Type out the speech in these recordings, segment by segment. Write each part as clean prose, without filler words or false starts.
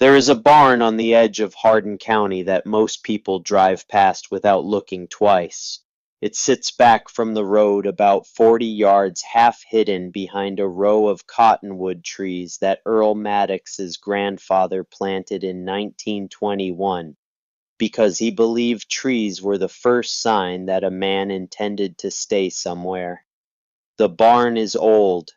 There is a barn on the edge of Hardin County that most people drive past without looking twice. It sits back from the road about 40 yards half hidden behind a row of cottonwood trees that Earl Maddox's grandfather planted in 1921 because he believed trees were the first sign that a man intended to stay somewhere. The barn is old.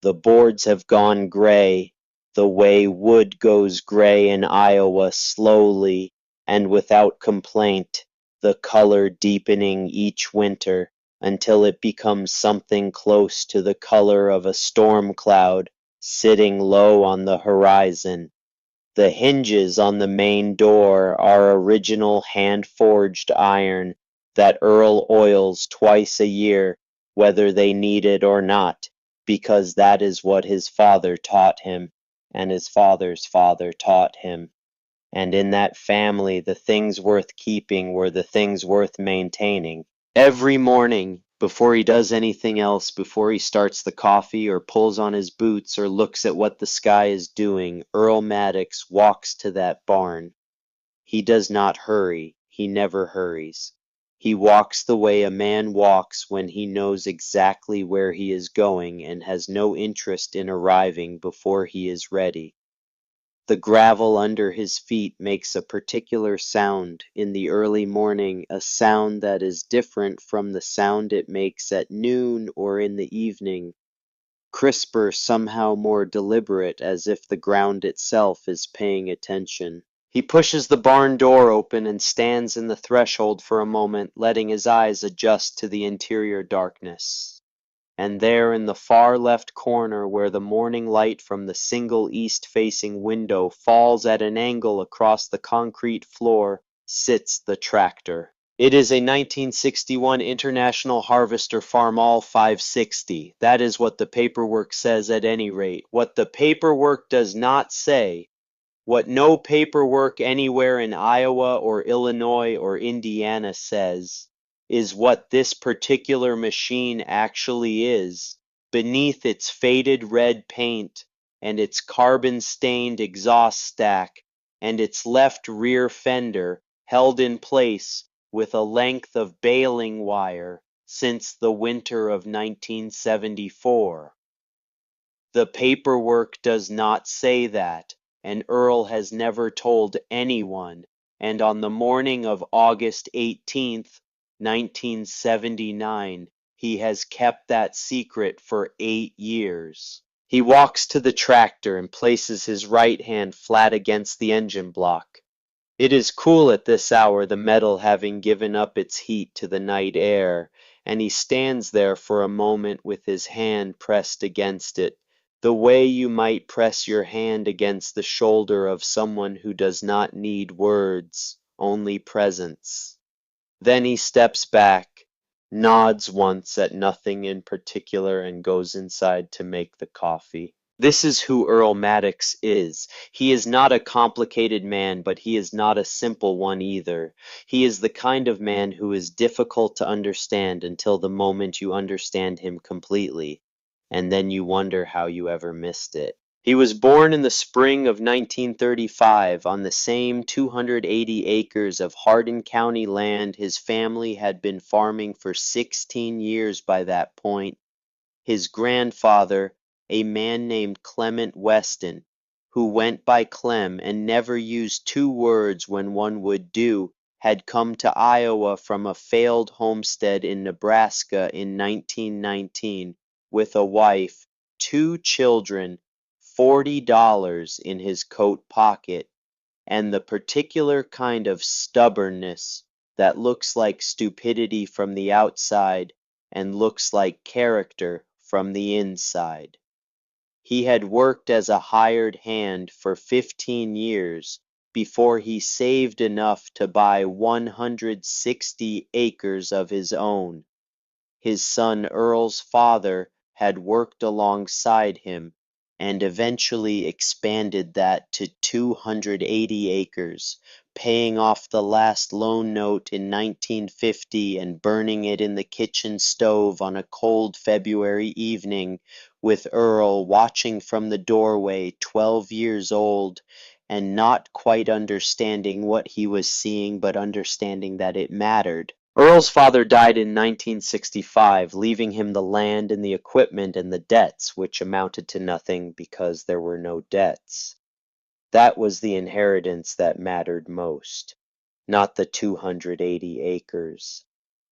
The boards have gone gray, the way wood goes gray in Iowa slowly and without complaint, the color deepening each winter until it becomes something close to the color of a storm cloud sitting low on the horizon. The hinges on the main door are original hand-forged iron that Earl oils twice a year, whether they need it or not, because that is what his father taught him, and his father's father taught him. And in that family, the things worth keeping were the things worth maintaining. Every morning, before he does anything else, before he starts the coffee or pulls on his boots or looks at what the sky is doing, Earl Maddox walks to that barn. He does not hurry. He never hurries. He walks the way a man walks when he knows exactly where he is going and has no interest in arriving before he is ready. The gravel under his feet makes a particular sound in the early morning, a sound that is different from the sound it makes at noon or in the evening, crisper, somehow more deliberate, as if the ground itself is paying attention. He pushes the barn door open and stands in the threshold for a moment, letting his eyes adjust to the interior darkness. And there in the far left corner, where the morning light from the single east-facing window falls at an angle across the concrete floor, sits the tractor. It is a 1961 International Harvester Farmall 560. That is what the paperwork says at any rate. What the paperwork does not say, what no paperwork anywhere in Iowa or Illinois or Indiana says, is what this particular machine actually is, beneath its faded red paint and its carbon-stained exhaust stack and its left rear fender held in place with a length of baling wire since the winter of 1974. The paperwork does not say that, and Earl has never told anyone, and on the morning of August 18th, 1979, he has kept that secret for 8 years. He walks to the tractor and places his right hand flat against the engine block. It is cool at this hour, the metal having given up its heat to the night air, and he stands there for a moment with his hand pressed against it, the way you might press your hand against the shoulder of someone who does not need words, only presence. Then he steps back, nods once at nothing in particular, and goes inside to make the coffee. This is who Earl Maddox is. He is not a complicated man, but he is not a simple one either. He is the kind of man who is difficult to understand until the moment you understand him completely, and then you wonder how you ever missed it. He was born in the spring of 1935 on the same 280 acres of Hardin County land his family had been farming for 16 years by that point. His grandfather, a man named Clement Weston, who went by Clem and never used 2 words when one would do, had come to Iowa from a failed homestead in Nebraska in 1919 with a wife, 2 children, $40 in his coat pocket, and the particular kind of stubbornness that looks like stupidity from the outside and looks like character from the inside. He had worked as a hired hand for 15 years before he saved enough to buy 160 acres of his own. His son Earl's father had worked alongside him and eventually expanded that to 280 acres, paying off the last loan note in 1950 and burning it in the kitchen stove on a cold February evening, with Earl watching from the doorway, 12 years old, and not quite understanding what he was seeing, but understanding that it mattered. Earl's father died in 1965, leaving him the land and the equipment and the debts, which amounted to nothing because there were no debts. That was the inheritance that mattered most, not the 280 acres,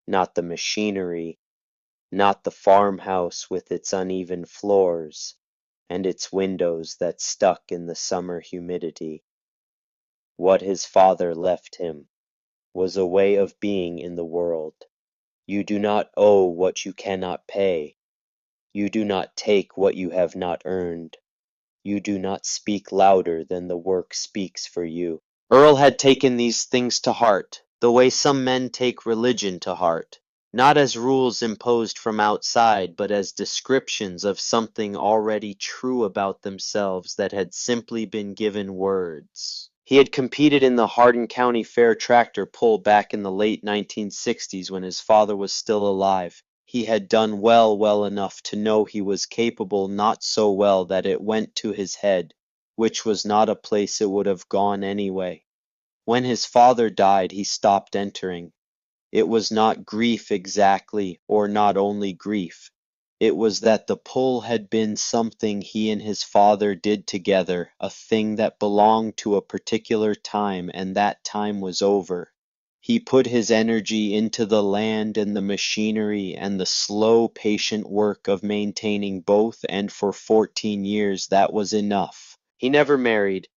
not the machinery, not the farmhouse with its uneven floors and its windows that stuck in the summer humidity. What his father left him was a way of being in the world. You do not owe what you cannot pay. You do not take what you have not earned. You do not speak louder than the work speaks for you. Earl had taken these things to heart, the way some men take religion to heart, not as rules imposed from outside, but as descriptions of something already true about themselves that had simply been given words. He had competed in the Hardin County Fair tractor pull back in the late 1960s when his father was still alive. He had done well enough to know he was capable, not so well that it went to his head, which was not a place it would have gone anyway. When his father died, he stopped entering. It was not grief exactly, or not only grief. It was that the pull had been something he and his father did together, a thing that belonged to a particular time, and that time was over. He put his energy into the land and the machinery and the slow, patient work of maintaining both, and for 14 years that was enough. He never married.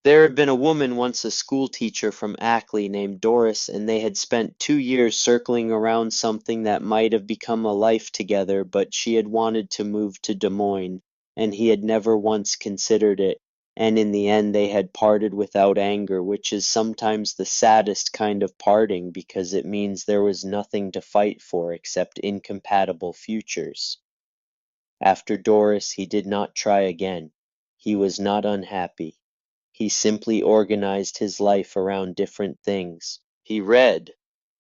There had been a woman once a school teacher from Ackley named Doris, and they had spent 2 years circling around something that might have become a life together, but she had wanted to move to Des Moines, and he had never once considered it, and in the end they had parted without anger, which is sometimes the saddest kind of parting because it means there was nothing to fight for except incompatible futures. After Doris, he did not try again. He was not unhappy. He simply organized his life around different things. He read.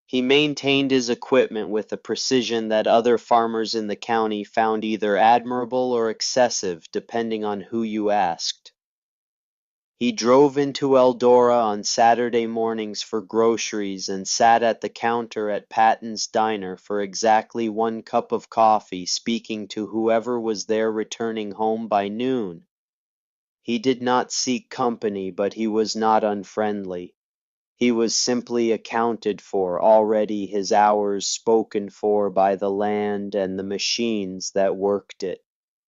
He maintained his equipment with a precision that other farmers in the county found either admirable or excessive, depending on who you asked. He drove into Eldora on Saturday mornings for groceries and sat at the counter at Patton's Diner for exactly 1 cup of coffee, speaking to whoever was there returning home by noon. He did not seek company, but he was not unfriendly. He was simply accounted for, already his hours spoken for by the land and the machines that worked it.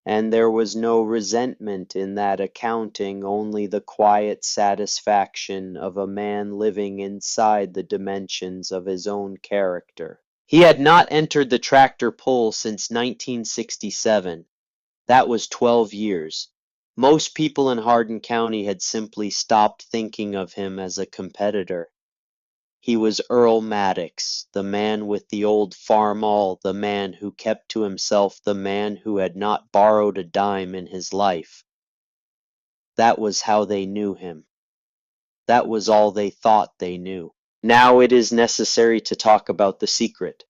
And there was no resentment in that accounting, only the quiet satisfaction of a man living inside the dimensions of his own character. He had not entered the tractor pull since 1967. That was 12 years. Most people in Hardin County had simply stopped thinking of him as a competitor. He was Earl Maddox, the man with the old Farmall, the man who kept to himself, the man who had not borrowed a dime in his life. That was how they knew him. That was all they thought they knew. Now it is necessary to talk about the secret,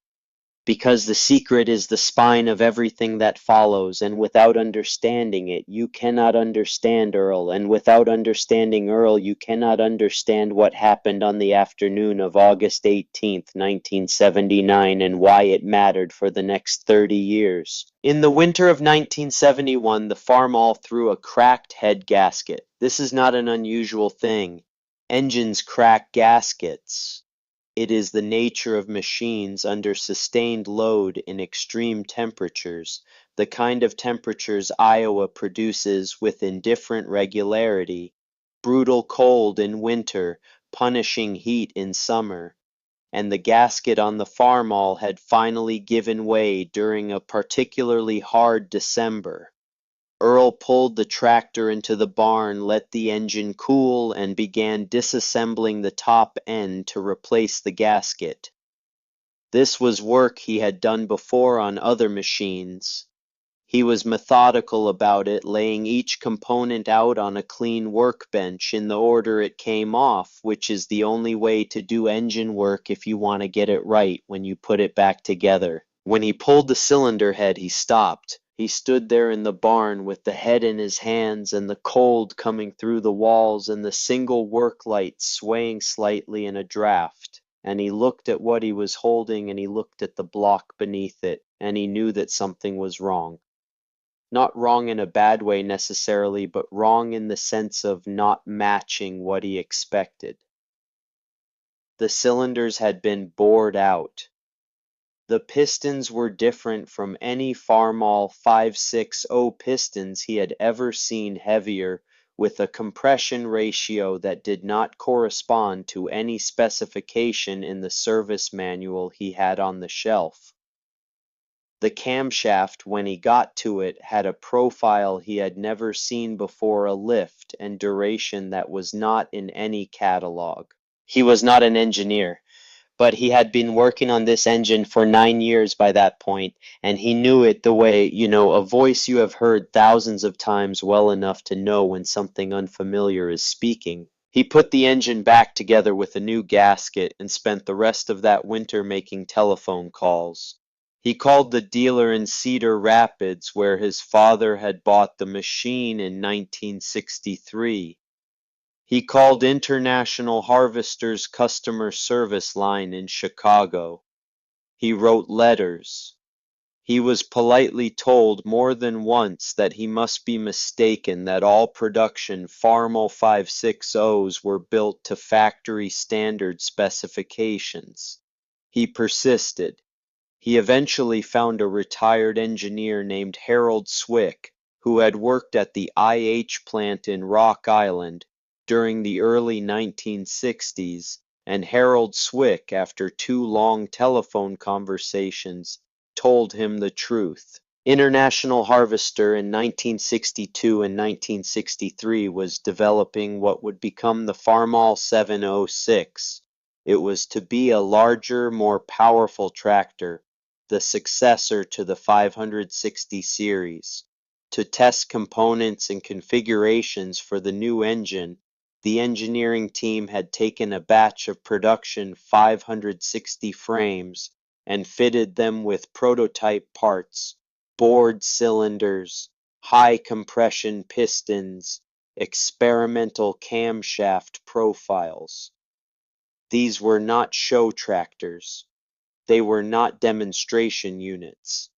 because the secret is the spine of everything that follows, and without understanding it, you cannot understand Earl, and without understanding Earl, you cannot understand what happened on the afternoon of August 18th, 1979, and why it mattered for the next 30 years. In the winter of 1971, the Farmall threw a cracked head gasket. This is not an unusual thing. Engines crack gaskets. It is the nature of machines under sustained load in extreme temperatures, the kind of temperatures Iowa produces with indifferent regularity, brutal cold in winter, punishing heat in summer, and the gasket on the Farmall had finally given way during a particularly hard December. Earl pulled the tractor into the barn, let the engine cool, and began disassembling the top end to replace the gasket. This was work he had done before on other machines. He was methodical about it, laying each component out on a clean workbench in the order it came off, which is the only way to do engine work if you want to get it right when you put it back together. When he pulled the cylinder head, he stopped. He stood there in the barn with the head in his hands and the cold coming through the walls and the single work light swaying slightly in a draft. And he looked at what he was holding and he looked at the block beneath it, and he knew that something was wrong. Not wrong in a bad way necessarily, but wrong in the sense of not matching what he expected. The cylinders had been bored out. The pistons were different from any Farmall 560 pistons he had ever seen, heavier, with a compression ratio that did not correspond to any specification in the service manual he had on the shelf. The camshaft, when he got to it, had a profile he had never seen before, a lift and duration that was not in any catalog. He was not an engineer, but he had been working on this engine for 9 years by that point, and he knew it the way, a voice you have heard thousands of times well enough to know when something unfamiliar is speaking. He put the engine back together with a new gasket and spent the rest of that winter making telephone calls. He called the dealer in Cedar Rapids where his father had bought the machine in 1963. He called International Harvester's customer service line in Chicago. He wrote letters. He was politely told more than once that he must be mistaken, that all production Farmall 560s were built to factory standard specifications. He persisted. He eventually found a retired engineer named Harold Swick, who had worked at the IH plant in Rock Island during the early 1960s, and Harold Swick, after 2 long telephone conversations, told him the truth. International Harvester in 1962 and 1963 was developing what would become the Farmall 706. It was to be a larger, more powerful tractor, the successor to the 560 series. To test components and configurations for the new engine, the engineering team had taken a batch of production 560 frames and fitted them with prototype parts, bored cylinders, high compression pistons, experimental camshaft profiles. These were not show tractors. They were not demonstration units.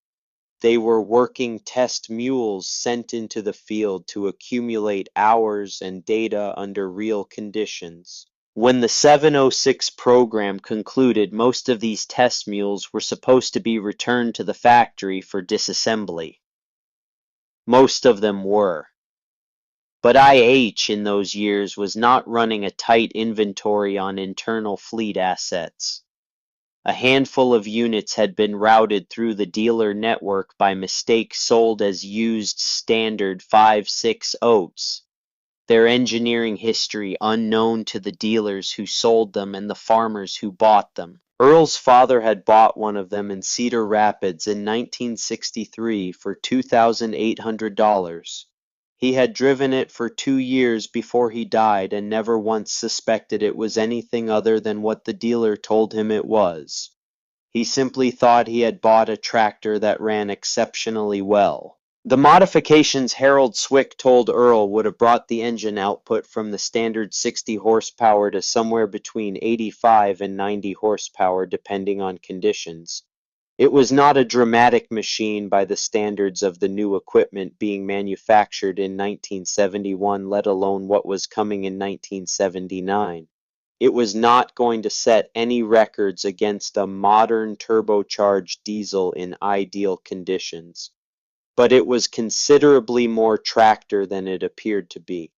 They were working test mules sent into the field to accumulate hours and data under real conditions. When the 706 program concluded, most of these test mules were supposed to be returned to the factory for disassembly. Most of them were. But IH in those years was not running a tight inventory on internal fleet assets. A handful of units had been routed through the dealer network by mistake, sold as used standard 560s, their engineering history unknown to the dealers who sold them and the farmers who bought them. Earl's father had bought one of them in Cedar Rapids in 1963 for $2,800. He had driven it for 2 years before he died and never once suspected it was anything other than what the dealer told him it was. He simply thought he had bought a tractor that ran exceptionally well. The modifications Harold Swick told Earl would have brought the engine output from the standard 60 horsepower to somewhere between 85 and 90 horsepower depending on conditions. It was not a dramatic machine by the standards of the new equipment being manufactured in 1971, let alone what was coming in 1979. It was not going to set any records against a modern turbocharged diesel in ideal conditions, but it was considerably more tractor than it appeared to be.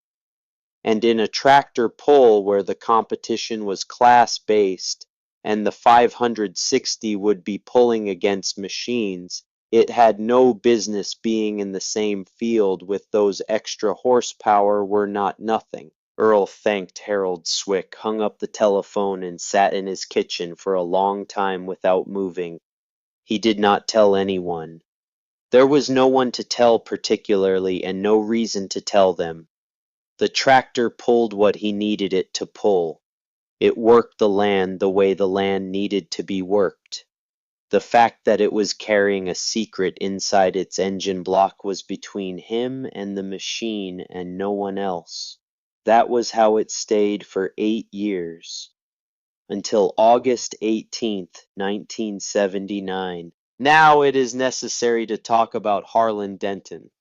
And in a tractor pull where the competition was class-based, and the 560 would be pulling against machines, it had no business being in the same field with those extra horsepower were not nothing. Earl thanked Harold Swick, hung up the telephone, and sat in his kitchen for a long time without moving. He did not tell anyone. There was no one to tell particularly, and no reason to tell them. The tractor pulled what he needed it to pull. It worked the land the way the land needed to be worked. The fact that it was carrying a secret inside its engine block was between him and the machine and no one else. That was how it stayed for 8 years, until August 18th, 1979. Now it is necessary to talk about Harlan Denton,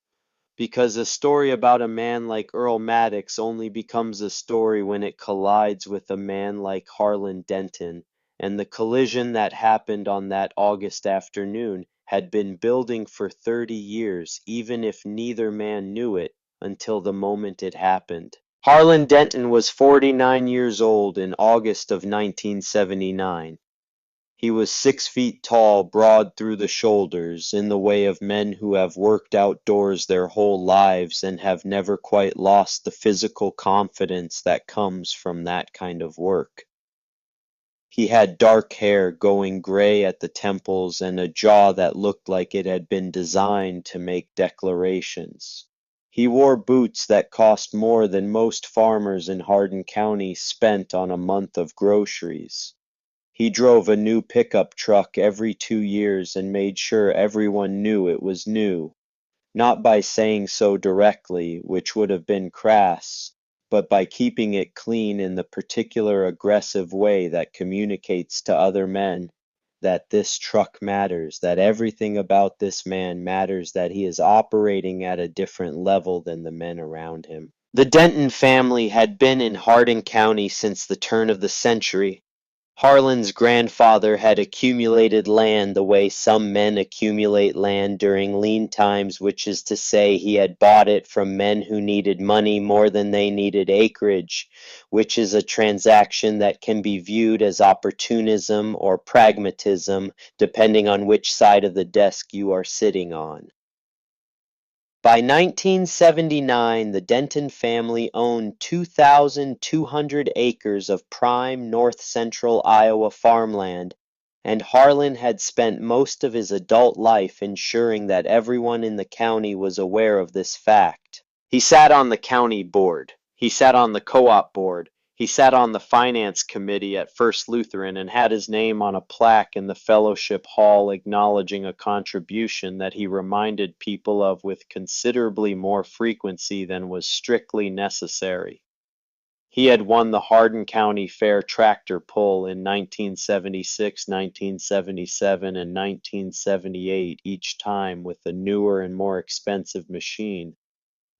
because a story about a man like Earl Maddox only becomes a story when it collides with a man like Harlan Denton, and the collision that happened on that August afternoon had been building for 30 years, even if neither man knew it until the moment it happened. Harlan Denton was 49 years old in August of 1979. He was 6 feet tall, broad through the shoulders, in the way of men who have worked outdoors their whole lives and have never quite lost the physical confidence that comes from that kind of work. He had dark hair going gray at the temples and a jaw that looked like it had been designed to make declarations. He wore boots that cost more than most farmers in Hardin County spent on a month of groceries. He drove a new pickup truck every 2 years and made sure everyone knew it was new, not by saying so directly, which would have been crass, but by keeping it clean in the particular aggressive way that communicates to other men that this truck matters, that everything about this man matters, that he is operating at a different level than the men around him. The Denton family had been in Hardin County since the turn of the century. Harlan's grandfather had accumulated land the way some men accumulate land during lean times, which is to say he had bought it from men who needed money more than they needed acreage, which is a transaction that can be viewed as opportunism or pragmatism, depending on which side of the desk you are sitting on. By 1979, the Denton family owned 2,200 acres of prime north-central Iowa farmland, and Harlan had spent most of his adult life ensuring that everyone in the county was aware of this fact. He sat on the county board. He sat on the co-op board. He sat on the finance committee at First Lutheran and had his name on a plaque in the fellowship hall acknowledging a contribution that he reminded people of with considerably more frequency than was strictly necessary. He had won the Hardin County Fair tractor pull in 1976, 1977, and 1978, each time with a newer and more expensive machine,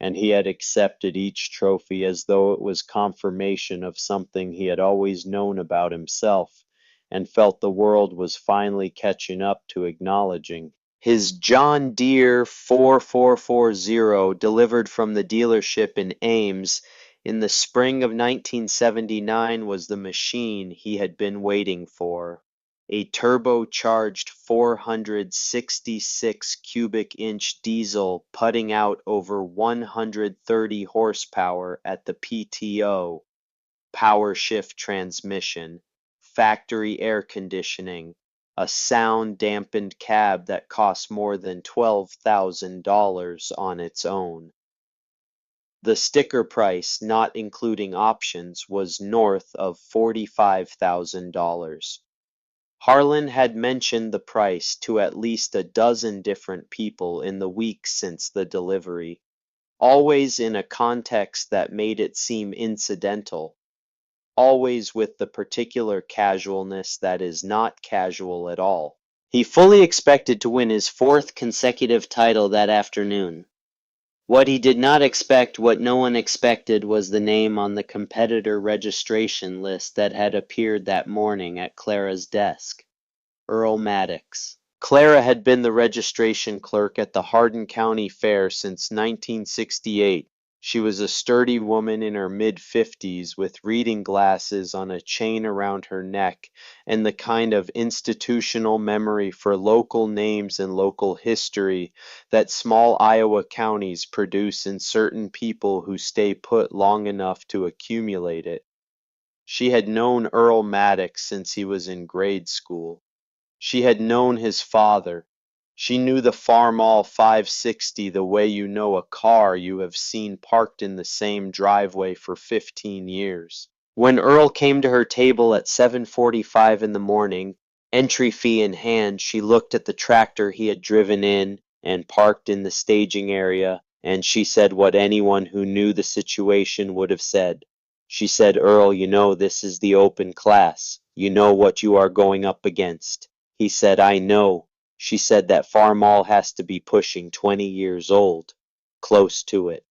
and he had accepted each trophy as though it was confirmation of something he had always known about himself and felt the world was finally catching up to acknowledging. His John Deere 4440, delivered from the dealership in Ames in the spring of 1979, was the machine he had been waiting for. A turbocharged 466 cubic inch diesel putting out over 130 horsepower at the PTO, power shift transmission, factory air conditioning, a sound dampened cab that cost more than $12,000 on its own. The sticker price, not including options, was north of $45,000. Harlan had mentioned the price to at least a dozen different people in the weeks since the delivery, always in a context that made it seem incidental, always with the particular casualness that is not casual at all. He fully expected to win his fourth consecutive title that afternoon. What he did not expect, what no one expected, was the name on the competitor registration list that had appeared that morning at Clara's desk. Earl Maddox. Clara had been the registration clerk at the Hardin County Fair since 1968. She was a sturdy woman in her mid-50s with reading glasses on a chain around her neck and the kind of institutional memory for local names and local history that small Iowa counties produce in certain people who stay put long enough to accumulate it. She had known Earl Maddox since he was in grade school. She had known his father. She knew the Farmall 560 the way you know a car you have seen parked in the same driveway for 15 years. When Earl came to her table at 7:45 in the morning, Entry fee in hand, she looked at the tractor he had driven in and parked in the staging area, and she said what anyone who knew the situation would have said. She said, "Earl, you know this is the open class. You know what you are going up against." He said, "I know." She said that Farmall has to be pushing 20 years old. Close to it.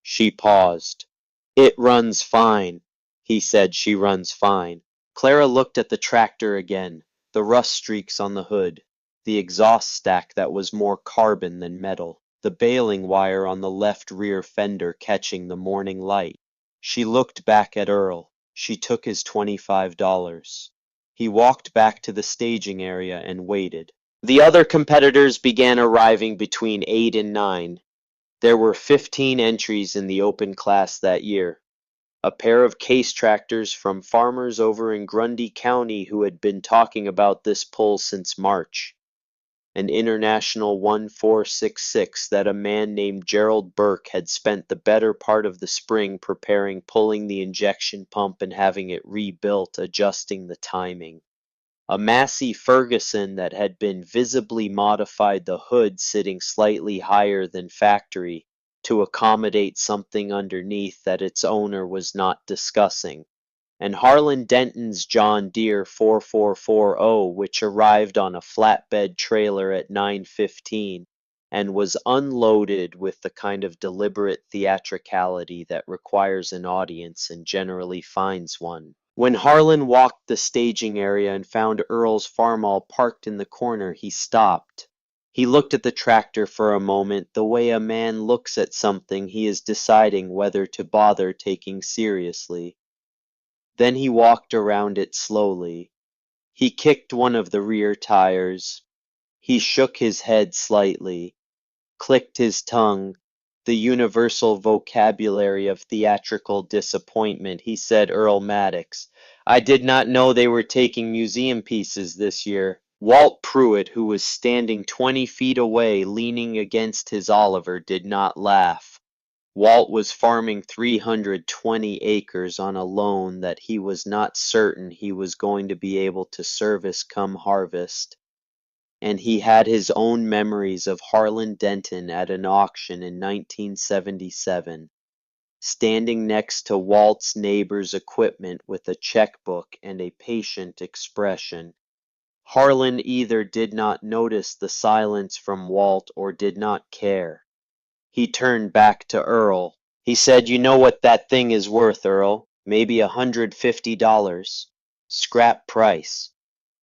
She paused. "It runs fine." He said, "She runs fine." Clara looked at the tractor again, the rust streaks on the hood, the exhaust stack that was more carbon than metal, the baling wire on the left rear fender catching the morning light. She looked back at Earl. She took his $25. He walked back to the staging area and waited. The other competitors began arriving between 8 and 9. There were 15 entries in the open class that year. A pair of case tractors from farmers over in Grundy County who had been talking about this pull since March. An International 1466 that a man named Gerald Burke had spent the better part of the spring preparing, pulling the injection pump and having it rebuilt, adjusting the timing. A Massey Ferguson that had been visibly modified, the hood sitting slightly higher than factory to accommodate something underneath that its owner was not discussing, and Harlan Denton's John Deere 4440, which arrived on a flatbed trailer at 9:15 and was unloaded with the kind of deliberate theatricality that requires an audience and generally finds one. When Harlan walked the staging area and found Earl's Farmall parked in the corner, he stopped. He looked at the tractor for a moment, the way a man looks at something he is deciding whether to bother taking seriously. Then he walked around it slowly. He kicked one of the rear tires. He shook his head slightly, clicked his tongue, the universal vocabulary of theatrical disappointment. He said, "Earl Maddox, I did not know they were taking museum pieces this year." Walt Pruitt, who was standing 20 feet away, leaning against his Oliver, did not laugh. Walt was farming 320 acres on a loan that he was not certain he was going to be able to service come harvest, and he had his own memories of Harlan Denton at an auction in 1977, standing next to Walt's neighbor's equipment with a checkbook and a patient expression. Harlan either did not notice the silence from Walt or did not care. He turned back to Earl. He said, "You know what that thing is worth, Earl? Maybe $150. Scrap price."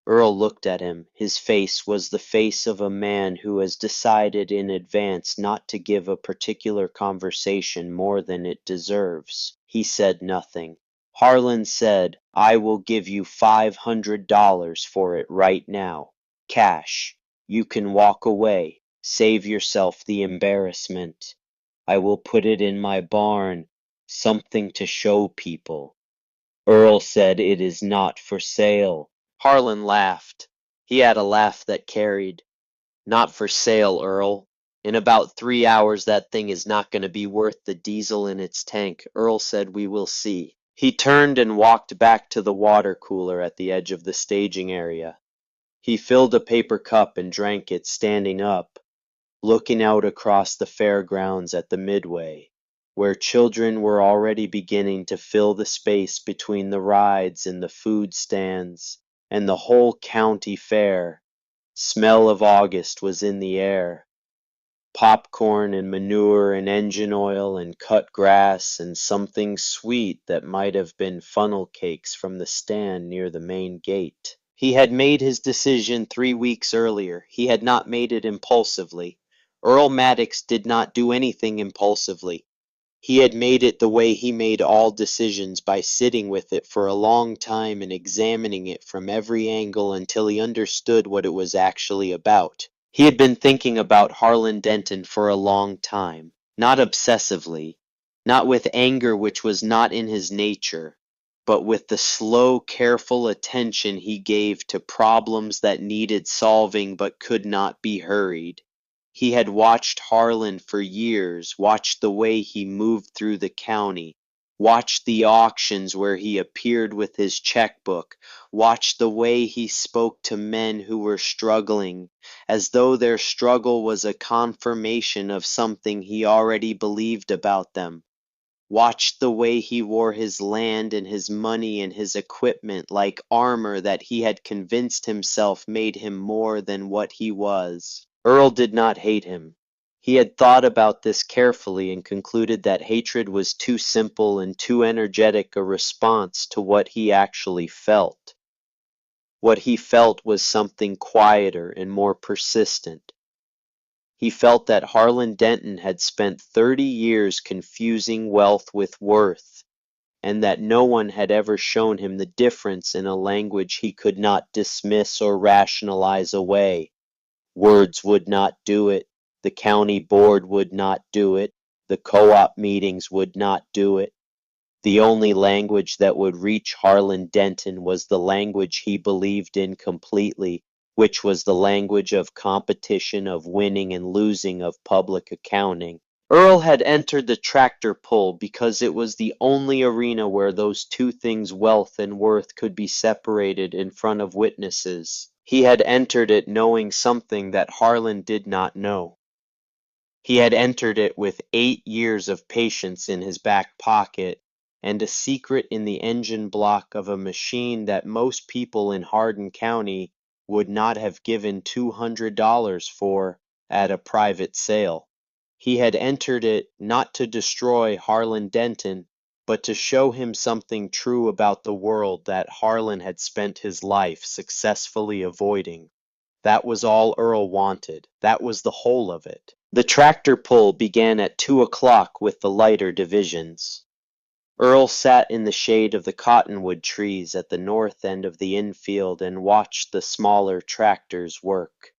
Earl looked at him. His face was the face of a man who has decided in advance not to give a particular conversation more than it deserves. He said nothing. Harlan said, "I will give you $500 for it right now. Cash. You can walk away. Save yourself the embarrassment. I will put it in my barn. Something to show people." Earl said, "It is not for sale." Harlan laughed. He had a laugh that carried. "Not for sale, Earl. In about 3 hours that thing is not going to be worth the diesel in its tank." Earl said, "We will see." He turned and walked back to the water cooler at the edge of the staging area. He filled a paper cup and drank it standing up, looking out across the fairgrounds at the midway, where children were already beginning to fill the space between the rides and the food stands and the whole county fair. Smell of August was in the air. Popcorn and manure and engine oil and cut grass and something sweet that might have been funnel cakes from the stand near the main gate. He had made his decision 3 weeks earlier. He had not made it impulsively. Earl Maddox did not do anything impulsively. He had made it the way he made all decisions, by sitting with it for a long time and examining it from every angle until he understood what it was actually about. He had been thinking about Harlan Denton for a long time, not obsessively, not with anger which was not in his nature, but with the slow, careful attention he gave to problems that needed solving but could not be hurried. He had watched Harlan for years, watched the way he moved through the county, Watch the auctions where he appeared with his checkbook. Watch the way he spoke to men who were struggling, as though their struggle was a confirmation of something he already believed about them. Watch the way he wore his land and his money and his equipment like armor that he had convinced himself made him more than what he was. Earl did not hate him. He had thought about this carefully and concluded that hatred was too simple and too energetic a response to what he actually felt. What he felt was something quieter and more persistent. He felt that Harlan Denton had spent 30 years confusing wealth with worth, and that no one had ever shown him the difference in a language he could not dismiss or rationalize away. Words would not do it. The county board would not do it. The co-op meetings would not do it. The only language that would reach Harlan Denton was the language he believed in completely, which was the language of competition, of winning and losing, of public accounting. Earl had entered the tractor pull because it was the only arena where those two things, wealth and worth, could be separated in front of witnesses. He had entered it knowing something that Harlan did not know. He had entered it with 8 years of patience in his back pocket, and a secret in the engine block of a machine that most people in Hardin County would not have given $200 for at a private sale. He had entered it not to destroy Harlan Denton, but to show him something true about the world that Harlan had spent his life successfully avoiding. That was all Earl wanted. That was the whole of it. The tractor pull began at 2 o'clock with the lighter divisions. Earl sat in the shade of the cottonwood trees at the north end of the infield and watched the smaller tractors work.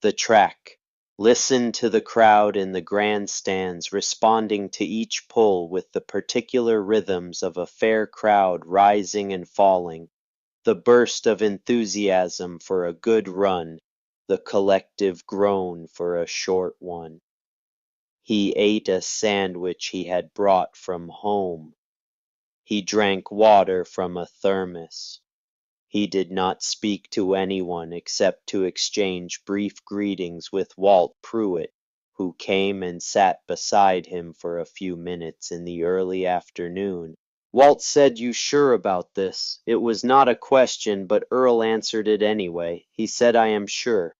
The track. Listened to the crowd in the grandstands responding to each pull with the particular rhythms of a fair crowd rising and falling, the burst of enthusiasm for a good run, the collective groan for a short one. He ate a sandwich he had brought from home. He drank water from a thermos. He did not speak to anyone except to exchange brief greetings with Walt Pruitt, who came and sat beside him for a few minutes in the early afternoon. Walt said, "You sure about this?" It was not a question, but Earl answered it anyway. He said, "I am sure."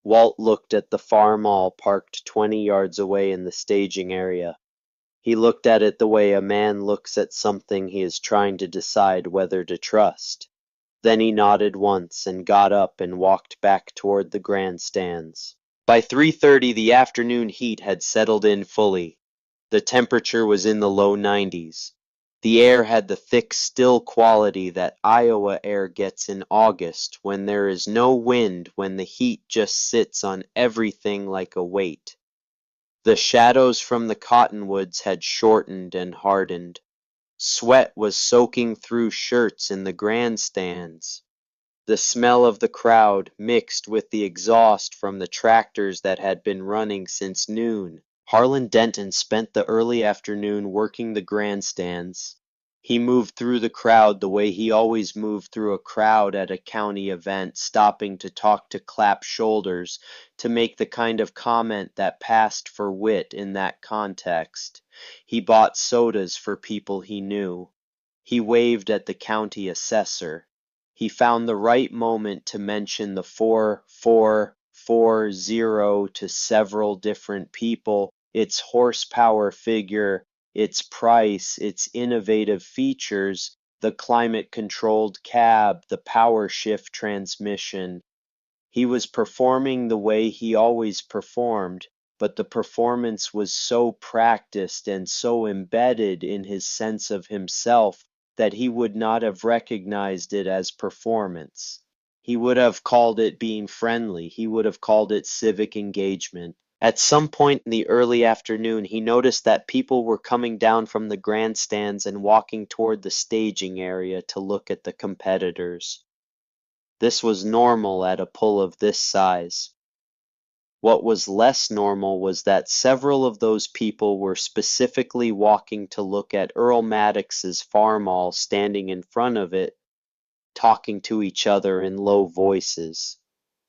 Walt looked at the Farmall parked 20 yards away in the staging area. He looked at it the way a man looks at something he is trying to decide whether to trust. Then he nodded once and got up and walked back toward the grandstands. By 3:30 the afternoon heat had settled in fully. The temperature was in the low 90s. The air had the thick, still quality that Iowa air gets in August when there is no wind, when the heat just sits on everything like a weight. The shadows from the cottonwoods had shortened and hardened. Sweat was soaking through shirts in the grandstands. The smell of the crowd mixed with the exhaust from the tractors that had been running since noon. Harlan Denton spent the early afternoon working the grandstands. He moved through the crowd the way he always moved through a crowd at a county event, stopping to talk, to clap shoulders, to make the kind of comment that passed for wit in that context. He bought sodas for people he knew. He waved at the county assessor. He found the right moment to mention the 4440 to several different people, its horsepower figure, its price, its innovative features, the climate-controlled cab, the power shift transmission. He was performing the way he always performed, but the performance was so practiced and so embedded in his sense of himself that he would not have recognized it as performance. He would have called it being friendly. He would have called it civic engagement. At some point in the early afternoon, he noticed that people were coming down from the grandstands and walking toward the staging area to look at the competitors. This was normal at a pull of this size. What was less normal was that several of those people were specifically walking to look at Earl Maddox's Farmall standing in front of it, talking to each other in low voices.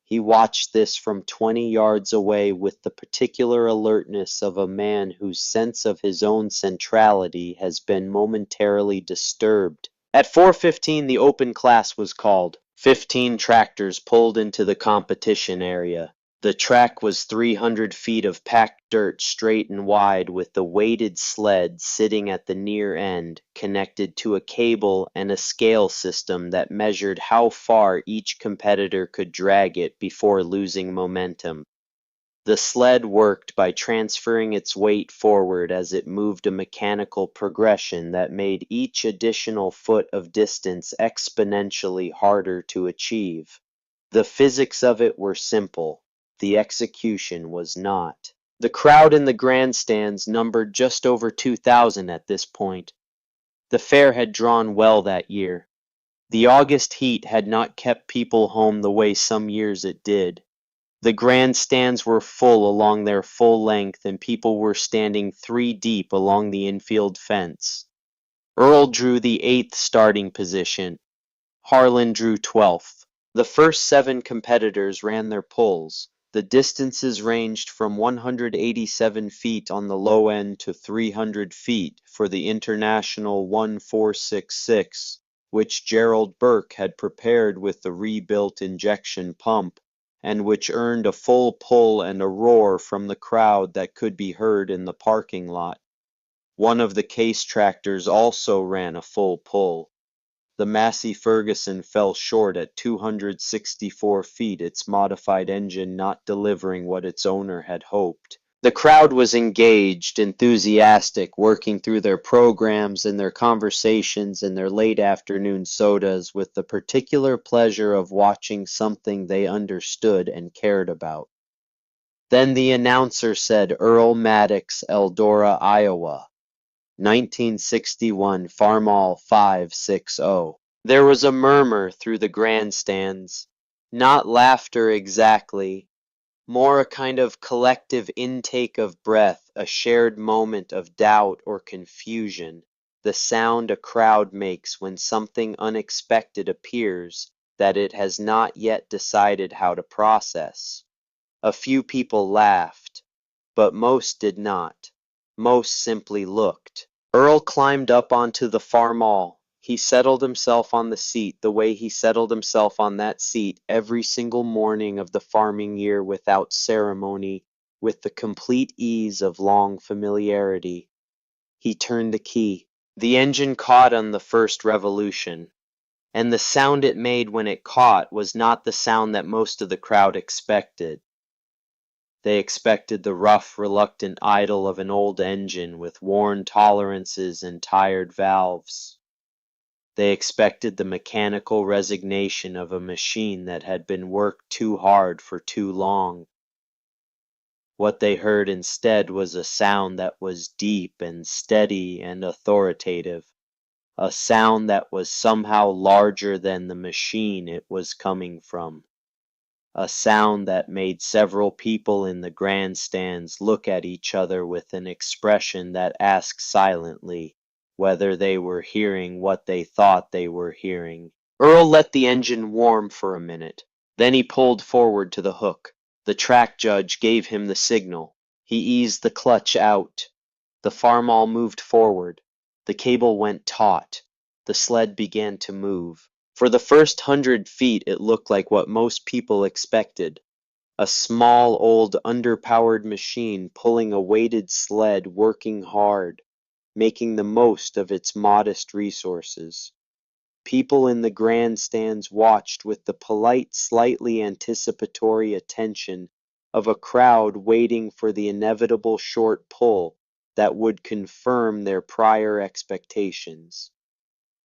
He watched this from 20 yards away with the particular alertness of a man whose sense of his own centrality has been momentarily disturbed. At 4:15 the open class was called. 15 tractors pulled into the competition area. The track was 300 feet of packed dirt straight and wide with the weighted sled sitting at the near end, connected to a cable and a scale system that measured how far each competitor could drag it before losing momentum. The sled worked by transferring its weight forward as it moved a mechanical progression that made each additional foot of distance exponentially harder to achieve. The physics of it were simple. The execution was not. The crowd in the grandstands numbered just over 2,000 at this point. The fair had drawn well that year. The August heat had not kept people home the way some years it did. The grandstands were full along their full length, and people were standing 3 deep along the infield fence. Earl drew the 8th starting position. Harlan drew 12th. The first 7 competitors ran their pulls. The distances ranged from 187 feet on the low end to 300 feet for the International 1466, which Gerald Burke had prepared with the rebuilt injection pump, and which earned a full pull and a roar from the crowd that could be heard in the parking lot. One of the case tractors also ran a full pull. The Massey Ferguson fell short at 264 feet, its modified engine not delivering what its owner had hoped. The crowd was engaged, enthusiastic, working through their programs and their conversations and their late afternoon sodas with the particular pleasure of watching something they understood and cared about. Then the announcer said Earl Maddox, Eldora, Iowa. 1961 Farmall 560. There was a murmur through the grandstands, not laughter exactly, more a kind of collective intake of breath, a shared moment of doubt or confusion, the sound a crowd makes when something unexpected appears that it has not yet decided how to process. A few people laughed, but most did not. Most simply looked. Earl climbed up onto the Farmall. He settled himself on the seat the way he settled himself on that seat every single morning of the farming year without ceremony, with the complete ease of long familiarity. He turned the key. The engine caught on the first revolution, and the sound it made when it caught was not the sound that most of the crowd expected. They expected the rough, reluctant idle of an old engine with worn tolerances and tired valves. They expected the mechanical resignation of a machine that had been worked too hard for too long. What they heard instead was a sound that was deep and steady and authoritative, a sound that was somehow larger than the machine it was coming from. A sound that made several people in the grandstands look at each other with an expression that asked silently whether they were hearing what they thought they were hearing. Earl let the engine warm for a minute. Then he pulled forward to the hook. The track judge gave him the signal. He eased the clutch out. The Farmall moved forward. The cable went taut. The sled began to move. For the first 100 feet it looked like what most people expected. A small, old, underpowered machine pulling a weighted sled working hard, making the most of its modest resources. People in the grandstands watched with the polite, slightly anticipatory attention of a crowd waiting for the inevitable short pull that would confirm their prior expectations.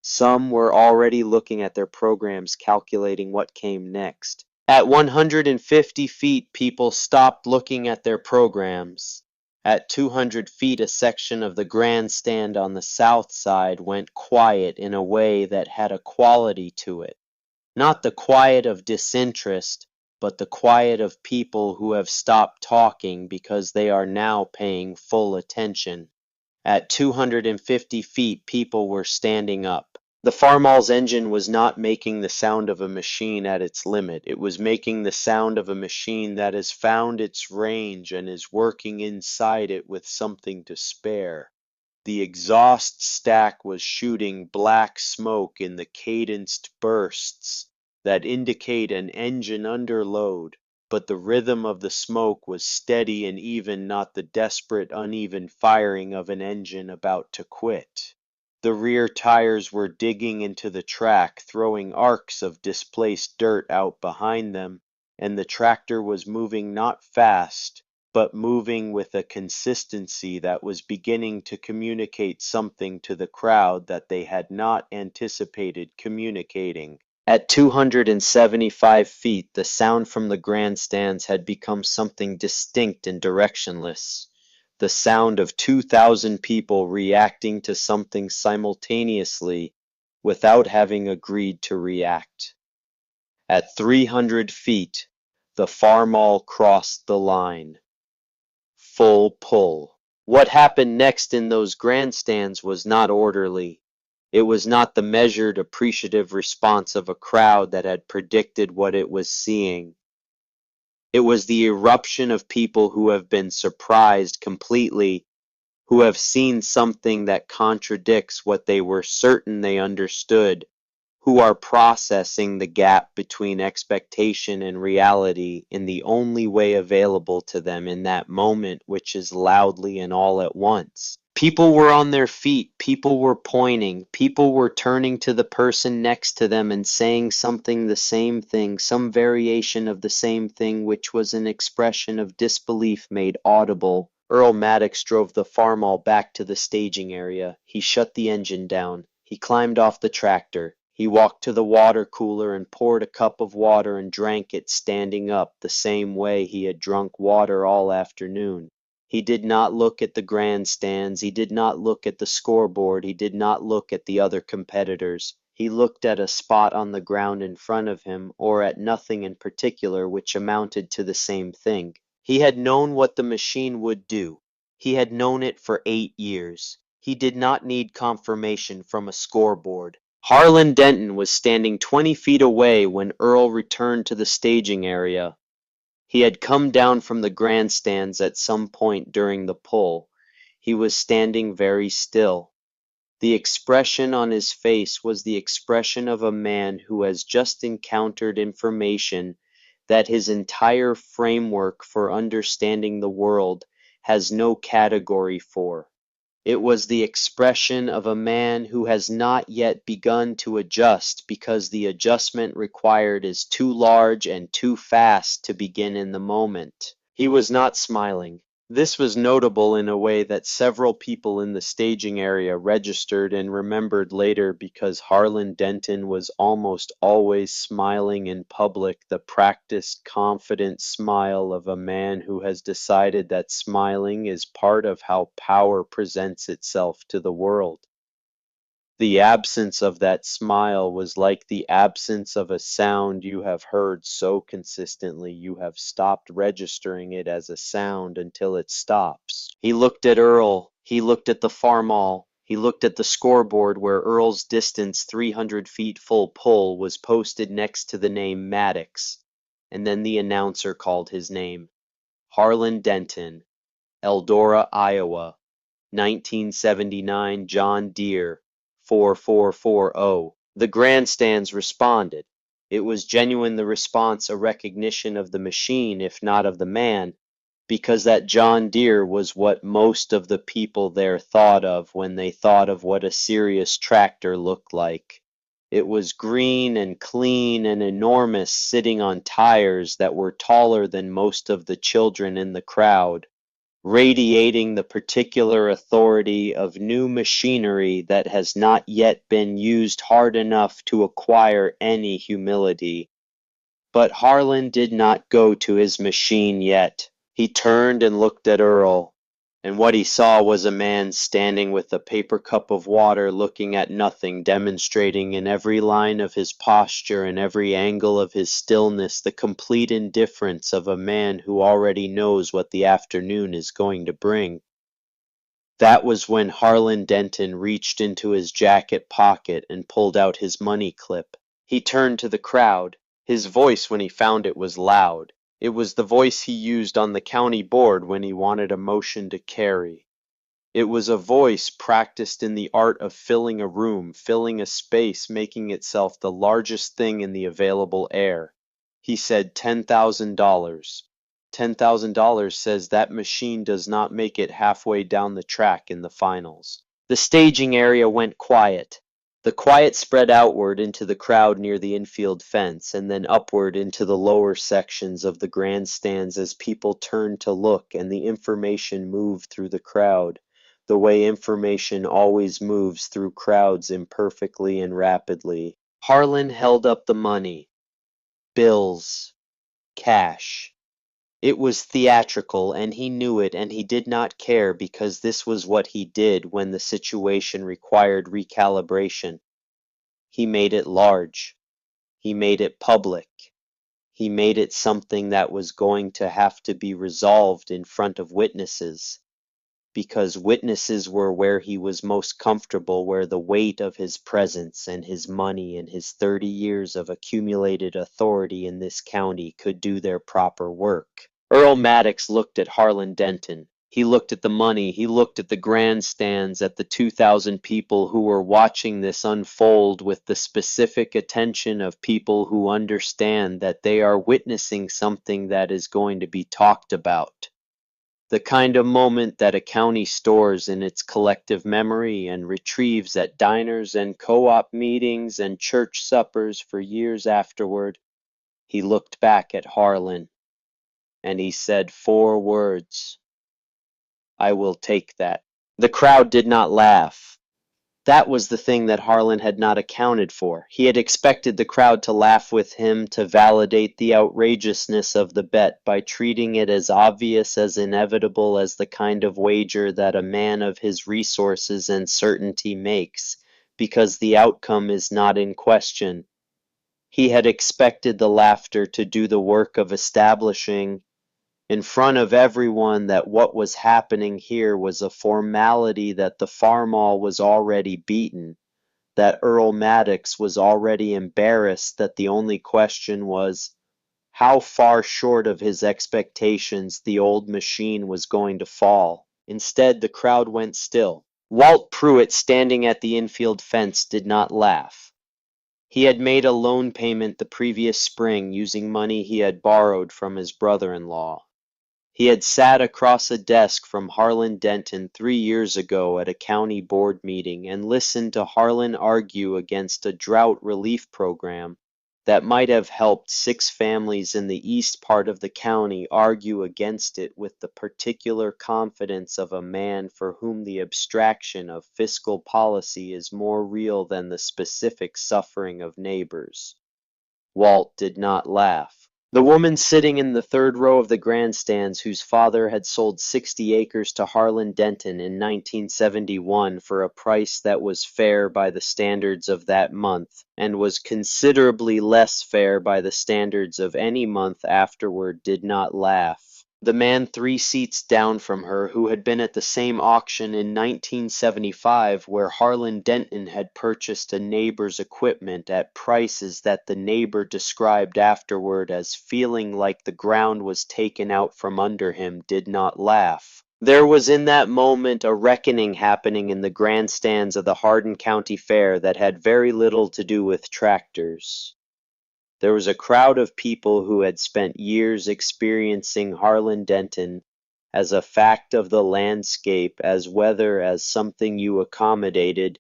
Some were already looking at their programs, calculating what came next. At 150 feet, people stopped looking at their programs. At 200 feet, a section of the grandstand on the south side went quiet in a way that had a quality to it. Not the quiet of disinterest, but the quiet of people who have stopped talking because they are now paying full attention. At 250 feet, people were standing up. The Farmall's engine was not making the sound of a machine at its limit. It was making the sound of a machine that has found its range and is working inside it with something to spare. The exhaust stack was shooting black smoke in the cadenced bursts that indicate an engine under load, but the rhythm of the smoke was steady and even, not the desperate, uneven firing of an engine about to quit. The rear tires were digging into the track, throwing arcs of displaced dirt out behind them, and the tractor was moving not fast, but moving with a consistency that was beginning to communicate something to the crowd that they had not anticipated communicating. At 275 feet, the sound from the grandstands had become something distinct and directionless. The sound of 2,000 people reacting to something simultaneously without having agreed to react. At 300 feet, the Farmall crossed the line. Full pull. What happened next in those grandstands was not orderly. It was not the measured, appreciative response of a crowd that had predicted what it was seeing. It was the eruption of people who have been surprised completely, who have seen something that contradicts what they were certain they understood, who are processing the gap between expectation and reality in the only way available to them in that moment, which is loudly and all at once. People were on their feet, people were pointing, people were turning to the person next to them and saying something, the same thing, some variation of the same thing, which was an expression of disbelief made audible. Earl Maddox drove the Farmall back to the staging area. He shut the engine down. He climbed off the tractor. He walked to the water cooler and poured a cup of water and drank it standing up, the same way he had drunk water all afternoon. He did not look at the grandstands, he did not look at the scoreboard, he did not look at the other competitors. He looked at a spot on the ground in front of him, or at nothing in particular, which amounted to the same thing. He had known what the machine would do. He had known it for 8 years. He did not need confirmation from a scoreboard. Harlan Denton was standing 20 feet away when Earl returned to the staging area. He had come down from the grandstands at some point during the pull. He was standing very still. The expression on his face was the expression of a man who has just encountered information that his entire framework for understanding the world has no category for. It was the expression of a man who has not yet begun to adjust because the adjustment required is too large and too fast to begin in the moment. He was not smiling. This was notable in a way that several people in the staging area registered and remembered later because Harlan Denton was almost always smiling in public, the practiced, confident smile of a man who has decided that smiling is part of how power presents itself to the world. The absence of that smile was like the absence of a sound you have heard so consistently you have stopped registering it as a sound until it stops. He looked at Earl. He looked at the Farmall. He looked at the scoreboard where Earl's distance 300 feet full pull was posted next to the name Maddox, and then the announcer called his name. Harlan Denton, Eldora, Iowa, 1979 John Deere, 4440. The grandstands responded. It was genuine, the response, a recognition of the machine, if not of the man, because that John Deere was what most of the people there thought of when they thought of what a serious tractor looked like. It was green and clean and enormous, sitting on tires that were taller than most of the children in the crowd, radiating the particular authority of new machinery that has not yet been used hard enough to acquire any humility. But Harlan did not go to his machine yet. He turned and looked at Earl, And what he saw was a man standing with a paper cup of water looking at nothing, demonstrating in every line of his posture and every angle of his stillness the complete indifference of a man who already knows what the afternoon is going to bring. That was when Harlan Denton reached into his jacket pocket and pulled out his money clip. He turned to the crowd. His voice when he found it was loud. It was the voice he used on the county board when he wanted a motion to carry. It was a voice practiced in the art of filling a room, filling a space, making itself the largest thing in the available air. He said $10,000. $10,000 says that machine does not make it halfway down the track in the finals. The staging area went quiet. The quiet spread outward into the crowd near the infield fence, and then upward into the lower sections of the grandstands as people turned to look and the information moved through the crowd, the way information always moves through crowds imperfectly and rapidly. Harlan held up the money. Bills. Cash. It was theatrical, and he knew it, and he did not care because this was what he did when the situation required recalibration. He made it large. He made it public. He made it something that was going to have to be resolved in front of witnesses, because witnesses were where he was most comfortable, where the weight of his presence and his money and his 30 years of accumulated authority in this county could do their proper work. Earl Maddox looked at Harlan Denton. He looked at the money, he looked at the grandstands, at the 2,000 people who were watching this unfold with the specific attention of people who understand that they are witnessing something that is going to be talked about. The kind of moment that a county stores in its collective memory and retrieves at diners and co-op meetings and church suppers for years afterward. He looked back at Harlan, and he said 4 words. I will take that. The crowd did not laugh. That was the thing that Harlan had not accounted for. He had expected the crowd to laugh with him, to validate the outrageousness of the bet by treating it as obvious, as inevitable as the kind of wager that a man of his resources and certainty makes, because the outcome is not in question. He had expected the laughter to do the work of establishing in front of everyone that what was happening here was a formality, that the Farmall was already beaten, that Earl Maddox was already embarrassed, that the only question was how far short of his expectations the old machine was going to fall. Instead, the crowd went still. Walt Pruitt, standing at the infield fence, did not laugh. He had made a loan payment the previous spring using money he had borrowed from his brother-in-law. He had sat across a desk from Harlan Denton 3 years ago at a county board meeting and listened to Harlan argue against a drought relief program that might have helped 6 families in the east part of the county argue against it with the particular confidence of a man for whom the abstraction of fiscal policy is more real than the specific suffering of neighbors. Walt did not laugh. The woman sitting in the 3rd row of the grandstands, whose father had sold 60 acres to Harlan Denton in 1971 for a price that was fair by the standards of that month, and was considerably less fair by the standards of any month afterward, did not laugh. The man 3 seats down from her, who had been at the same auction in 1975 where Harlan Denton had purchased a neighbor's equipment at prices that the neighbor described afterward as feeling like the ground was taken out from under him, did not laugh. There was in that moment a reckoning happening in the grandstands of the Hardin County Fair that had very little to do with tractors. There was a crowd of people who had spent years experiencing Harlan Denton as a fact of the landscape, as weather, as something you accommodated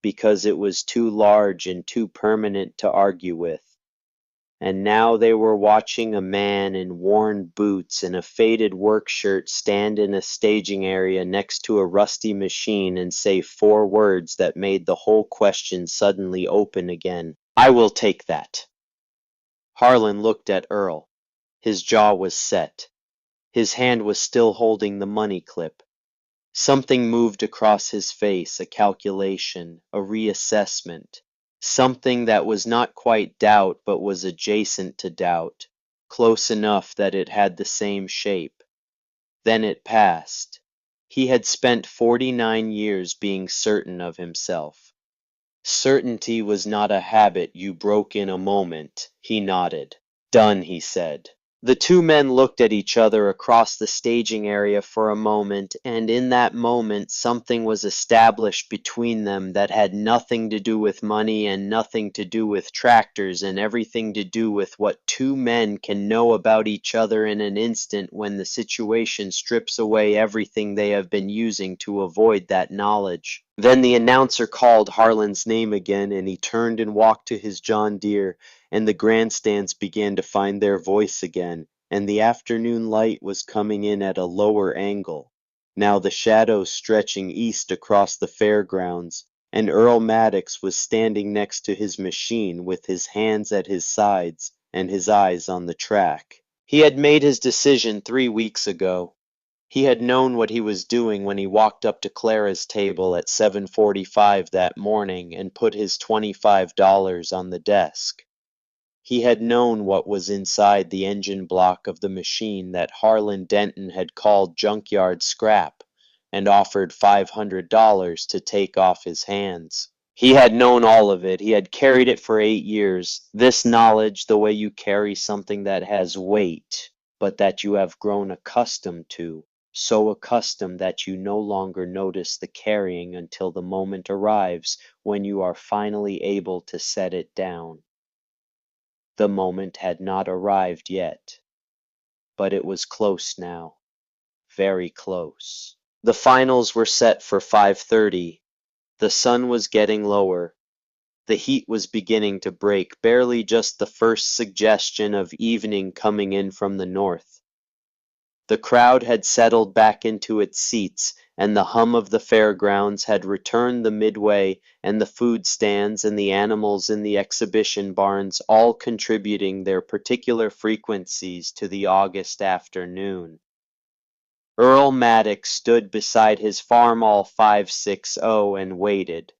because it was too large and too permanent to argue with. And now they were watching a man in worn boots and a faded work shirt stand in a staging area next to a rusty machine and say 4 words that made the whole question suddenly open again. I will take that. Harlan looked at Earl. His jaw was set. His hand was still holding the money clip. Something moved across his face, a calculation, a reassessment, something that was not quite doubt but was adjacent to doubt, close enough that it had the same shape. Then it passed. He had spent 49 years being certain of himself. Certainty was not a habit you broke in a moment. He nodded. Done, he said. The two men looked at each other across the staging area for a moment, and in that moment something was established between them that had nothing to do with money and nothing to do with tractors and everything to do with what two men can know about each other in an instant when the situation strips away everything they have been using to avoid that knowledge. Then the announcer called Harlan's name again, and he turned and walked to his John Deere, and the grandstands began to find their voice again, and the afternoon light was coming in at a lower angle, now the shadows stretching east across the fairgrounds, and Earl Maddox was standing next to his machine with his hands at his sides and his eyes on the track. He had made his decision 3 weeks ago. He had known what he was doing when he walked up to Clara's table at 7:45 that morning and put his $25 on the desk. He had known what was inside the engine block of the machine that Harlan Denton had called Junkyard scrap and offered $500 to take off his hands. He had known all of it. He had carried it for 8 years. This knowledge, the way you carry something that has weight, but that you have grown accustomed to, so accustomed that you no longer notice the carrying until the moment arrives when you are finally able to set it down. The moment had not arrived yet, but it was close now, very close. The finals were set for 5:30. The sun was getting lower. The heat was beginning to break, barely just the first suggestion of evening coming in from the north. The crowd had settled back into its seats, and the hum of the fairgrounds had returned the midway, and the food stands and the animals in the exhibition barns all contributing their particular frequencies to the August afternoon. Earl Maddox stood beside his Farmall 560 and waited.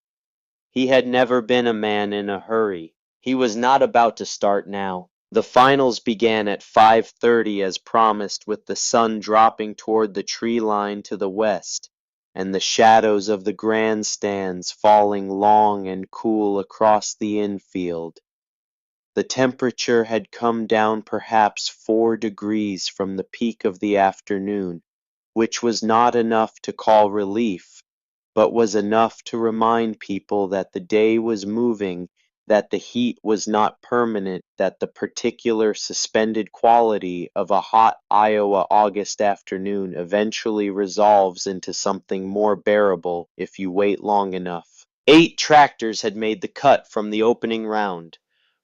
He had never been a man in a hurry. He was not about to start now. The finals began at 5:30 as promised, with the sun dropping toward the tree line to the west, and the shadows of the grandstands falling long and cool across the infield. The temperature had come down perhaps 4 degrees from the peak of the afternoon, which was not enough to call relief, but was enough to remind people that the day was moving, that the heat was not permanent, that the particular suspended quality of a hot Iowa August afternoon eventually resolves into something more bearable if you wait long enough. 8 tractors had made the cut from the opening round,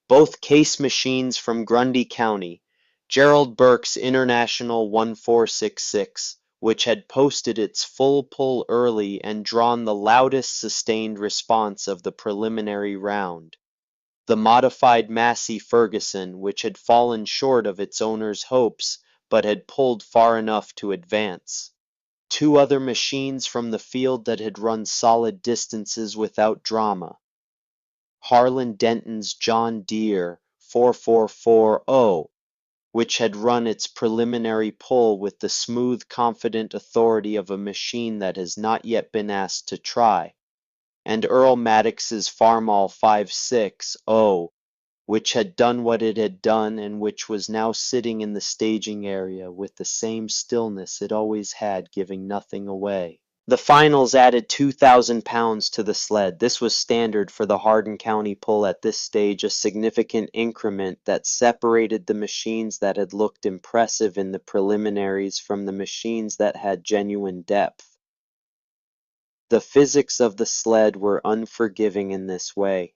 both case machines from Grundy County, Gerald Burke's International 1466, which had posted its full pull early and drawn the loudest sustained response of the preliminary round. The modified Massey Ferguson, which had fallen short of its owner's hopes, but had pulled far enough to advance. 2 other machines from the field that had run solid distances without drama. Harlan Denton's John Deere 4440, which had run its preliminary pull with the smooth, confident authority of a machine that has not yet been asked to try, and Earl Maddox's Farmall 560, which had done what it had done and which was now sitting in the staging area with the same stillness it always had, giving nothing away. The finals added 2,000 pounds to the sled. This was standard for the Hardin County pull at this stage, a significant increment that separated the machines that had looked impressive in the preliminaries from the machines that had genuine depth. The physics of the sled were unforgiving in this way.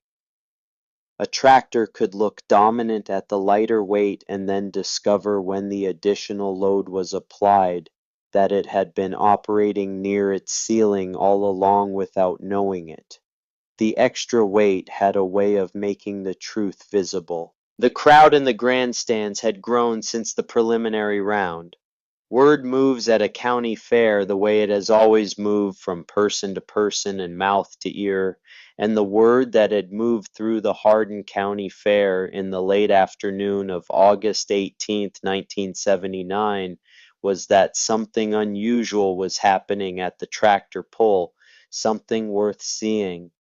A tractor could look dominant at the lighter weight and then discover when the additional load was applied that it had been operating near its ceiling all along without knowing it. The extra weight had a way of making the truth visible. The crowd in the grandstands had grown since the preliminary round. Word moves at a county fair the way it has always moved from person to person and mouth to ear, and the word that had moved through the Hardin County Fair in the late afternoon of August 18th, 1979, was that something unusual was happening at the tractor pull, something worth seeing,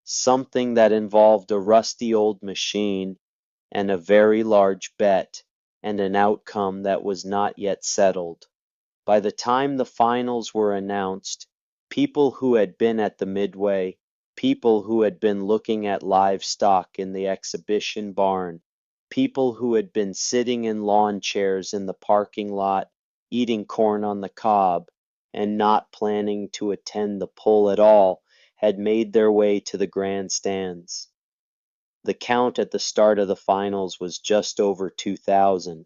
something that involved a rusty old machine and a very large bet, and an outcome that was not yet settled. By the time the finals were announced, people who had been at the Midway, people who had been looking at livestock in the exhibition barn, people who had been sitting in lawn chairs in the parking lot, eating corn on the cob, and not planning to attend the pull at all, had made their way to the grandstands. The count at the start of the finals was just over 2,000.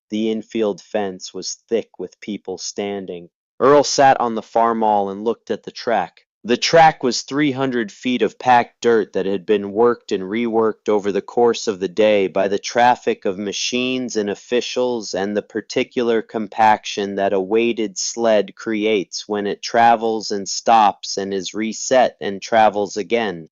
The infield fence was thick with people standing. Earl sat on the Farmall and looked at the track. The track was 300 feet of packed dirt that had been worked and reworked over the course of the day by the traffic of machines and officials and the particular compaction that a weighted sled creates when it travels and stops and is reset and travels again.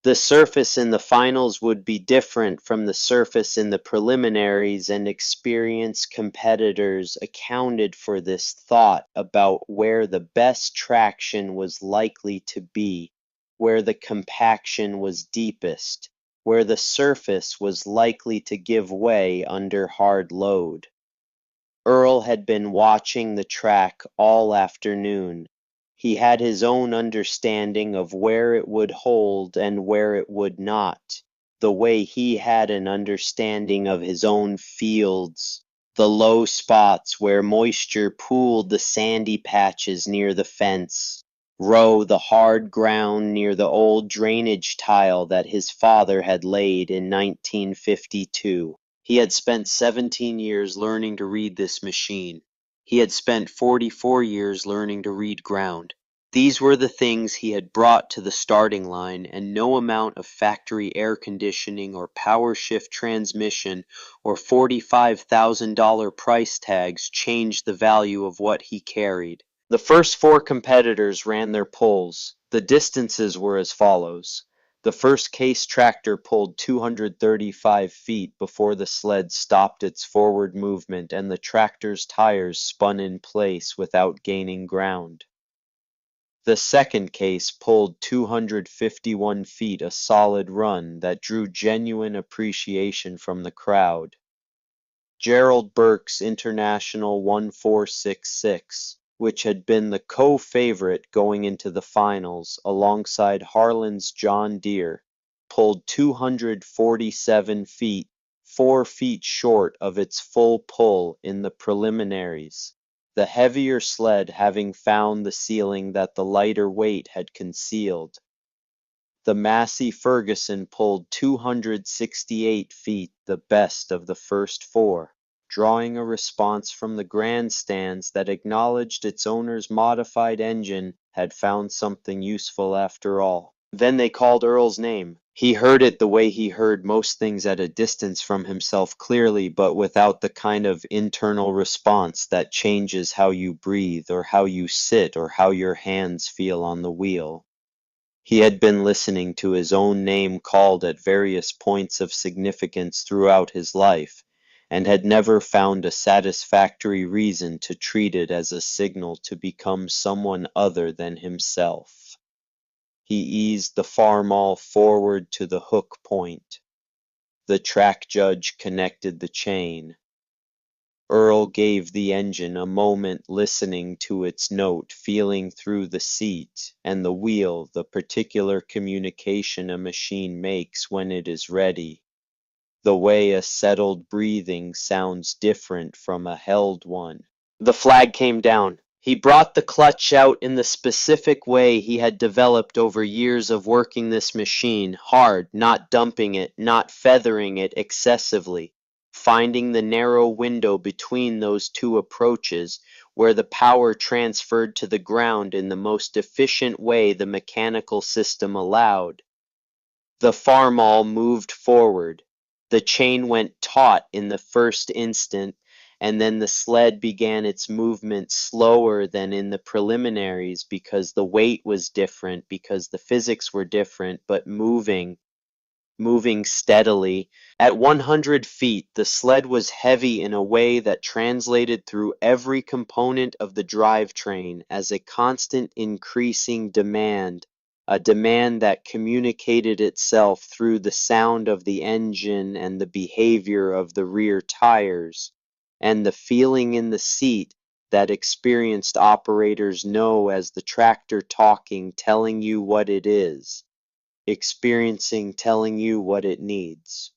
The surface in the finals would be different from the surface in the preliminaries, and experienced competitors accounted for this thought about where the best traction was likely to be, where the compaction was deepest, where the surface was likely to give way under hard load. Earl had been watching the track all afternoon. He had his own understanding of where it would hold and where it would not, the way he had an understanding of his own fields, the low spots where moisture pooled the sandy patches near the fence, row the hard ground near the old drainage tile that his father had laid in 1952. He had spent 17 years learning to read this machine. He had spent 44 years learning to read ground. These were the things he had brought to the starting line, and no amount of factory air conditioning or power shift transmission or $45,000 price tags changed the value of what he carried. The first four competitors ran their pulls. The distances were as follows. The first case tractor pulled 235 feet before the sled stopped its forward movement and the tractor's tires spun in place without gaining ground. The second case pulled 251 feet, a solid run that drew genuine appreciation from the crowd. Gerald Burke's International 1466, which had been the co-favorite going into the finals alongside Harlan's John Deere, pulled 247 feet, 4 feet short of its full pull in the preliminaries, the heavier sled having found the ceiling that the lighter weight had concealed. The Massey Ferguson pulled 268 feet, the best of the first four, drawing a response from the grandstands that acknowledged its owner's modified engine had found something useful after all. Then they called Earl's name. He heard it the way he heard most things at a distance from himself clearly, but without the kind of internal response that changes how you breathe or how you sit or how your hands feel on the wheel. He had been listening to his own name called at various points of significance throughout his life, and had never found a satisfactory reason to treat it as a signal to become someone other than himself. He eased the Farmall forward to the hook point. The track judge connected the chain. Earl gave the engine a moment listening to its note, feeling through the seat and the wheel the particular communication a machine makes when it is ready, the way a settled breathing sounds different from a held one. The flag came down. He brought the clutch out in the specific way he had developed over years of working this machine, hard, not dumping it, not feathering it excessively, finding the narrow window between those two approaches where the power transferred to the ground in the most efficient way the mechanical system allowed. The Farmall moved forward. The chain went taut in the first instant, and then the sled began its movement slower than in the preliminaries because the weight was different, because the physics were different, but moving steadily. At 100 feet, the sled was heavy in a way that translated through every component of the drivetrain as a constant increasing demand, a demand that communicated itself through the sound of the engine and the behavior of the rear tires, and the feeling in the seat that experienced operators know as the tractor talking, telling you what it is, experiencing telling you what it needs.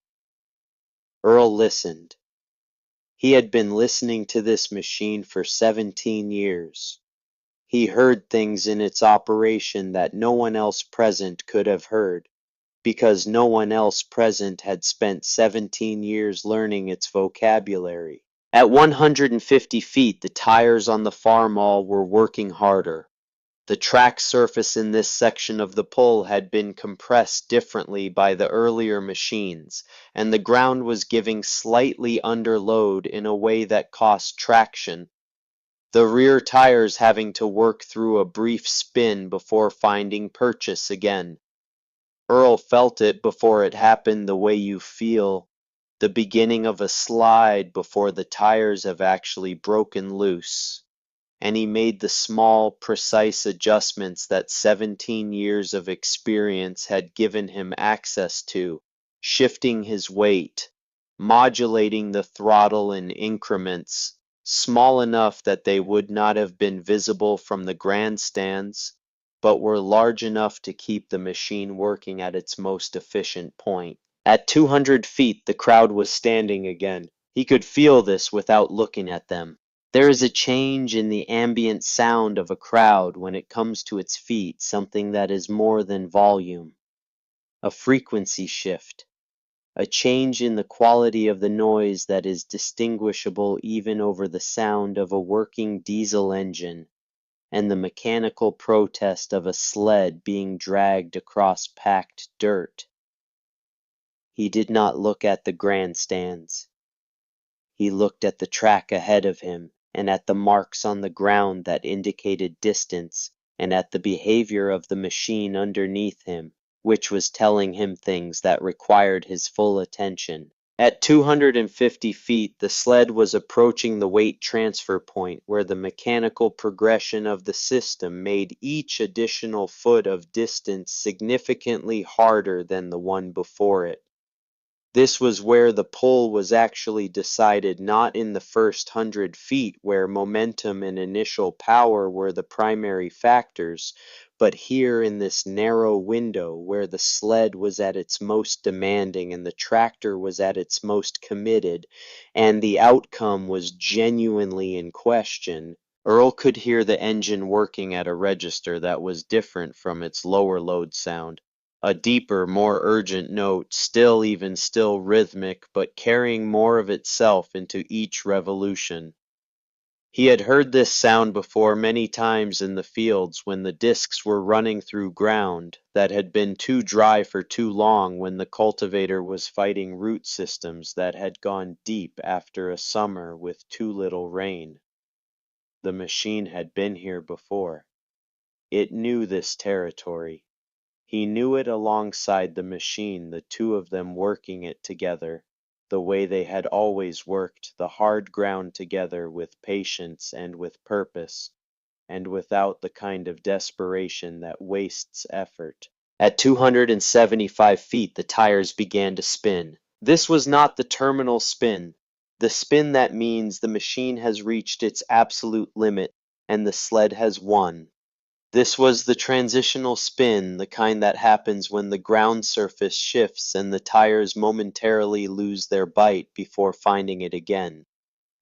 Earl listened. He had been listening to this machine for 17 years. He heard things in its operation that no one else present could have heard, because no one else present had spent 17 years learning its vocabulary. At 150 feet, the tires on the Farmall were working harder. The track surface in this section of the pull had been compressed differently by the earlier machines, and the ground was giving slightly under load in a way that cost traction, the rear tires having to work through a brief spin before finding purchase again. Earl felt it before it happened the way you feel the beginning of a slide before the tires have actually broken loose, and he made the small, precise adjustments that 17 years of experience had given him access to, shifting his weight, modulating the throttle in increments, small enough that they would not have been visible from the grandstands, but were large enough to keep the machine working at its most efficient point. At 200 feet, the crowd was standing again. He could feel this without looking at them. There is a change in the ambient sound of a crowd when it comes to its feet, something that is more than volume, a frequency shift, a change in the quality of the noise that is distinguishable even over the sound of a working diesel engine and the mechanical protest of a sled being dragged across packed dirt. He did not look at the grandstands. He looked at the track ahead of him, and at the marks on the ground that indicated distance, and at the behavior of the machine underneath him, which was telling him things that required his full attention. At 250 feet, the sled was approaching the weight transfer point where the mechanical progression of the system made each additional foot of distance significantly harder than the one before it. This was where the pull was actually decided, not in the first 100 feet where momentum and initial power were the primary factors, but here in this narrow window where the sled was at its most demanding and the tractor was at its most committed, and the outcome was genuinely in question. Earl could hear the engine working at a register that was different from its lower load sound. A deeper, more urgent note, still rhythmic, but carrying more of itself into each revolution. He had heard this sound before many times in the fields when the discs were running through ground that had been too dry for too long, when the cultivator was fighting root systems that had gone deep after a summer with too little rain. The machine had been here before. It knew this territory. He knew it alongside the machine, the two of them working it together, the way they had always worked the hard ground together with patience and with purpose, and without the kind of desperation that wastes effort. At 275 feet, the tires began to spin. This was not the terminal spin, the spin that means the machine has reached its absolute limit and the sled has won. This was the transitional spin, the kind that happens when the ground surface shifts and the tires momentarily lose their bite before finding it again.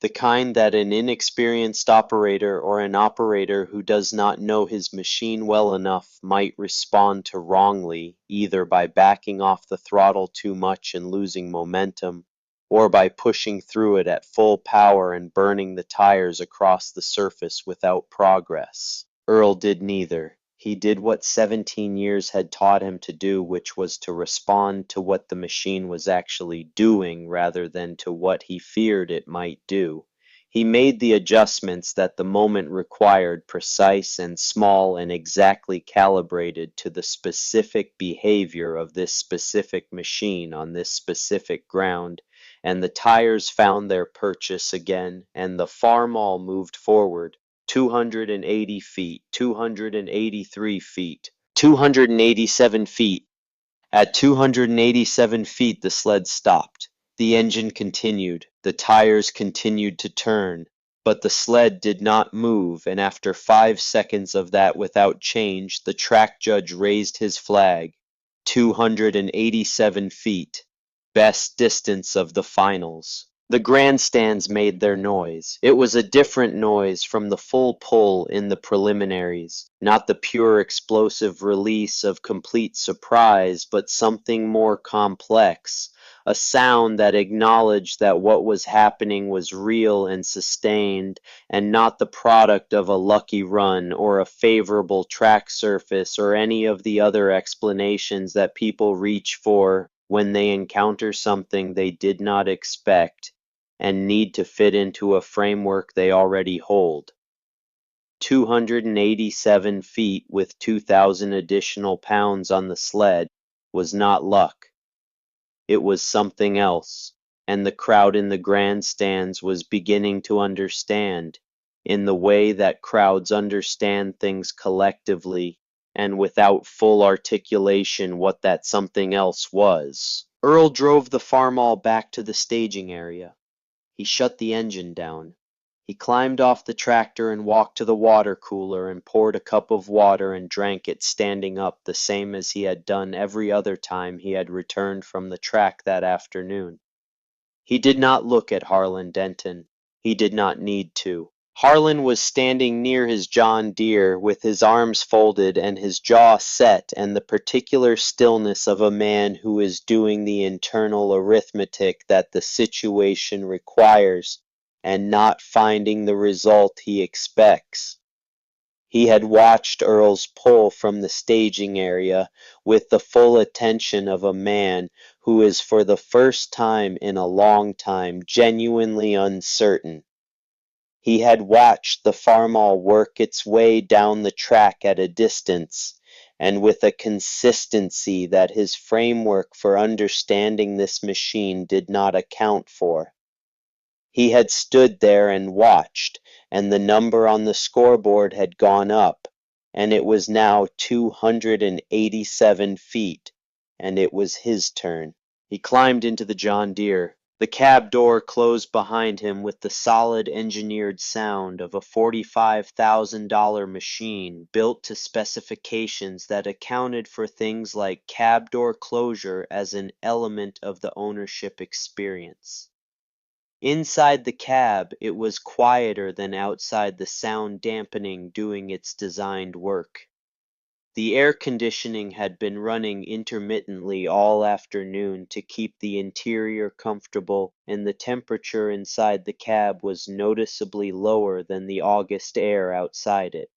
The kind that an inexperienced operator or an operator who does not know his machine well enough might respond to wrongly, either by backing off the throttle too much and losing momentum, or by pushing through it at full power and burning the tires across the surface without progress. Earl did neither. He did what 17 years had taught him to do, which was to respond to what the machine was actually doing rather than to what he feared it might do. He made the adjustments that the moment required, precise and small and exactly calibrated to the specific behavior of this specific machine on this specific ground, and the tires found their purchase again, and the Farmall moved forward 280 feet, 283 feet, 287 feet. At 287 feet the sled stopped. The engine continued, the tires continued to turn, but the sled did not move, and after 5 seconds of that without change, the track judge raised his flag. 287 feet. Best distance of the finals. The grandstands made their noise. It was a different noise from the full pull in the preliminaries, not the pure explosive release of complete surprise, but something more complex, a sound that acknowledged that what was happening was real and sustained, and not the product of a lucky run or a favorable track surface or any of the other explanations that people reach for when they encounter something they did not expect and need to fit into a framework they already hold. 287 feet with 2,000 additional pounds on the sled was not luck. It was something else, and the crowd in the grandstands was beginning to understand, in the way that crowds understand things collectively and without full articulation, what that something else was. Earl drove the Farmall back to the staging area. He shut the engine down. He climbed off the tractor and walked to the water cooler and poured a cup of water and drank it standing up, the same as he had done every other time he had returned from the track that afternoon. He did not look at Harlan Denton. He did not need to. Harlan was standing near his John Deere with his arms folded and his jaw set, and the particular stillness of a man who is doing the internal arithmetic that the situation requires and not finding the result he expects. He had watched Earl's pull from the staging area with the full attention of a man who is for the first time in a long time genuinely uncertain. He had watched the Farmall work its way down the track at a distance, and with a consistency that his framework for understanding this machine did not account for. He had stood there and watched, and the number on the scoreboard had gone up, and it was now 287 feet, and it was his turn. He climbed into the John Deere. The cab door closed behind him with the solid engineered sound of a $45,000 machine built to specifications that accounted for things like cab door closure as an element of the ownership experience. Inside the cab, it was quieter than outside the sound dampening doing its designed work. The air conditioning had been running intermittently all afternoon to keep the interior comfortable, and the temperature inside the cab was noticeably lower than the August air outside it.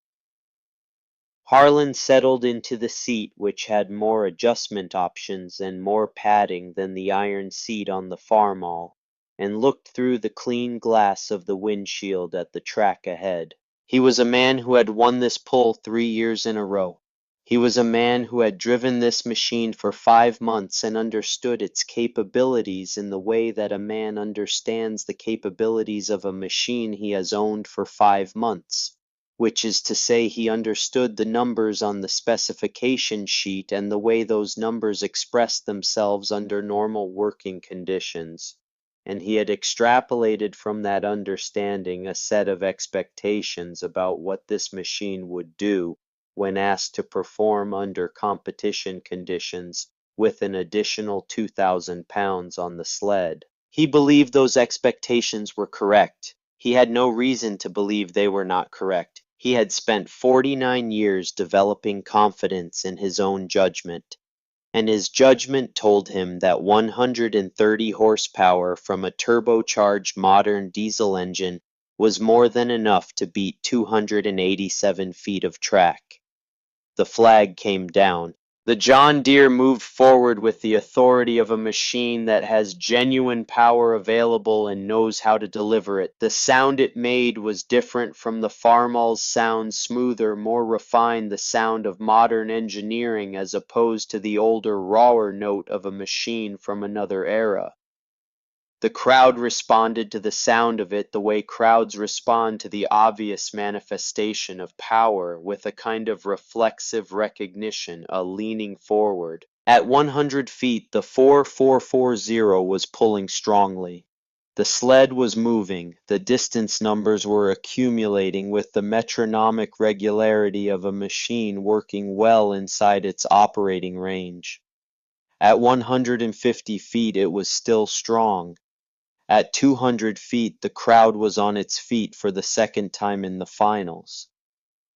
Harlan settled into the seat, which had more adjustment options and more padding than the iron seat on the Farmall, and looked through the clean glass of the windshield at the track ahead. He was a man who had won this pull 3 years in a row. He was a man who had driven this machine for 5 months and understood its capabilities in the way that a man understands the capabilities of a machine he has owned for 5 months, which is to say he understood the numbers on the specification sheet and the way those numbers express themselves under normal working conditions, and he had extrapolated from that understanding a set of expectations about what this machine would do when asked to perform under competition conditions with an additional 2,000 pounds on the sled. He believed those expectations were correct. He had no reason to believe they were not correct. He had spent 49 years developing confidence in his own judgment, and his judgment told him that 130 horsepower from a turbocharged modern diesel engine was more than enough to beat 287 feet of track. The flag came down. The John Deere moved forward with the authority of a machine that has genuine power available and knows how to deliver it. The sound it made was different from the Farmall's sound, smoother, more refined, the sound of modern engineering as opposed to the older, rawer note of a machine from another era. The crowd responded to the sound of it the way crowds respond to the obvious manifestation of power, with a kind of reflexive recognition, a leaning forward. At 100 feet, the 4440 was pulling strongly. The sled was moving, the distance numbers were accumulating with the metronomic regularity of a machine working well inside its operating range. At 150 feet, it was still strong. At 200 feet, the crowd was on its feet for the second time in the finals.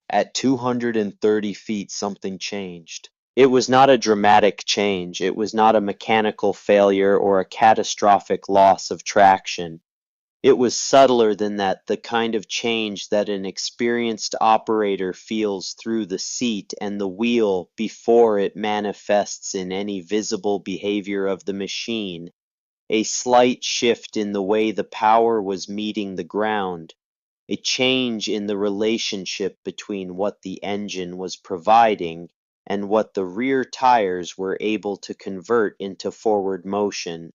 At 230 feet, something changed. It was not a dramatic change. It was not a mechanical failure or a catastrophic loss of traction. It was subtler than that, the kind of change that an experienced operator feels through the seat and the wheel before it manifests in any visible behavior of the machine. A slight shift in the way the power was meeting the ground, a change in the relationship between what the engine was providing and what the rear tires were able to convert into forward motion.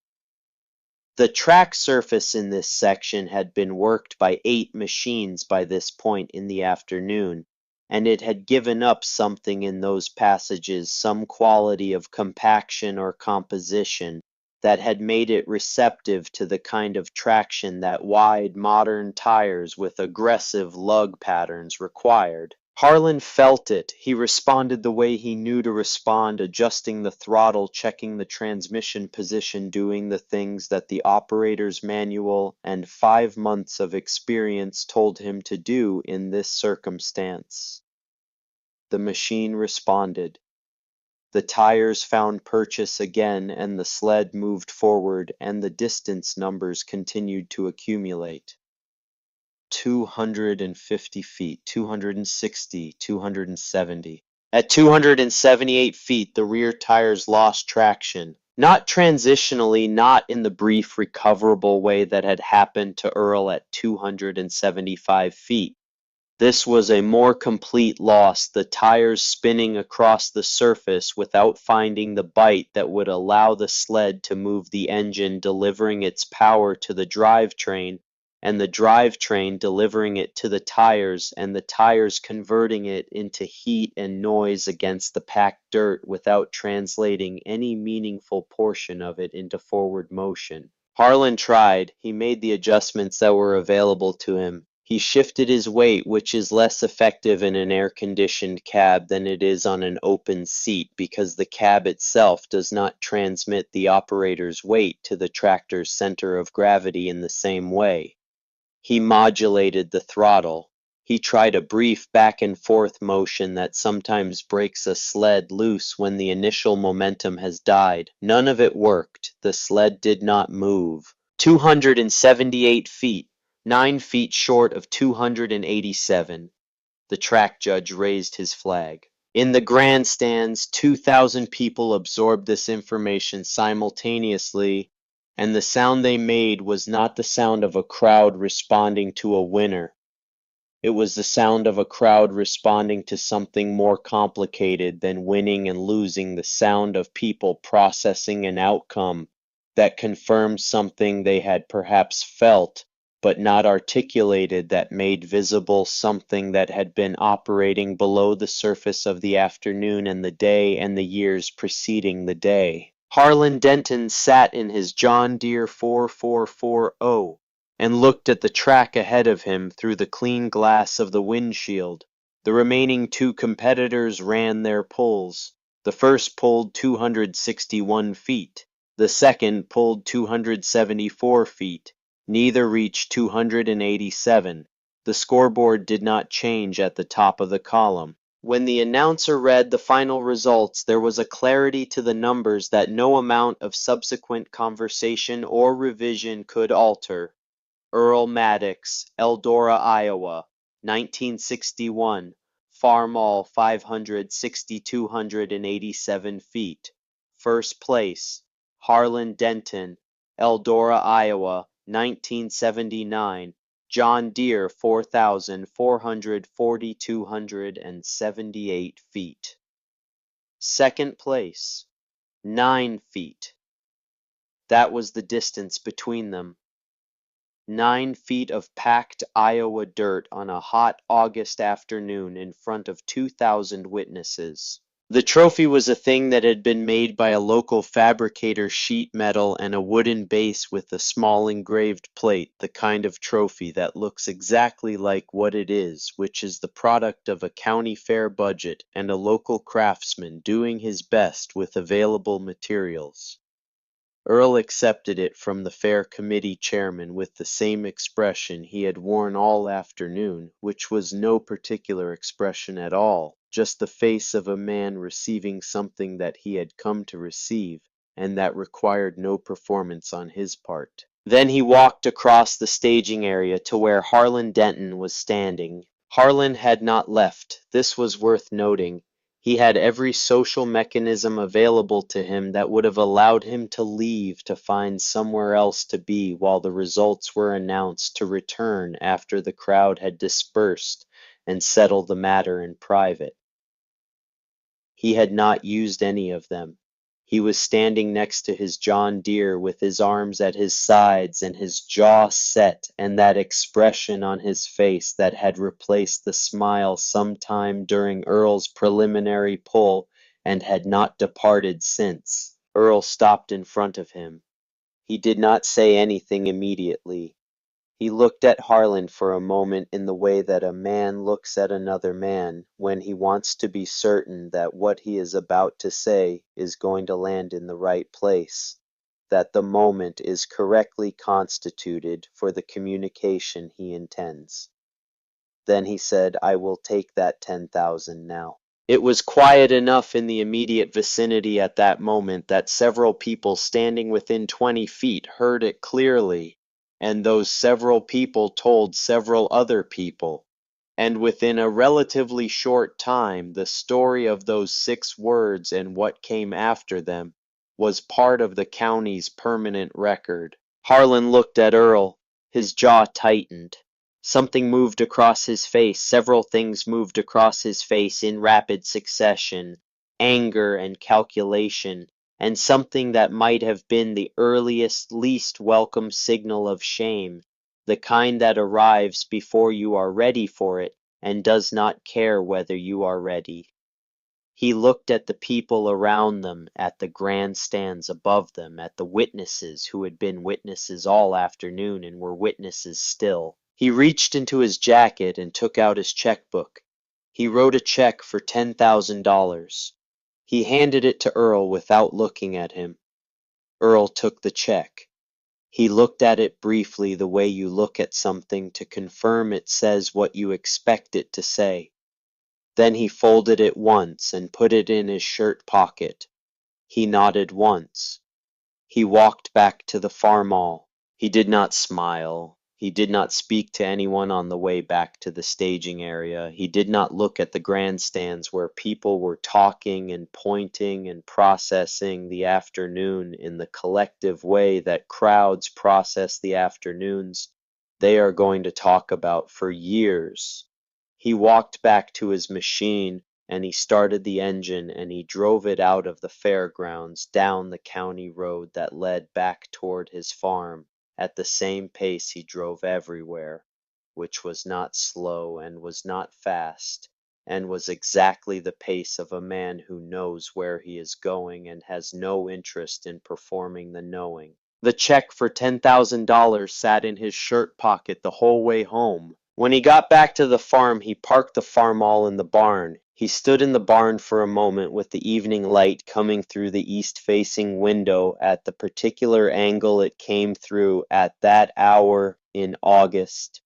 The track surface in this section had been worked by 8 machines by this point in the afternoon, and it had given up something in those passages, some quality of compaction or composition, that had made it receptive to the kind of traction that wide, modern tires with aggressive lug patterns required. Harlan felt it. He responded the way he knew to respond, adjusting the throttle, checking the transmission position, doing the things that the operator's manual and 5 months of experience told him to do in this circumstance. The machine responded. The tires found purchase again, and the sled moved forward, and the distance numbers continued to accumulate. 250 feet, 260, 270. At 278 feet, the rear tires lost traction. Not transitionally, not in the brief recoverable way that had happened to Earl at 275 feet. This was a more complete loss, the tires spinning across the surface without finding the bite that would allow the sled to move the engine, delivering its power to the drivetrain, and the drivetrain delivering it to the tires, and the tires converting it into heat and noise against the packed dirt without translating any meaningful portion of it into forward motion. Harlan tried. He made the adjustments that were available to him. He shifted his weight, which is less effective in an air-conditioned cab than it is on an open seat because the cab itself does not transmit the operator's weight to the tractor's center of gravity in the same way. He modulated the throttle. He tried a brief back-and-forth motion that sometimes breaks a sled loose when the initial momentum has died. None of it worked. The sled did not move. 278 feet. 9 feet short of 287. The track judge raised his flag. In the grandstands, 2,000 people absorbed this information simultaneously, and the sound they made was not the sound of a crowd responding to a winner. It was the sound of a crowd responding to something more complicated than winning and losing, the sound of people processing an outcome that confirmed something they had perhaps felt but not articulated, that made visible something that had been operating below the surface of the afternoon and the day and the years preceding the day. Harlan Denton sat in his John Deere 4440 and looked at the track ahead of him through the clean glass of the windshield. The remaining 2 competitors ran their pulls. The first pulled 261 feet. The second pulled 274 feet. Neither reached 287. The scoreboard did not change at the top of the column. When the announcer read the final results, there was a clarity to the numbers that no amount of subsequent conversation or revision could alter. Earl Maddox, Eldora, Iowa, 1961, Farmall 560,287 feet. First place, Harlan Denton, Eldora, Iowa, 1979. John Deere 4,440,278 feet. Second place, 9 feet. That was the distance between them. 9 feet of packed Iowa dirt on a hot August afternoon in front of 2,000 witnesses. The trophy was a thing that had been made by a local fabricator, sheet metal and a wooden base with a small engraved plate, the kind of trophy that looks exactly like what it is, which is the product of a county fair budget and a local craftsman doing his best with available materials. Earl accepted it from the fair committee chairman with the same expression he had worn all afternoon, which was no particular expression at all, just the face of a man receiving something that he had come to receive, and that required no performance on his part. Then he walked across the staging area to where Harlan Denton was standing. Harlan had not left. This was worth noting. He had every social mechanism available to him that would have allowed him to leave to find somewhere else to be while the results were announced, to return after the crowd had dispersed and settle the matter in private. He had not used any of them. He was standing next to his John Deere with his arms at his sides and his jaw set and that expression on his face that had replaced the smile sometime during Earl's preliminary pull and had not departed since. Earl stopped in front of him. He did not say anything immediately. He looked at Harlan for a moment in the way that a man looks at another man when he wants to be certain that what he is about to say is going to land in the right place, that the moment is correctly constituted for the communication he intends. Then he said, "I will take that 10,000 now." It was quiet enough in the immediate vicinity at that moment that several people standing within 20 feet heard it clearly. And those several people told several other people, and within a relatively short time the story of those 6 words and what came after them was part of the county's permanent record. Harlan looked at Earl. His jaw tightened. Something moved across his face. Several things moved across his face in rapid succession. Anger and calculation, and something that might have been the earliest, least welcome signal of shame, the kind that arrives before you are ready for it and does not care whether you are ready. He looked at the people around them, at the grandstands above them, at the witnesses who had been witnesses all afternoon and were witnesses still. He reached into his jacket and took out his checkbook. He wrote a check for $10,000. He handed it to Earl without looking at him. Earl took the check. He looked at it briefly the way you look at something to confirm it says what you expect it to say. Then he folded it once and put it in his shirt pocket. He nodded once. He walked back to the Farmall. He did not smile. He did not speak to anyone on the way back to the staging area. He did not look at the grandstands where people were talking and pointing and processing the afternoon in the collective way that crowds process the afternoons they are going to talk about for years. He walked back to his machine and he started the engine and he drove it out of the fairgrounds down the county road that led back toward his farm at the same pace he drove everywhere, which was not slow and was not fast, and was exactly the pace of a man who knows where he is going and has no interest in performing the knowing. The check for $10,000 sat in his shirt pocket the whole way home. When he got back to the farm, he parked the Farmall in the barn. He stood in the barn for a moment with the evening light coming through the east-facing window at the particular angle it came through at that hour in August,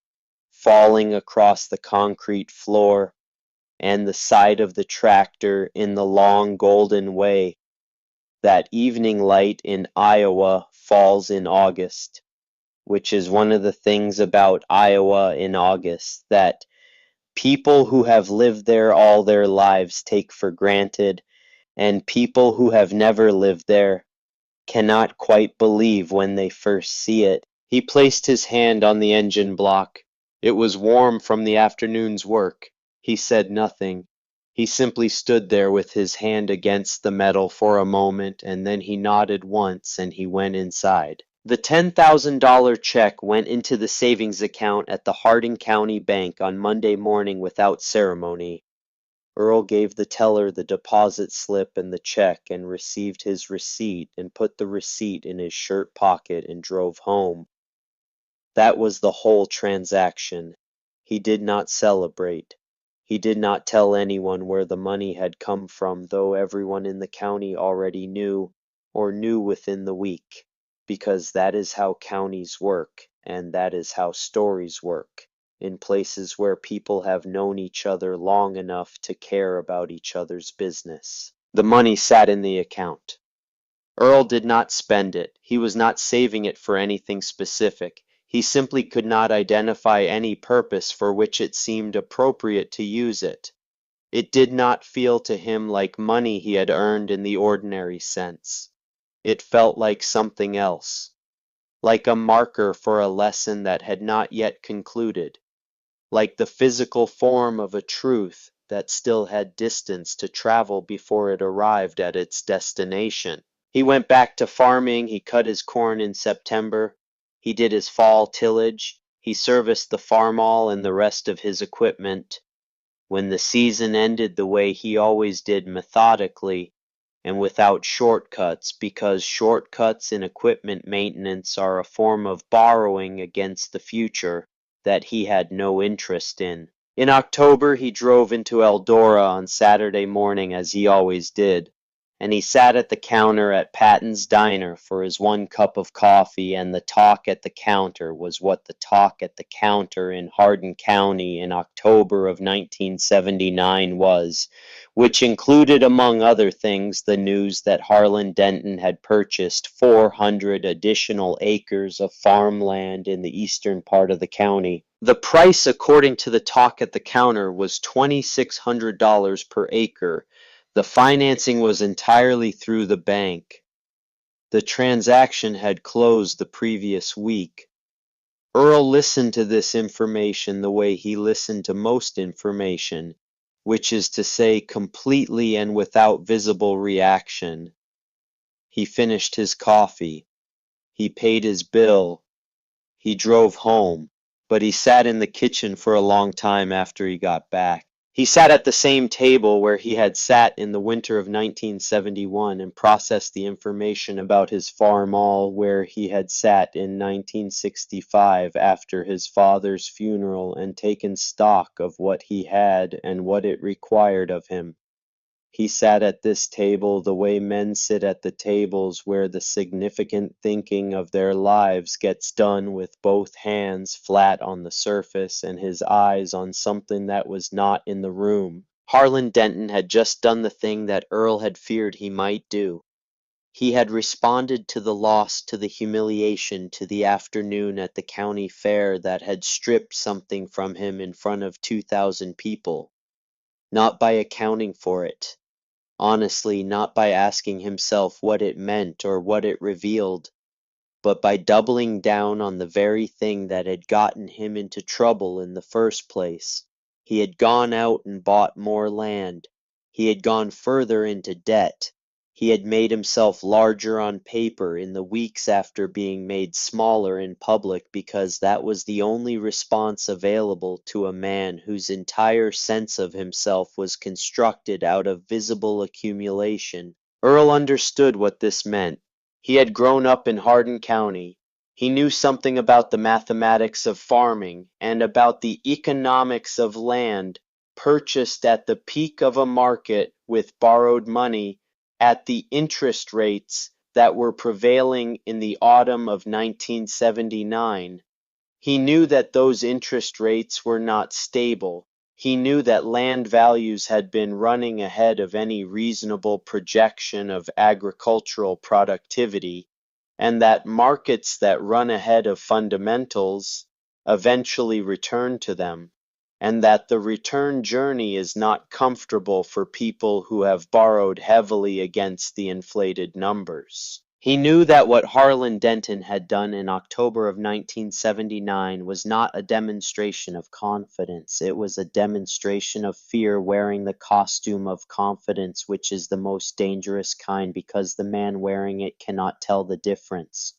falling across the concrete floor and the side of the tractor in the long golden way that evening light in Iowa falls in August, which is one of the things about Iowa in August that People who have lived there all their lives take for granted, and people who have never lived there cannot quite believe when they first see it. He placed his hand on the engine block. It was warm from the afternoon's work. He said nothing. He simply stood there with his hand against the metal for a moment, and then he nodded once and he went inside. The $10,000 check went into the savings account at the Hardin County Bank on Monday morning without ceremony. Earl gave the teller the deposit slip and the check and received his receipt and put the receipt in his shirt pocket and drove home. That was the whole transaction. He did not celebrate. He did not tell anyone where the money had come from, though everyone in the county already knew, or knew within the week, because that is how counties work, and that is how stories work, in places where people have known each other long enough to care about each other's business. The money sat in the account. Earl did not spend it. He was not saving it for anything specific. He simply could not identify any purpose for which it seemed appropriate to use it. It did not feel to him like money he had earned in the ordinary sense. It felt like something else, like a marker for a lesson that had not yet concluded, like the physical form of a truth that still had distance to travel before it arrived at its destination. He went back to farming. He cut his corn in September. He did his fall tillage. He serviced the Farmall and the rest of his equipment. When the season ended the way he always did, methodically and without shortcuts, because shortcuts in equipment maintenance are a form of borrowing against the future that he had no interest in. In October, he drove into Eldora on Saturday morning as he always did, and he sat at the counter at Patton's Diner for his 1 cup of coffee, and the talk at the counter was what the talk at the counter in Hardin County in October of 1979 was, which included, among other things, the news that Harlan Denton had purchased 400 additional acres of farmland in the eastern part of the county. The price, according to the talk at the counter, was $2,600 per acre. The financing was entirely through the bank. The transaction had closed the previous week. Earl listened to this information the way he listened to most information, which is to say completely and without visible reaction. He finished his coffee. He paid his bill. He drove home, but he sat in the kitchen for a long time after he got back. He sat at the same table where he had sat in the winter of 1971 and processed the information about his Farmall where he had sat in 1965 after his father's funeral and taken stock of what he had and what it required of him. He sat at this table the way men sit at the tables where the significant thinking of their lives gets done with both hands flat on the surface and his eyes on something that was not in the room. Harlan Denton had just done the thing that Earl had feared he might do. He had responded to the loss, to the humiliation, to the afternoon at the county fair that had stripped something from him in front of 2,000 people, not by accounting for it. Honestly, not by asking himself what it meant or what it revealed, but by doubling down on the very thing that had gotten him into trouble in the first place. He had gone out and bought more land. He had gone further into debt. He had made himself larger on paper in the weeks after being made smaller in public because that was the only response available to a man whose entire sense of himself was constructed out of visible accumulation. Earl understood what this meant. He had grown up in Hardin County. He knew something about the mathematics of farming and about the economics of land purchased at the peak of a market with borrowed money at the interest rates that were prevailing in the autumn of 1979. He knew that those interest rates were not stable. He knew that land values had been running ahead of any reasonable projection of agricultural productivity, and that markets that run ahead of fundamentals eventually return to them. and that the return journey is not comfortable for people who have borrowed heavily against the inflated numbers. He knew that what Harlan Denton had done in October of 1979 was not a demonstration of confidence. It was a demonstration of fear wearing the costume of confidence, which is the most dangerous kind because the man wearing it cannot tell the difference.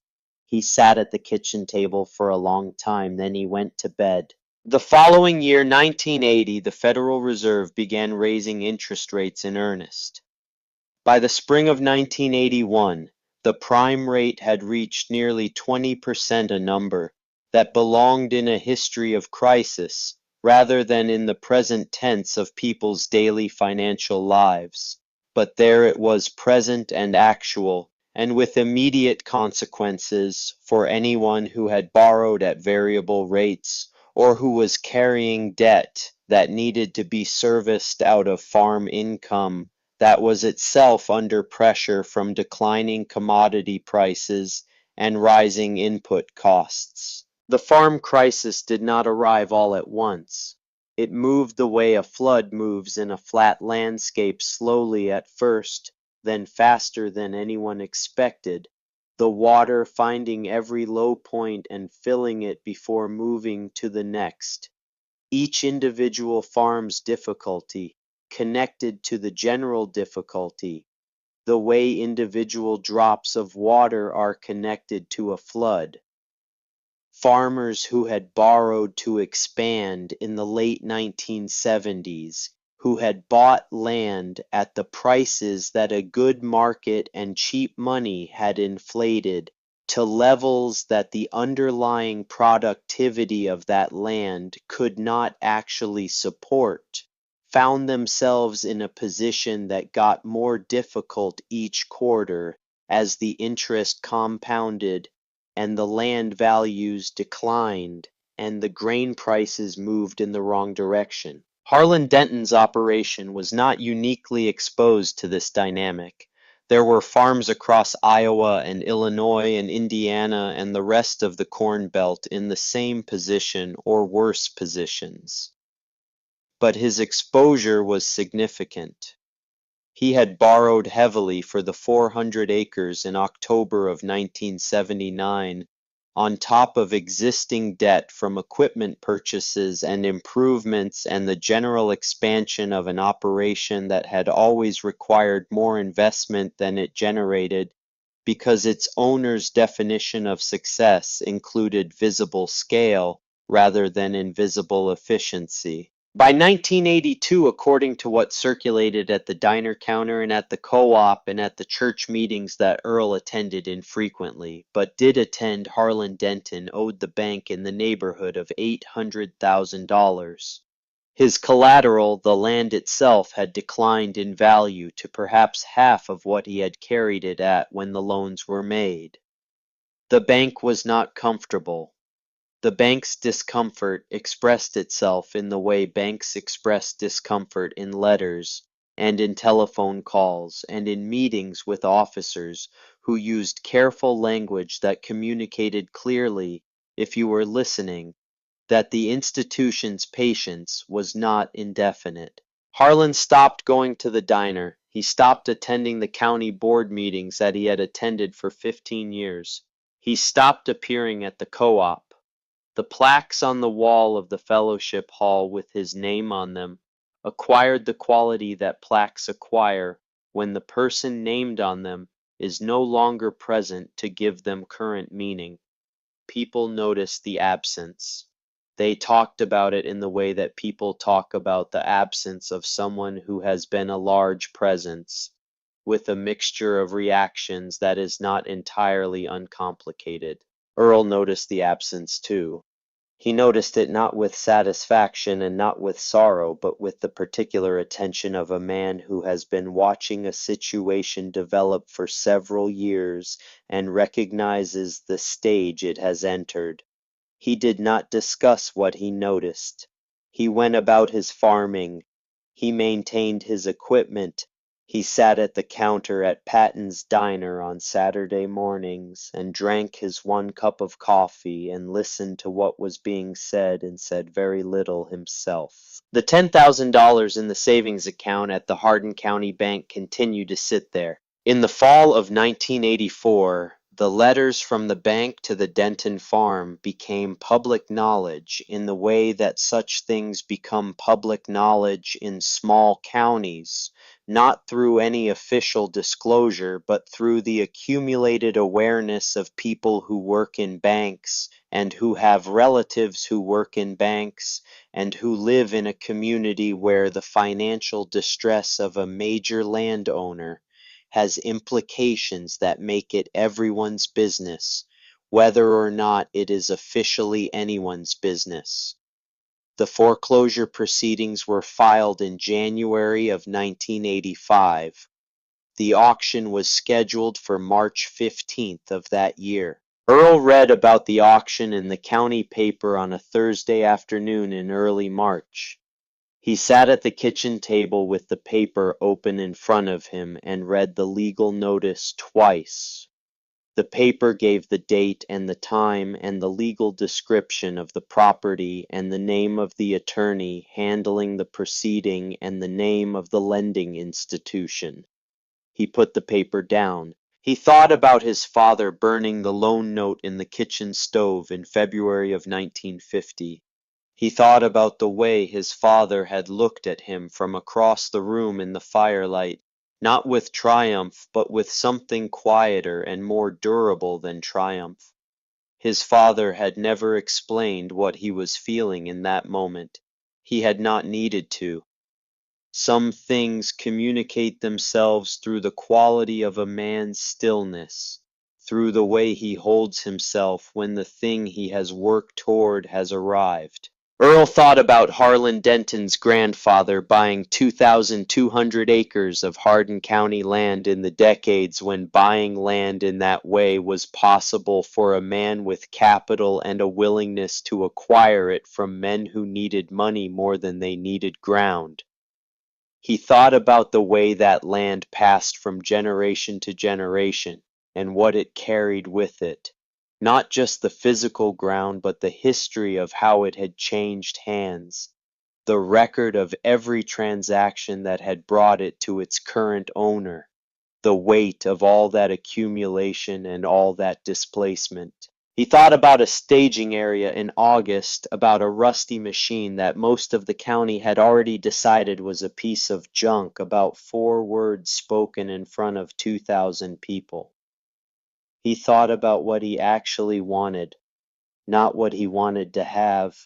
He sat at the kitchen table for a long time, then he went to bed. The following year, 1980, the Federal Reserve began raising interest rates in earnest. By the spring of 1981, the prime rate had reached nearly 20%, a number that belonged in a history of crisis rather than in the present tense of people's daily financial lives. But there it was, present and actual, and with immediate consequences for anyone who had borrowed at variable rates or who was carrying debt that needed to be serviced out of farm income that was itself under pressure from declining commodity prices and rising input costs. The farm crisis did not arrive all at once. It moved the way a flood moves in a flat landscape, slowly at first, then faster than anyone expected, the water finding every low point and filling it before moving to the next. Each individual farm's difficulty connected to the general difficulty, the way individual drops of water are connected to a flood. Farmers who had borrowed to expand in the late 1970s, who had bought land at the prices that a good market and cheap money had inflated to levels that the underlying productivity of that land could not actually support, found themselves in a position that got more difficult each quarter as the interest compounded and the land values declined and the grain prices moved in the wrong direction. Harlan Denton's operation was not uniquely exposed to this dynamic. There were farms across Iowa and Illinois and Indiana and the rest of the Corn Belt in the same position or worse positions. But his exposure was significant. He had borrowed heavily for the 400 acres in October of 1979, on top of existing debt from equipment purchases and improvements and the general expansion of an operation that had always required more investment than it generated because its owner's definition of success included visible scale rather than invisible efficiency. By 1982, according to what circulated at the diner counter and at the co-op and at the church meetings that Earl attended infrequently, but did attend, Harlan Denton owed the bank in the neighborhood of $800,000. His collateral, the land itself, had declined in value to perhaps half of what he had carried it at when the loans were made. The bank was not comfortable. The bank's discomfort expressed itself in the way banks express discomfort in letters and in telephone calls and in meetings with officers who used careful language that communicated clearly, if you were listening, that the institution's patience was not indefinite. Harlan stopped going to the diner. He stopped attending the county board meetings that he had attended for 15 years. He stopped appearing at the co-op. The plaques on the wall of the fellowship hall with his name on them acquired the quality that plaques acquire when the person named on them is no longer present to give them current meaning. People noticed the absence. They talked about it in the way that people talk about the absence of someone who has been a large presence, with a mixture of reactions that is not entirely uncomplicated. Earl noticed the absence too. He noticed it not with satisfaction and not with sorrow, but with the particular attention of a man who has been watching a situation develop for several years and recognizes the stage it has entered. He did not discuss what he noticed. He went about his farming. He maintained his equipment, He sat at the counter at Patton's Diner on Saturday mornings and drank his 1 cup of coffee and listened to what was being said and said very little himself. The $10,000 in the savings account at the Hardin County Bank continued to sit there. In the fall of 1984, the letters from the bank to the Denton farm became public knowledge in the way that such things become public knowledge in small counties, not through any official disclosure, but through the accumulated awareness of people who work in banks and who have relatives who work in banks and who live in a community where the financial distress of a major landowner has implications that make it everyone's business, whether or not it is officially anyone's business. The foreclosure proceedings were filed in January of 1985. The auction was scheduled for March 15th of that year. Earl read about the auction in the county paper on a Thursday afternoon in early March. He sat at the kitchen table with the paper open in front of him and read the legal notice twice. The paper gave the date and the time and the legal description of the property and the name of the attorney handling the proceeding and the name of the lending institution. He put the paper down. He thought about his father burning the loan note in the kitchen stove in February of 1950. He thought about the way his father had looked at him from across the room in the firelight, not with triumph, but with something quieter and more durable than triumph. His father had never explained what he was feeling in that moment. He had not needed to. Some things communicate themselves through the quality of a man's stillness, through the way he holds himself when the thing he has worked toward has arrived. Earl thought about Harlan Denton's grandfather buying 2,200 acres of Hardin County land in the decades when buying land in that way was possible for a man with capital and a willingness to acquire it from men who needed money more than they needed ground. He thought about the way that land passed from generation to generation and what it carried with it. Not just the physical ground, but the history of how it had changed hands, the record of every transaction that had brought it to its current owner, the weight of all that accumulation and all that displacement. He thought about a staging area in August, about a rusty machine that most of the county had already decided was a piece of junk, about 4 words spoken in front of 2,000 people. He thought about what he actually wanted, not what he wanted to have,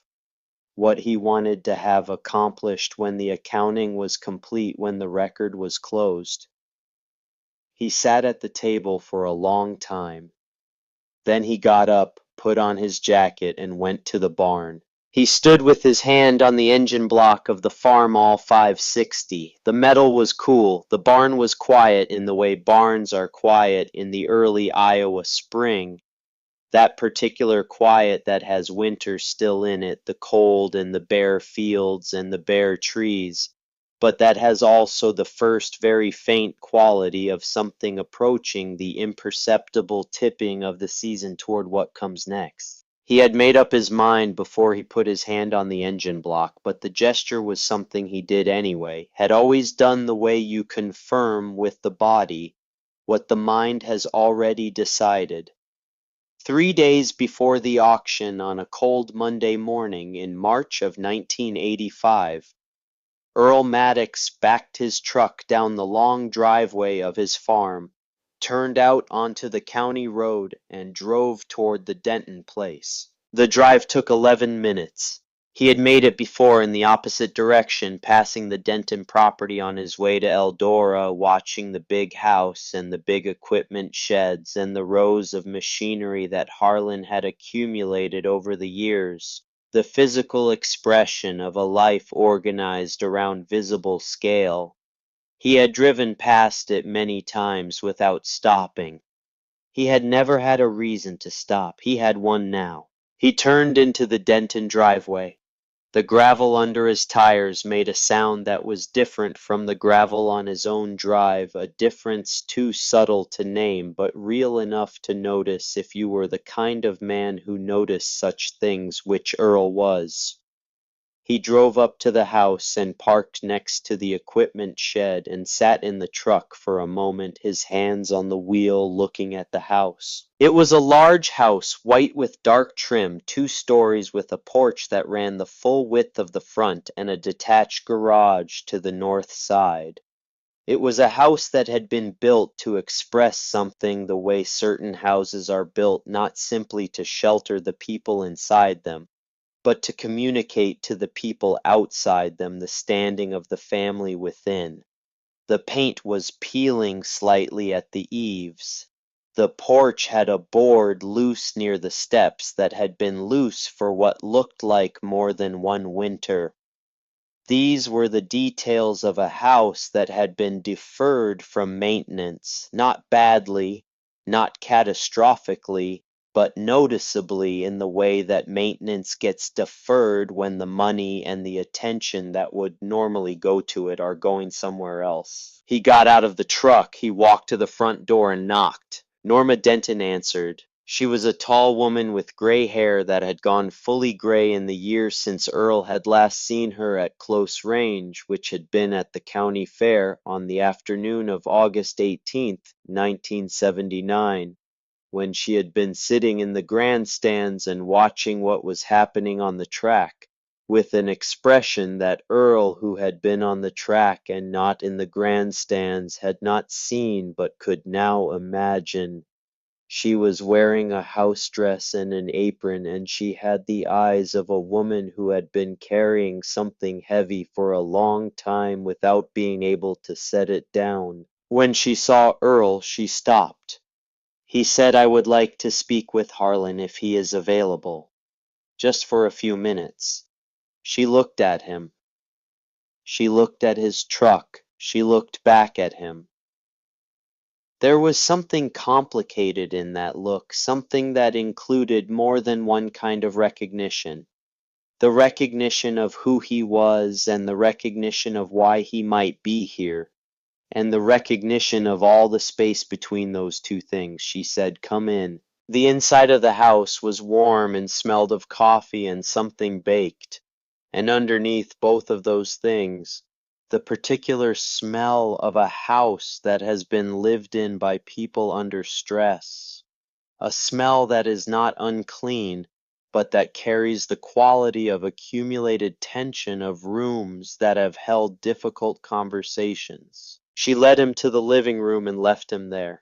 what he wanted to have accomplished when the accounting was complete, when the record was closed. He sat at the table for a long time. Then he got up, put on his jacket, and went to the barn. He stood with his hand on the engine block of the Farmall 560. The metal was cool. The barn was quiet in the way barns are quiet in the early Iowa spring. That particular quiet that has winter still in it, the cold and the bare fields and the bare trees, but that has also the first very faint quality of something approaching the imperceptible tipping of the season toward what comes next. He had made up his mind before he put his hand on the engine block, but the gesture was something he did anyway, had always done the way you confirm with the body what the mind has already decided. 3 days before the auction on a cold Monday morning in March of 1985, Earl Maddox backed his truck down the long driveway of his farm, turned out onto the county road, and drove toward the Denton place. The drive took 11 minutes. He had made it before in the opposite direction, passing the Denton property on his way to Eldora, watching the big house and the big equipment sheds and the rows of machinery that Harlan had accumulated over the years, the physical expression of a life organized around visible scale. He had driven past it many times without stopping. He had never had a reason to stop. He had one now. He turned into the Denton driveway. The gravel under his tires made a sound that was different from the gravel on his own drive, a difference too subtle to name, but real enough to notice if you were the kind of man who noticed such things, which Earl was. He drove up to the house and parked next to the equipment shed and sat in the truck for a moment, his hands on the wheel, looking at the house. It was a large house, white with dark trim, 2 stories with a porch that ran the full width of the front and a detached garage to the north side. It was a house that had been built to express something the way certain houses are built, not simply to shelter the people inside them, but to communicate to the people outside them the standing of the family within. The paint was peeling slightly at the eaves. The porch had a board loose near the steps that had been loose for what looked like more than one winter. These were the details of a house that had been deferred from maintenance, not badly, not catastrophically, but noticeably in the way that maintenance gets deferred when the money and the attention that would normally go to it are going somewhere else. He got out of the truck, he walked to the front door and knocked. Norma Denton answered. She was a tall woman with gray hair that had gone fully gray in the years since Earl had last seen her at close range, which had been at the county fair on the afternoon of August 18th, 1979, when she had been sitting in the grandstands and watching what was happening on the track, with an expression that Earl, who had been on the track and not in the grandstands, had not seen but could now imagine. She was wearing a house dress and an apron, and she had the eyes of a woman who had been carrying something heavy for a long time without being able to set it down. When she saw Earl, she stopped. He said, "I would like to speak with Harlan if he is available, just for a few minutes." She looked at him. She looked at his truck. She looked back at him. There was something complicated in that look, something that included more than one kind of recognition. The recognition of who he was, and the recognition of why he might be here, and the recognition of all the space between those two things. She said, "Come in." The inside of the house was warm and smelled of coffee and something baked, and underneath both of those things, the particular smell of a house that has been lived in by people under stress, a smell that is not unclean, but that carries the quality of accumulated tension of rooms that have held difficult conversations. She led him to the living room and left him there.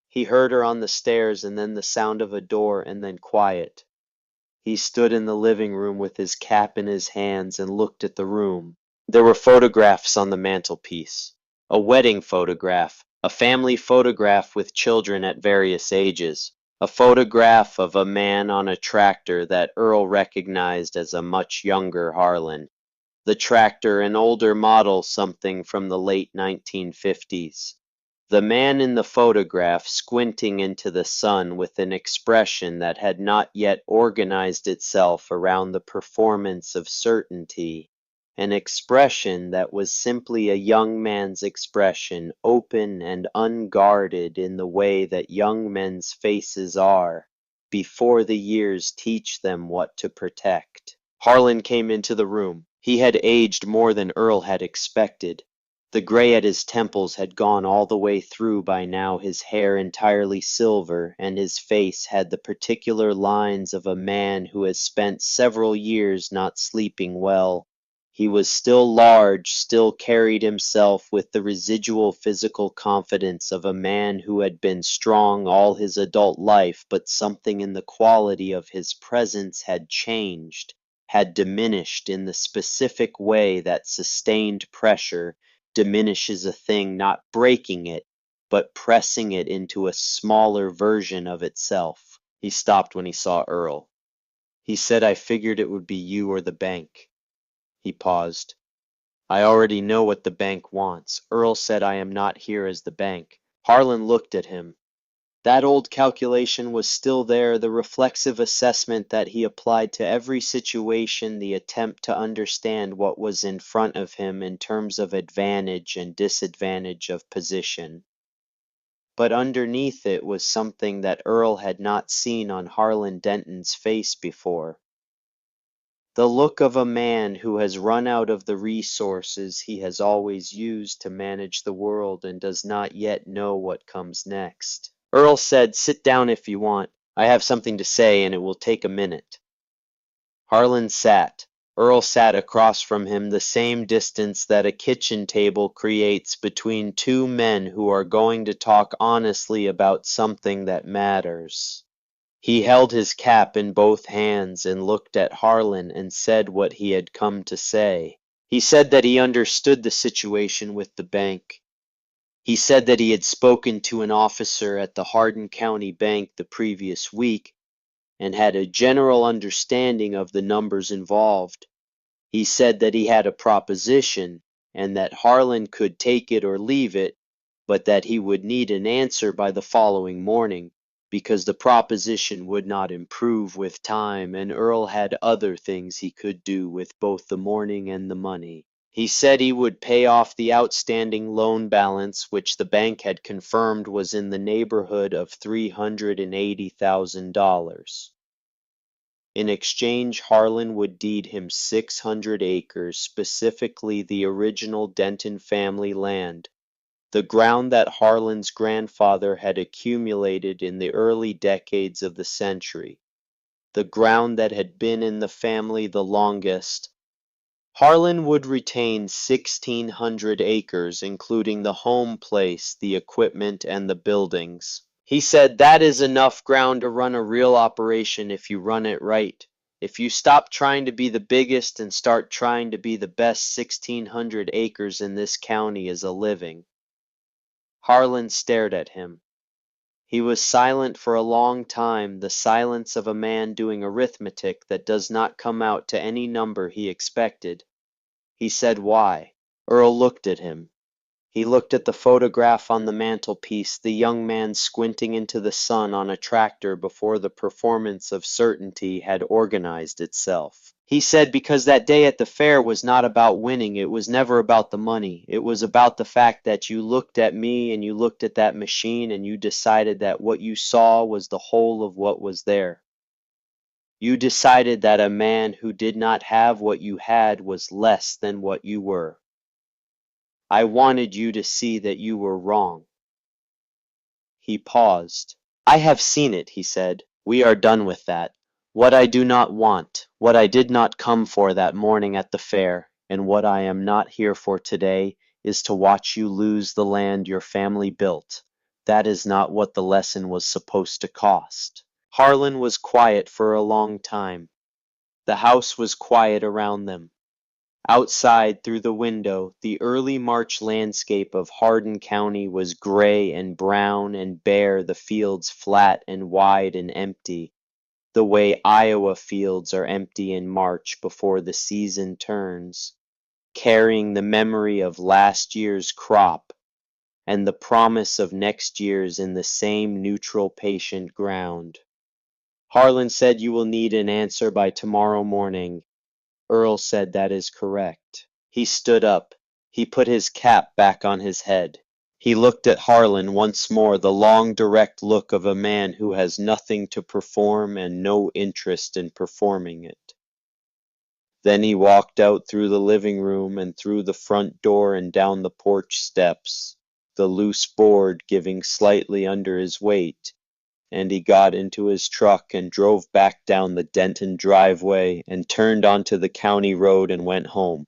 He heard her on the stairs, and then the sound of a door, and then quiet. He stood in the living room with his cap in his hands and looked at the room. There were photographs on the mantelpiece. A wedding photograph, a family photograph with children at various ages, a photograph of a man on a tractor that Earl recognized as a much younger Harlan. The tractor, an older model, something from the late 1950s. The man in the photograph squinting into the sun with an expression that had not yet organized itself around the performance of certainty, an expression that was simply a young man's expression, open and unguarded in the way that young men's faces are, before the years teach them what to protect. Harlan came into the room. He had aged more than Earl had expected. The gray at his temples had gone all the way through by now, his hair entirely silver, and his face had the particular lines of a man who has spent several years not sleeping well. He was still large, still carried himself with the residual physical confidence of a man who had been strong all his adult life, but something in the quality of his presence had changed, had diminished in the specific way that sustained pressure diminishes a thing, not breaking it, but pressing it into a smaller version of itself. He stopped when he saw Earl. He said, "I figured it would be you or the bank." He paused. "I already know what the bank wants. Earl said I am not here as the bank." Harlan looked at him. That old calculation was still there, the reflexive assessment that he applied to every situation, the attempt to understand what was in front of him in terms of advantage and disadvantage of position. But underneath it was something that Earl had not seen on Harlan Denton's face before. The look of a man who has run out of the resources he has always used to manage the world and does not yet know what comes next. Earl said, "Sit down if you want. I have something to say, and it will take a minute." Harlan sat. Earl sat across from him, the same distance that a kitchen table creates between two men who are going to talk honestly about something that matters. He held his cap in both hands and looked at Harlan and said what he had come to say. He said that he understood the situation with the bank. He said that he had spoken to an officer at the Hardin County Bank the previous week and had a general understanding of the numbers involved. He said that he had a proposition and that Harlan could take it or leave it, but that he would need an answer by the following morning, because the proposition would not improve with time, and Earl had other things he could do with both the morning and the money. He said he would pay off the outstanding loan balance, which the bank had confirmed was in the neighborhood of $380,000. In exchange, Harlan would deed him 600 acres, specifically the original Denton family land, the ground that Harlan's grandfather had accumulated in the early decades of the century, the ground that had been in the family the longest. Harlan would retain 1,600 acres, including the home place, the equipment, and the buildings. He said that is enough ground to run a real operation if you run it right. If you stop trying to be the biggest and start trying to be the best, 1,600 acres in this county is a living. Harlan stared at him. He was silent for a long time, the silence of a man doing arithmetic that does not come out to any number he expected. He said, "Why?" Earl looked at him. He looked at the photograph on the mantelpiece, the young man squinting into the sun on a tractor before the performance of certainty had organized itself. He said, "Because that day at the fair was not about winning, it was never about the money. It was about the fact that you looked at me and you looked at that machine and you decided that what you saw was the whole of what was there. You decided that a man who did not have what you had was less than what you were. I wanted you to see that you were wrong." He paused. "I have seen it," he said. "We are done with that. What I do not want, what I did not come for that morning at the fair, and what I am not here for today, is to watch you lose the land your family built. That is not what the lesson was supposed to cost." Harlan was quiet for a long time. The house was quiet around them. Outside, through the window, the early March landscape of Hardin County was gray and brown and bare, the fields flat and wide and empty, the way Iowa fields are empty in March before the season turns, carrying the memory of last year's crop and the promise of next year's in the same neutral, patient ground. Harlan said, "You will need an answer by tomorrow morning." Earl said, "That is correct." He stood up. He put his cap back on his head. He looked at Harlan once more, the long, direct look of a man who has nothing to perform and no interest in performing it. Then he walked out through the living room and through the front door and down the porch steps, the loose board giving slightly under his weight, and he got into his truck and drove back down the Denton driveway and turned onto the county road and went home.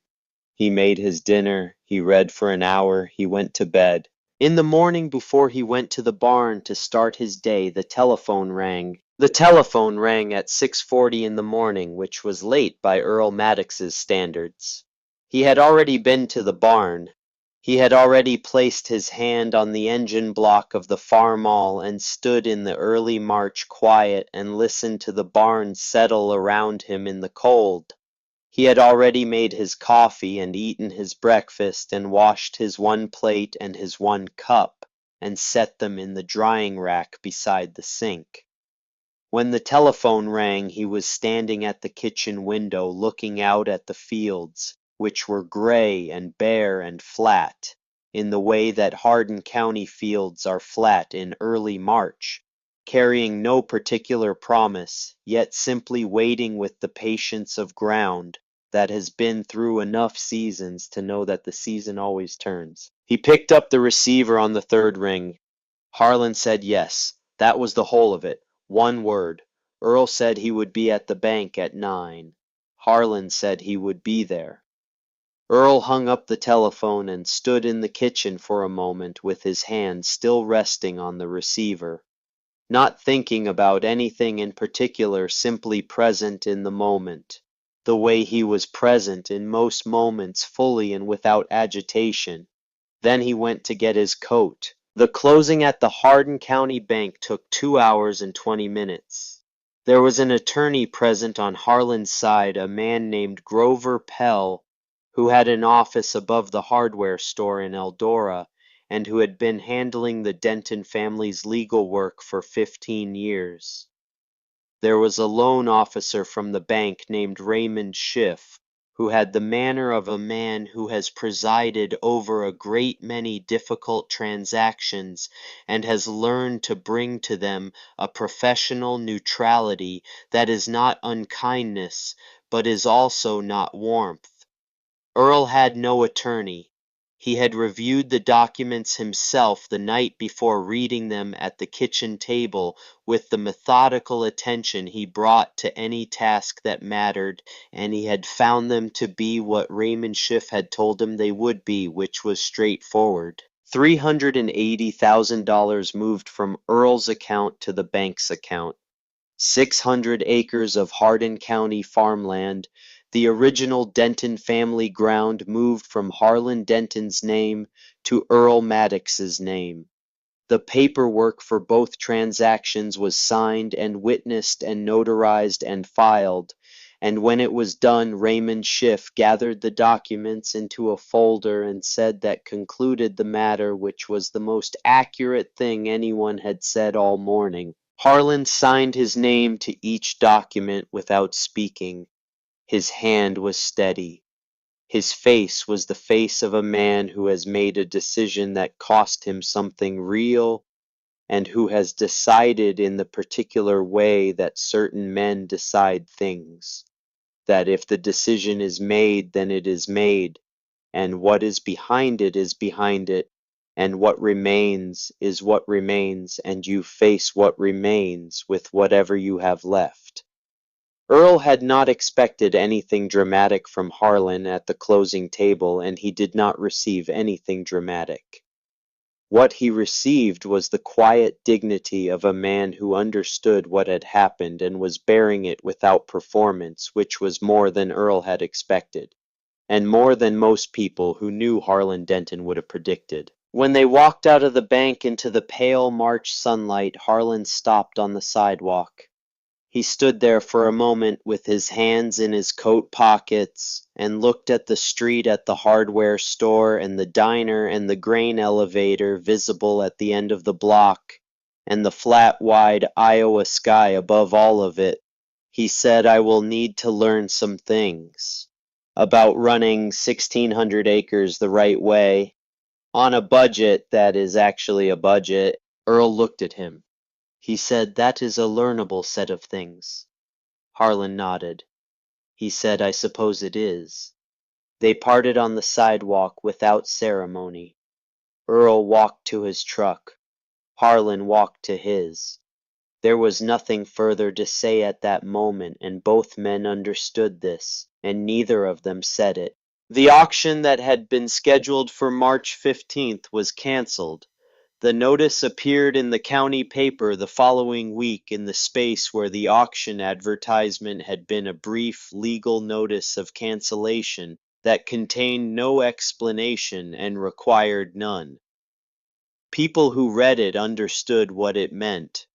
He made his dinner, he read for an hour, he went to bed. In the morning before he went to the barn to start his day, the telephone rang. The telephone rang at 6:40 in the morning, which was late by Earl Maddox's standards. He had already been to the barn. He had already placed his hand on the engine block of the Farmall and stood in the early March quiet and listened to the barn settle around him in the cold. He had already made his coffee and eaten his breakfast and washed his one plate and his one cup. and set them in the drying rack beside the sink. When the telephone rang, he was standing at the kitchen window looking out at the fields, which were gray and bare and flat, in the way that Hardin County fields are flat in early March, carrying no particular promise, yet simply waiting with the patience of ground that has been through enough seasons to know that the season always turns. He picked up the receiver on the third ring. Harlan said yes. That was the whole of it. One word. Earl said he would be at the bank at 9. Harlan said he would be there. Earl hung up the telephone and stood in the kitchen for a moment with his hand still resting on the receiver, not thinking about anything in particular, simply present in the moment, the way he was present in most moments, fully and without agitation. Then he went to get his coat. The closing at the Hardin County Bank took 2 hours and 20 minutes. There was an attorney present on Harlan's side, a man named Grover Pell, who had an office above the hardware store in Eldora, and who had been handling the Denton family's legal work for 15 years. There was a loan officer from the bank named Raymond Schiff, who had the manner of a man who has presided over a great many difficult transactions and has learned to bring to them a professional neutrality that is not unkindness, but is also not warmth. Earl had no attorney. He had reviewed the documents himself the night before reading them at the kitchen table with the methodical attention he brought to any task that mattered, and he had found them to be what Raymond Schiff had told him they would be, which was straightforward. $380,000 moved from Earl's account to the bank's account. 600 acres of Hardin County farmland, the original Denton family ground, moved from Harlan Denton's name to Earl Maddox's name. The paperwork for both transactions was signed and witnessed and notarized and filed, and when it was done, Raymond Schiff gathered the documents into a folder and said that concluded the matter, which was the most accurate thing anyone had said all morning. Harlan signed his name to each document without speaking. His hand was steady. His face was the face of a man who has made a decision that cost him something real, and who has decided in the particular way that certain men decide things. That if the decision is made, then it is made, and what is behind it is behind it, and what remains is what remains, and you face what remains with whatever you have left. Earl had not expected anything dramatic from Harlan at the closing table, and he did not receive anything dramatic. What he received was the quiet dignity of a man who understood what had happened and was bearing it without performance, which was more than Earl had expected, and more than most people who knew Harlan Denton would have predicted. When they walked out of the bank into the pale March sunlight, Harlan stopped on the sidewalk. He stood there for a moment with his hands in his coat pockets and looked at the street, at the hardware store and the diner and the grain elevator visible at the end of the block, and the flat, wide Iowa sky above all of it. He said, "I will need to learn some things about running 1,600 acres the right way, on a budget that is actually a budget." Earl looked at him. He said, "That is a learnable set of things." Harlan nodded. He said, "I suppose it is." They parted on the sidewalk without ceremony. Earl walked to his truck. Harlan walked to his. There was nothing further to say at that moment, and both men understood this, and neither of them said it. The auction that had been scheduled for March 15th was canceled. The notice appeared in the county paper the following week in the space where the auction advertisement had been, a brief legal notice of cancellation that contained no explanation and required none. People who read it understood what it meant.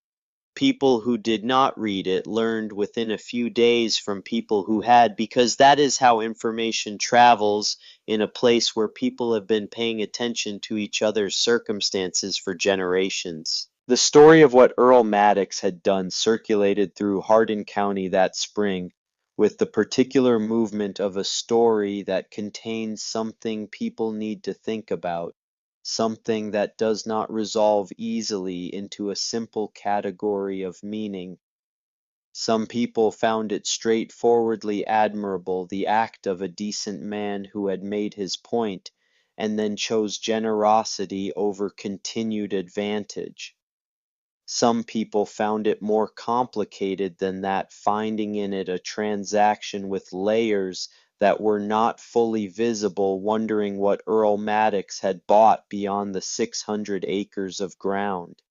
people who did not read it learned within a few days from people who had, because that is how information travels in a place where people have been paying attention to each other's circumstances for generations. The story of what Earl Maddox had done circulated through Hardin County that spring, with the particular movement of a story that contains something people need to think about, something that does not resolve easily into a simple category of meaning. Some people found it straightforwardly admirable, the act of a decent man who had made his point, and then chose generosity over continued advantage. Some people found it more complicated than that, finding in it a transaction with layers that were not fully visible, wondering what Earl Maddox had bought beyond the 600 acres of ground.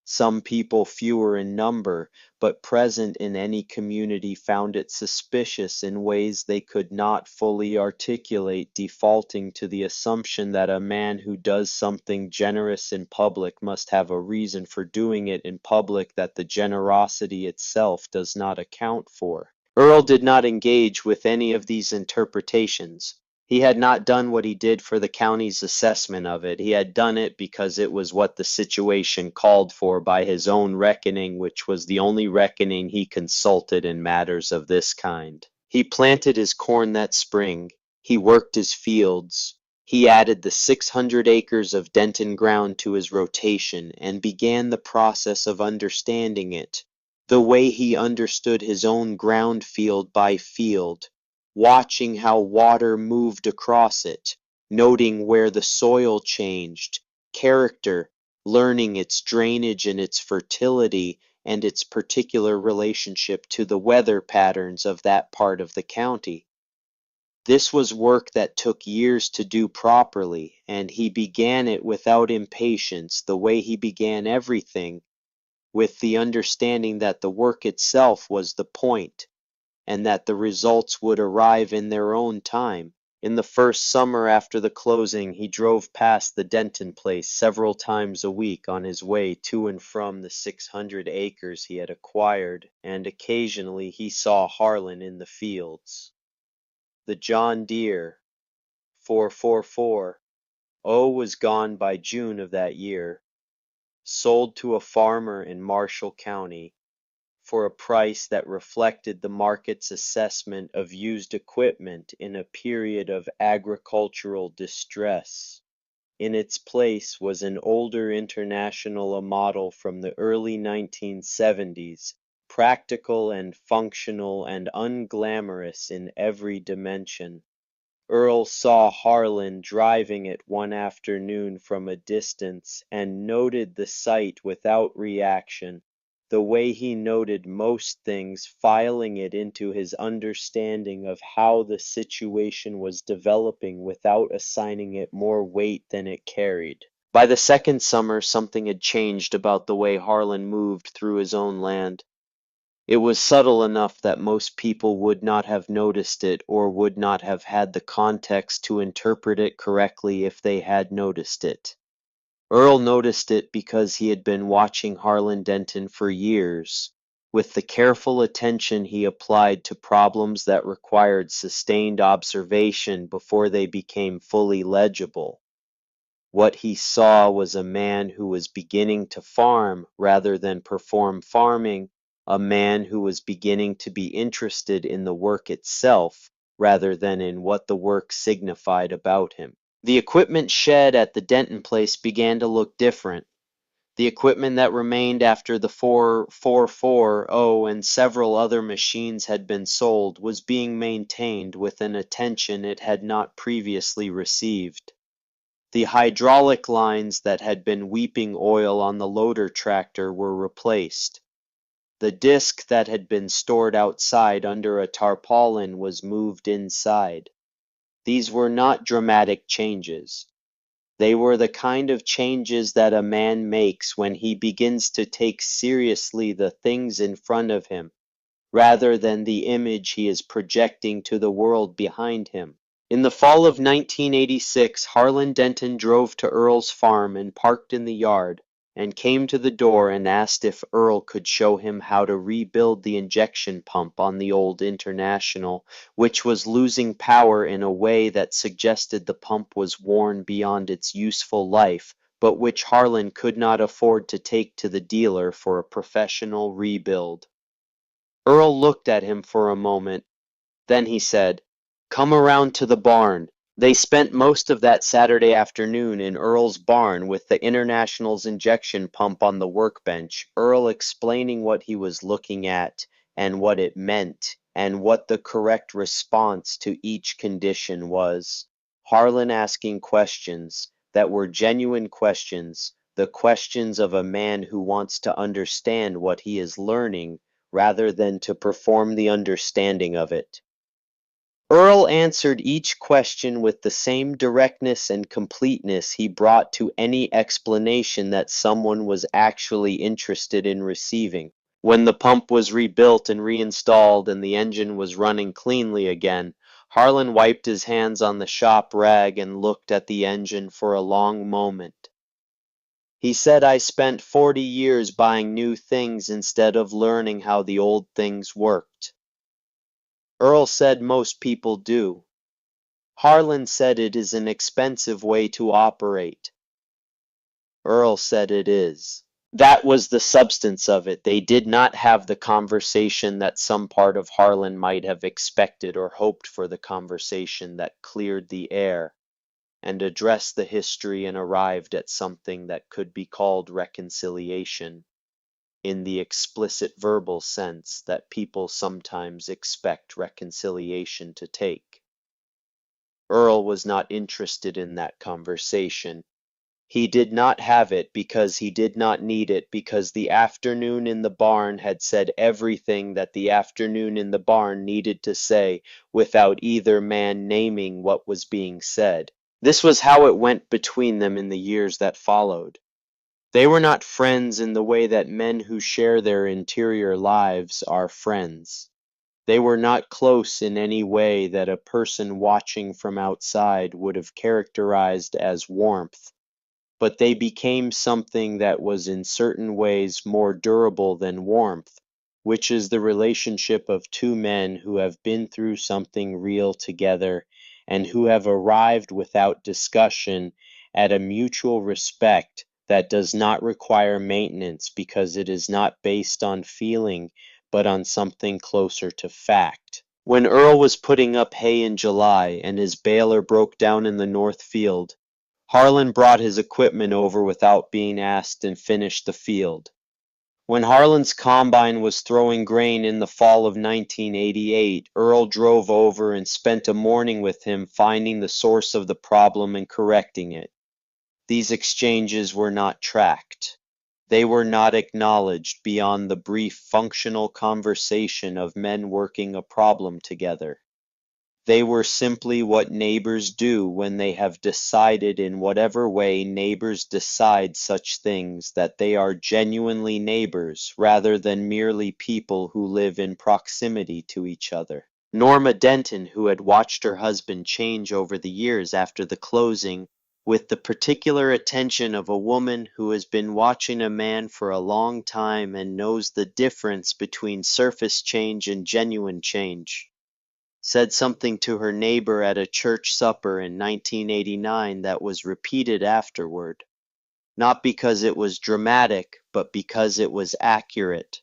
Some people, fewer in number, but present in any community, found it suspicious in ways they could not fully articulate, defaulting to the assumption that a man who does something generous in public must have a reason for doing it in public that the generosity itself does not account for. Earl did not engage with any of these interpretations. He had not done what he did for the county's assessment of it. He had done it because it was what the situation called for by his own reckoning, which was the only reckoning he consulted in matters of this kind. He planted his corn that spring. He worked his fields. He added the 600 acres of Denton ground to his rotation and began the process of understanding it, the way he understood his own ground field by field, watching how water moved across it, noting where the soil changed, character, learning its drainage and its fertility and its particular relationship to the weather patterns of that part of the county. This was work that took years to do properly, and he began it without impatience, the way he began everything, with the understanding that the work itself was the point, and that the results would arrive in their own time. In the first summer after the closing, he drove past the Denton place several times a week on his way to and from the 600 acres he had acquired, and occasionally he saw Harlan in the fields. The John Deere 444 was gone by June of that year, sold to a farmer in Marshall County, for a price that reflected the market's assessment of used equipment in a period of agricultural distress. In its place was an older International, a model from the early 1970s, practical and functional and unglamorous in every dimension. Earl saw Harlan driving it one afternoon from a distance and noted the sight without reaction, the way he noted most things, filing it into his understanding of how the situation was developing without assigning it more weight than it carried. By the second summer, something had changed about the way Harlan moved through his own land. It was subtle enough that most people would not have noticed it or would not have had the context to interpret it correctly if they had noticed it. Earl noticed it because he had been watching Harlan Denton for years, with the careful attention he applied to problems that required sustained observation before they became fully legible. What he saw was a man who was beginning to farm rather than perform farming, a man who was beginning to be interested in the work itself rather than in what the work signified about him. The equipment shed at the Denton place began to look different. The equipment that remained after the 440 and several other machines had been sold was being maintained with an attention it had not previously received. The hydraulic lines that had been weeping oil on the loader tractor were replaced. The disc that had been stored outside under a tarpaulin was moved inside. These were not dramatic changes. They were the kind of changes that a man makes when he begins to take seriously the things in front of him, rather than the image he is projecting to the world behind him. In the fall of 1986, Harlan Denton drove to Earl's farm and parked in the yard, and came to the door and asked if Earl could show him how to rebuild the injection pump on the old International, which was losing power in a way that suggested the pump was worn beyond its useful life, but which Harlan could not afford to take to the dealer for a professional rebuild. Earl looked at him for a moment. Then he said, "Come around to the barn." They spent most of that Saturday afternoon in Earl's barn with the International's injection pump on the workbench, Earl explaining what he was looking at and what it meant and what the correct response to each condition was. Harlan asking questions that were genuine questions, the questions of a man who wants to understand what he is learning rather than to perform the understanding of it. Earl answered each question with the same directness and completeness he brought to any explanation that someone was actually interested in receiving. When the pump was rebuilt and reinstalled and the engine was running cleanly again, Harlan wiped his hands on the shop rag and looked at the engine for a long moment. He said, "I spent 40 years buying new things instead of learning how the old things worked." Earl said most people do. Harlan said it is an expensive way to operate. Earl said it is. That was the substance of it. They did not have the conversation that some part of Harlan might have expected or hoped for, the conversation that cleared the air and addressed the history and arrived at something that could be called reconciliation, in the explicit verbal sense that people sometimes expect reconciliation to take. Earl was not interested in that conversation. He did not have it because he did not need it, because the afternoon in the barn had said everything that the afternoon in the barn needed to say without either man naming what was being said. This was how it went between them in the years that followed. They were not friends in the way that men who share their interior lives are friends. They were not close in any way that a person watching from outside would have characterized as warmth, but they became something that was in certain ways more durable than warmth, which is the relationship of two men who have been through something real together and who have arrived without discussion at a mutual respect that does not require maintenance because it is not based on feeling but on something closer to fact. When Earl was putting up hay in July and his baler broke down in the north field, Harlan brought his equipment over without being asked and finished the field. When Harlan's combine was throwing grain in the fall of 1988, Earl drove over and spent a morning with him finding the source of the problem and correcting it. These exchanges were not tracked. They were not acknowledged beyond the brief functional conversation of men working a problem together. They were simply what neighbors do when they have decided, in whatever way neighbors decide such things, that they are genuinely neighbors rather than merely people who live in proximity to each other. Norma Denton, who had watched her husband change over the years after the closing, with the particular attention of a woman who has been watching a man for a long time and knows the difference between surface change and genuine change, said something to her neighbor at a church supper in 1989 that was repeated afterward, not because it was dramatic, but because it was accurate.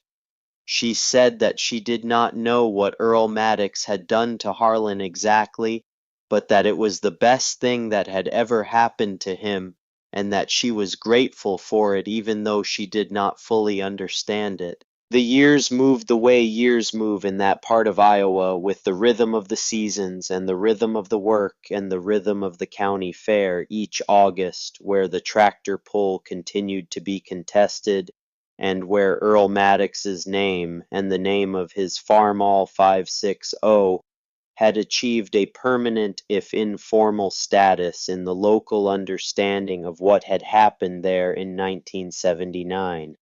She said that she did not know what Earl Maddox had done to Harlan exactly, but that it was the best thing that had ever happened to him, and that she was grateful for it even though she did not fully understand it. The years moved the way years move in that part of Iowa, with the rhythm of the seasons and the rhythm of the work and the rhythm of the county fair each August, where the tractor pull continued to be contested and where Earl Maddox's name and the name of his Farmall 560 had achieved a permanent if informal status in the local understanding of what had happened there in 1979.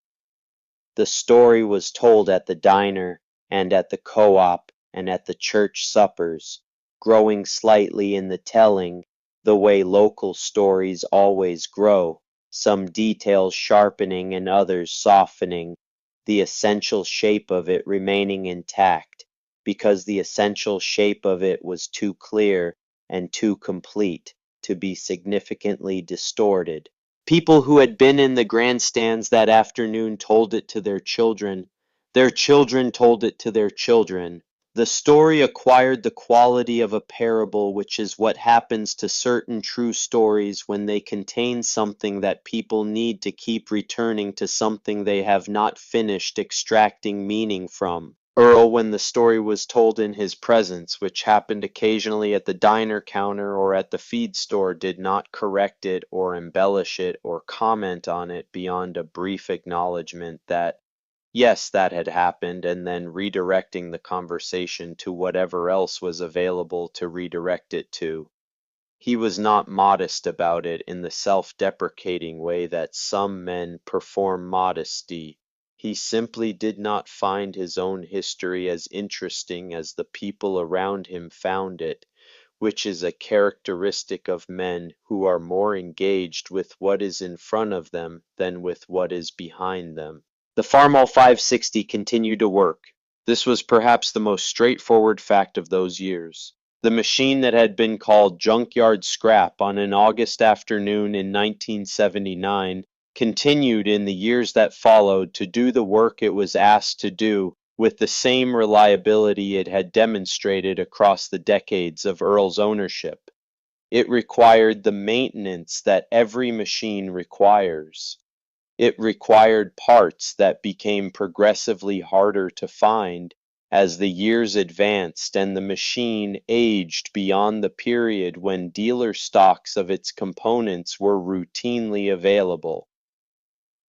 The story was told at the diner and at the co-op and at the church suppers, growing slightly in the telling, the way local stories always grow, some details sharpening and others softening, the essential shape of it remaining intact, because the essential shape of it was too clear and too complete to be significantly distorted. People who had been in the grandstands that afternoon told it to their children. Their children told it to their children. The story acquired the quality of a parable, which is what happens to certain true stories when they contain something that people need to keep returning to, something they have not finished extracting meaning from. Earl, when the story was told in his presence, which happened occasionally at the diner counter or at the feed store, did not correct it or embellish it or comment on it beyond a brief acknowledgement that, yes, that had happened, and then redirecting the conversation to whatever else was available to redirect it to. He was not modest about it in the self-deprecating way that some men perform modesty. He simply did not find his own history as interesting as the people around him found it, which is a characteristic of men who are more engaged with what is in front of them than with what is behind them. The Farmall 560 continued to work. This was perhaps the most straightforward fact of those years. The machine that had been called Junkyard Scrap on an August afternoon in 1979 continued in the years that followed to do the work it was asked to do with the same reliability it had demonstrated across the decades of Earl's ownership. It required the maintenance that every machine requires. It required parts that became progressively harder to find as the years advanced and the machine aged beyond the period when dealer stocks of its components were routinely available.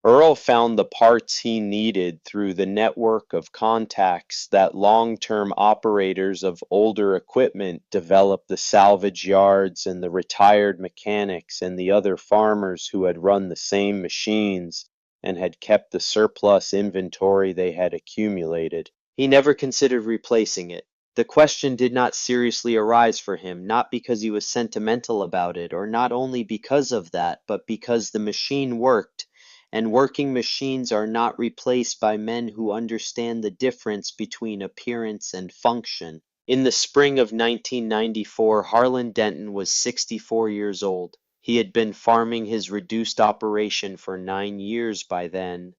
Earl found the parts he needed through the network of contacts that long-term operators of older equipment developed, the salvage yards and the retired mechanics and the other farmers who had run the same machines and had kept the surplus inventory they had accumulated. He never considered replacing it. The question did not seriously arise for him, not because he was sentimental about it, or not only because of that, but because the machine worked, and working machines are not replaced by men who understand the difference between appearance and function. In the spring of 1994, Harlan Denton was 64 years old. He had been farming his reduced operation for 9 years by then,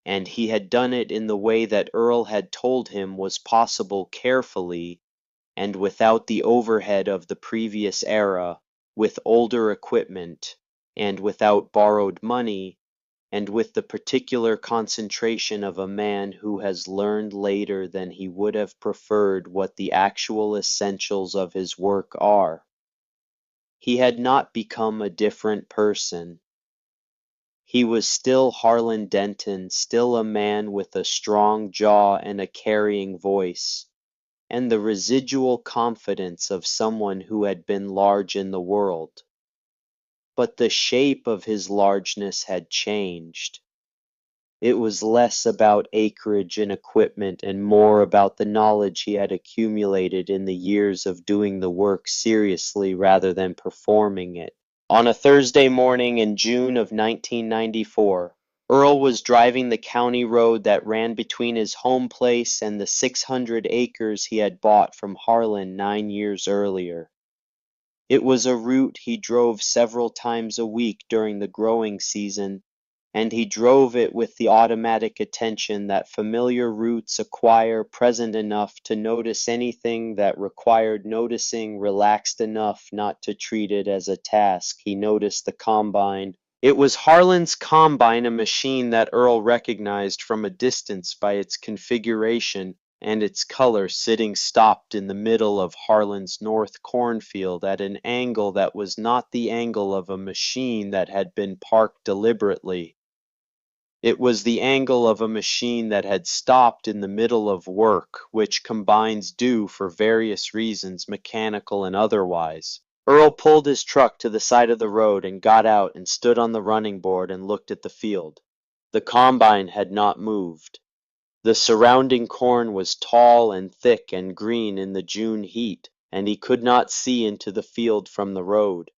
and he had done it in the way that Earl had told him was possible, carefully and without the overhead of the previous era, with older equipment, and without borrowed money, and with the particular concentration of a man who has learned later than he would have preferred what the actual essentials of his work are. He had not become a different person. He was still Harlan Denton, still a man with a strong jaw and a carrying voice, and the residual confidence of someone who had been large in the world. But the shape of his largeness had changed. It was less about acreage and equipment and more about the knowledge he had accumulated in the years of doing the work seriously rather than performing it. On a Thursday morning in June of 1994, Earl was driving the county road that ran between his home place and the 600 acres he had bought from Harlan 9 years earlier. It was a route he drove several times a week during the growing season, and he drove it with the automatic attention that familiar routes acquire, present enough to notice anything that required noticing, relaxed enough not to treat it as a task. He noticed the combine. It was Harlan's combine, a machine that Earl recognized from a distance by its configuration and its color, sitting stopped in the middle of Harlan's north cornfield at an angle that was not the angle of a machine that had been parked deliberately. It was the angle of a machine that had stopped in the middle of work, which combines do for various reasons, mechanical and otherwise. Earl pulled his truck to the side of the road and got out and stood on the running board and looked at the field. The combine had not moved. The surrounding corn was tall and thick and green in the June heat, and he could not see into the field from the road.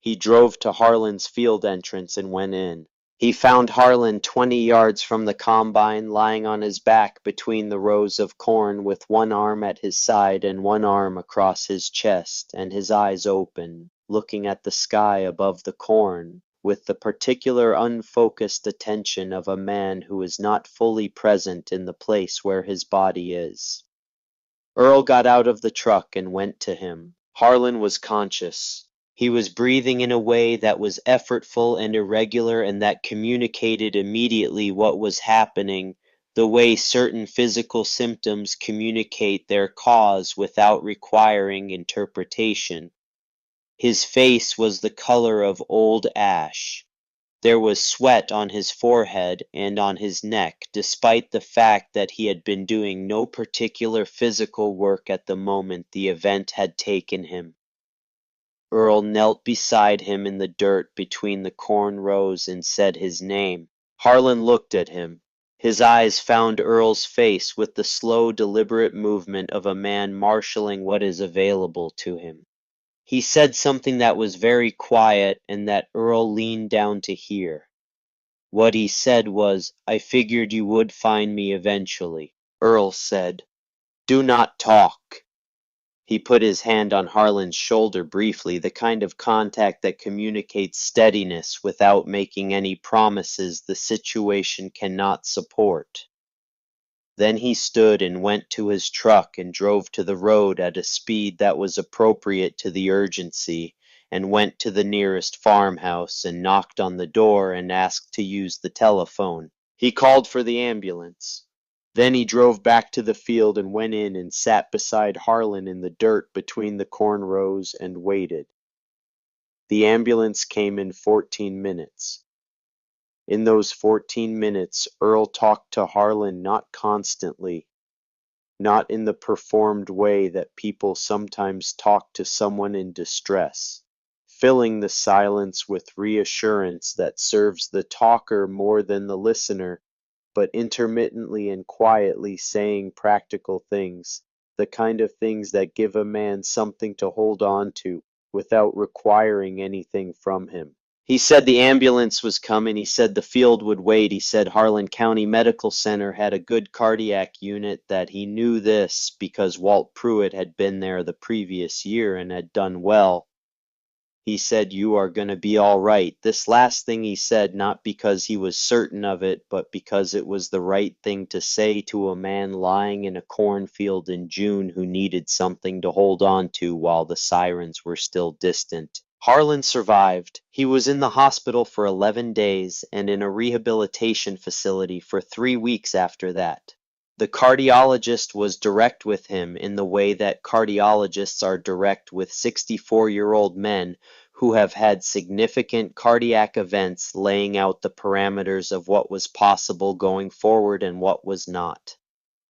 He drove to Harlan's field entrance and went in. He found Harlan 20 yards from the combine, lying on his back between the rows of corn with one arm at his side and one arm across his chest, and his eyes open, looking at the sky above the corn, with the particular unfocused attention of a man who is not fully present in the place where his body is. Earl got out of the truck and went to him. Harlan was conscious. He was breathing in a way that was effortful and irregular and that communicated immediately what was happening, the way certain physical symptoms communicate their cause without requiring interpretation. His face was the color of old ash. There was sweat on his forehead and on his neck, despite the fact that he had been doing no particular physical work at the moment the event had taken him. Earl knelt beside him in the dirt between the corn rows and said his name. Harlan looked at him. His eyes found Earl's face with the slow, deliberate movement of a man marshalling what is available to him. He said something that was very quiet and that Earl leaned down to hear. What he said was, "I figured you would find me eventually." Earl said, "Do not talk." He put his hand on Harlan's shoulder briefly, the kind of contact that communicates steadiness without making any promises the situation cannot support. Then he stood and went to his truck and drove to the road at a speed that was appropriate to the urgency, and went to the nearest farmhouse and knocked on the door and asked to use the telephone. He called for the ambulance. Then he drove back to the field and went in and sat beside Harlan in the dirt between the corn rows and waited. The ambulance came in 14 minutes. In those 14 minutes, Earl talked to Harlan not constantly, not in the performed way that people sometimes talk to someone in distress, filling the silence with reassurance that serves the talker more than the listener, but intermittently and quietly saying practical things, the kind of things that give a man something to hold on to without requiring anything from him. He said the ambulance was coming. He said the field would wait. He said Harlan County Medical Center had a good cardiac unit, that he knew this because Walt Pruitt had been there the previous year and had done well. He said, "You are going to be all right." This last thing he said not because he was certain of it, but because it was the right thing to say to a man lying in a cornfield in June who needed something to hold on to while the sirens were still distant. Harlan survived. He was in the hospital for 11 days and in a rehabilitation facility for 3 weeks after that. The cardiologist was direct with him in the way that cardiologists are direct with 64-year-old men who have had significant cardiac events, laying out the parameters of what was possible going forward and what was not.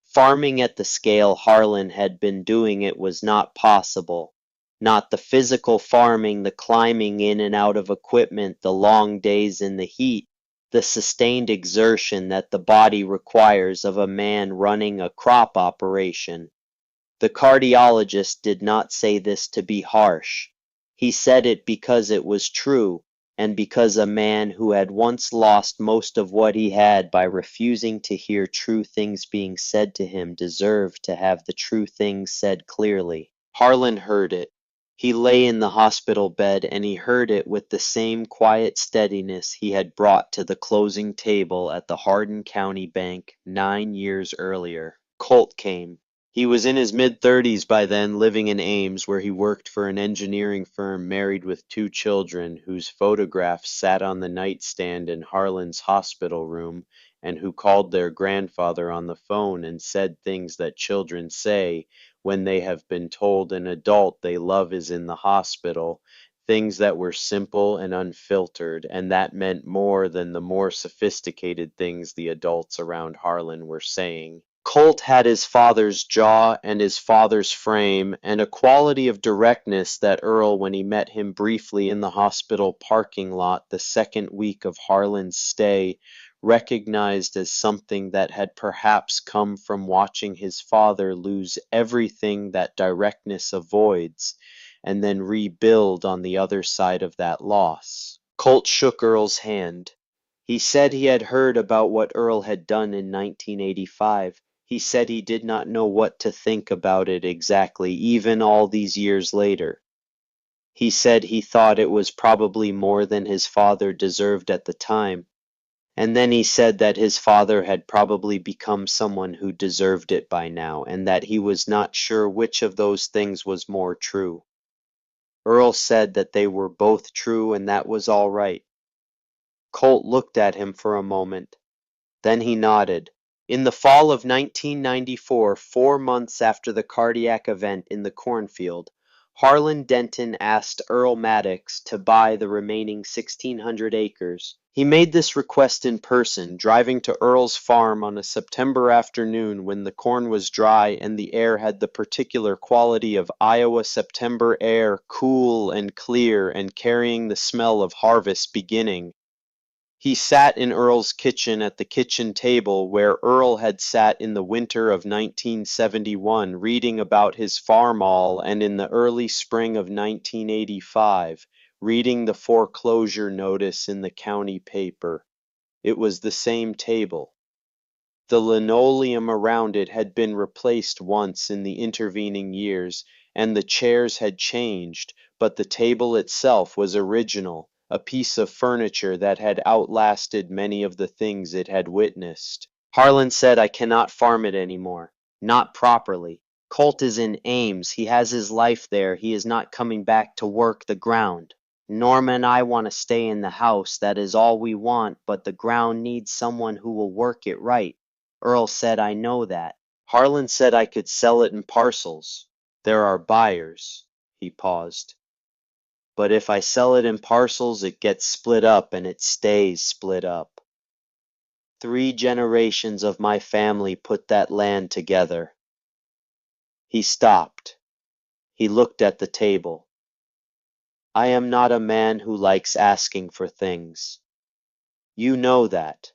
Farming at the scale Harlan had been doing it was not possible. Not the physical farming, the climbing in and out of equipment, the long days in the heat, the sustained exertion that the body requires of a man running a crop operation. The cardiologist did not say this to be harsh. He said it because it was true, and because a man who had once lost most of what he had by refusing to hear true things being said to him deserved to have the true things said clearly. Harlan heard it. He lay in the hospital bed and he heard it with the same quiet steadiness he had brought to the closing table at the Hardin County Bank 9 years earlier. Colt came. He was in his mid-30s by then, living in Ames, where he worked for an engineering firm, married with 2 children, whose photographs sat on the nightstand in Harlan's hospital room, and who called their grandfather on the phone and said things that children say when they have been told an adult they love is in the hospital, things that were simple and unfiltered, and that meant more than the more sophisticated things the adults around Harlan were saying. Colt had his father's jaw and his father's frame, and a quality of directness that Earl, when he met him briefly in the hospital parking lot the second week of Harlan's stay, recognized as something that had perhaps come from watching his father lose everything that directness avoids, and then rebuild on the other side of that loss. Colt shook Earl's hand. He said he had heard about what Earl had done in 1985. He said he did not know what to think about it exactly, even all these years later. He said he thought it was probably more than his father deserved at the time, and then he said that his father had probably become someone who deserved it by now, and that he was not sure which of those things was more true. Earl said that they were both true, and that was all right. Colt looked at him for a moment. Then he nodded. In the fall of 1994, 4 months after the cardiac event in the cornfield, Harlan Denton asked Earl Maddox to buy the remaining 1,600 acres. He made this request in person, driving to Earl's farm on a September afternoon when the corn was dry and the air had the particular quality of Iowa September air, cool and clear and carrying the smell of harvest beginning. He sat in Earl's kitchen at the kitchen table where Earl had sat in the winter of 1971 reading about his Farmall, and in the early spring of 1985 reading the foreclosure notice in the county paper. It was the same table. The linoleum around it had been replaced once in the intervening years, and the chairs had changed, but the table itself was original, a piece of furniture that had outlasted many of the things it had witnessed. Harlan said, "I cannot farm it anymore. Not properly. Colt is in Ames. He has his life there. He is not coming back to work the ground. Norma and I want to stay in the house. That is all we want, but the ground needs someone who will work it right." Earl said, "I know that." Harlan said I could sell it in parcels. There are buyers. He paused. But if I sell it in parcels, it gets split up and it stays split up. 3 generations of my family put that land together. He stopped. He looked at the table. I am not a man who likes asking for things. You know that.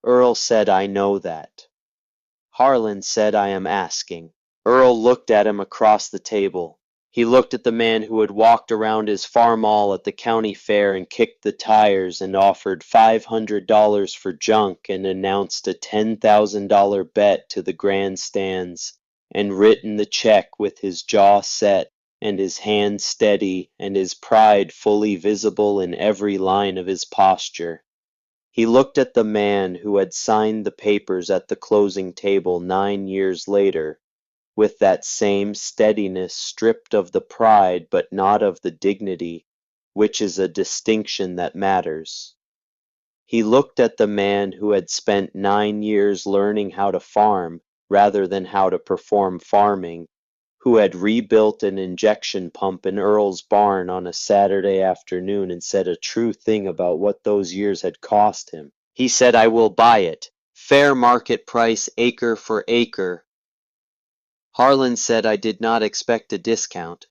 Earl said, "I know that." Harlan said, "I am asking." Earl looked at him across the table. He looked at the man who had walked around his Farmall at the county fair and kicked the tires and offered $500 for junk and announced a $10,000 bet to the grandstands and written the check with his jaw set and his hand steady and his pride fully visible in every line of his posture. He looked at the man who had signed the papers at the closing table 9 years later, with that same steadiness, stripped of the pride but not of the dignity, which is a distinction that matters. He looked at the man who had spent 9 years learning how to farm rather than how to perform farming, who had rebuilt an injection pump in Earl's barn on a Saturday afternoon and said a true thing about what those years had cost him. He said, "I will buy it. Fair market price, acre for acre." Harlan said, "I did not expect a discount."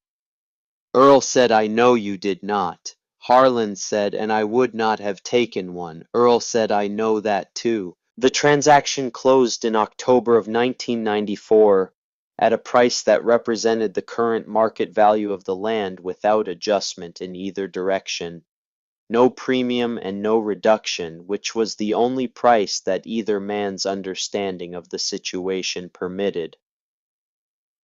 Earl said, "I know you did not." Harlan said, "And I would not have taken one." Earl said, "I know that too." The transaction closed in October of 1994 at a price that represented the current market value of the land without adjustment in either direction. No premium and no reduction, which was the only price that either man's understanding of the situation permitted.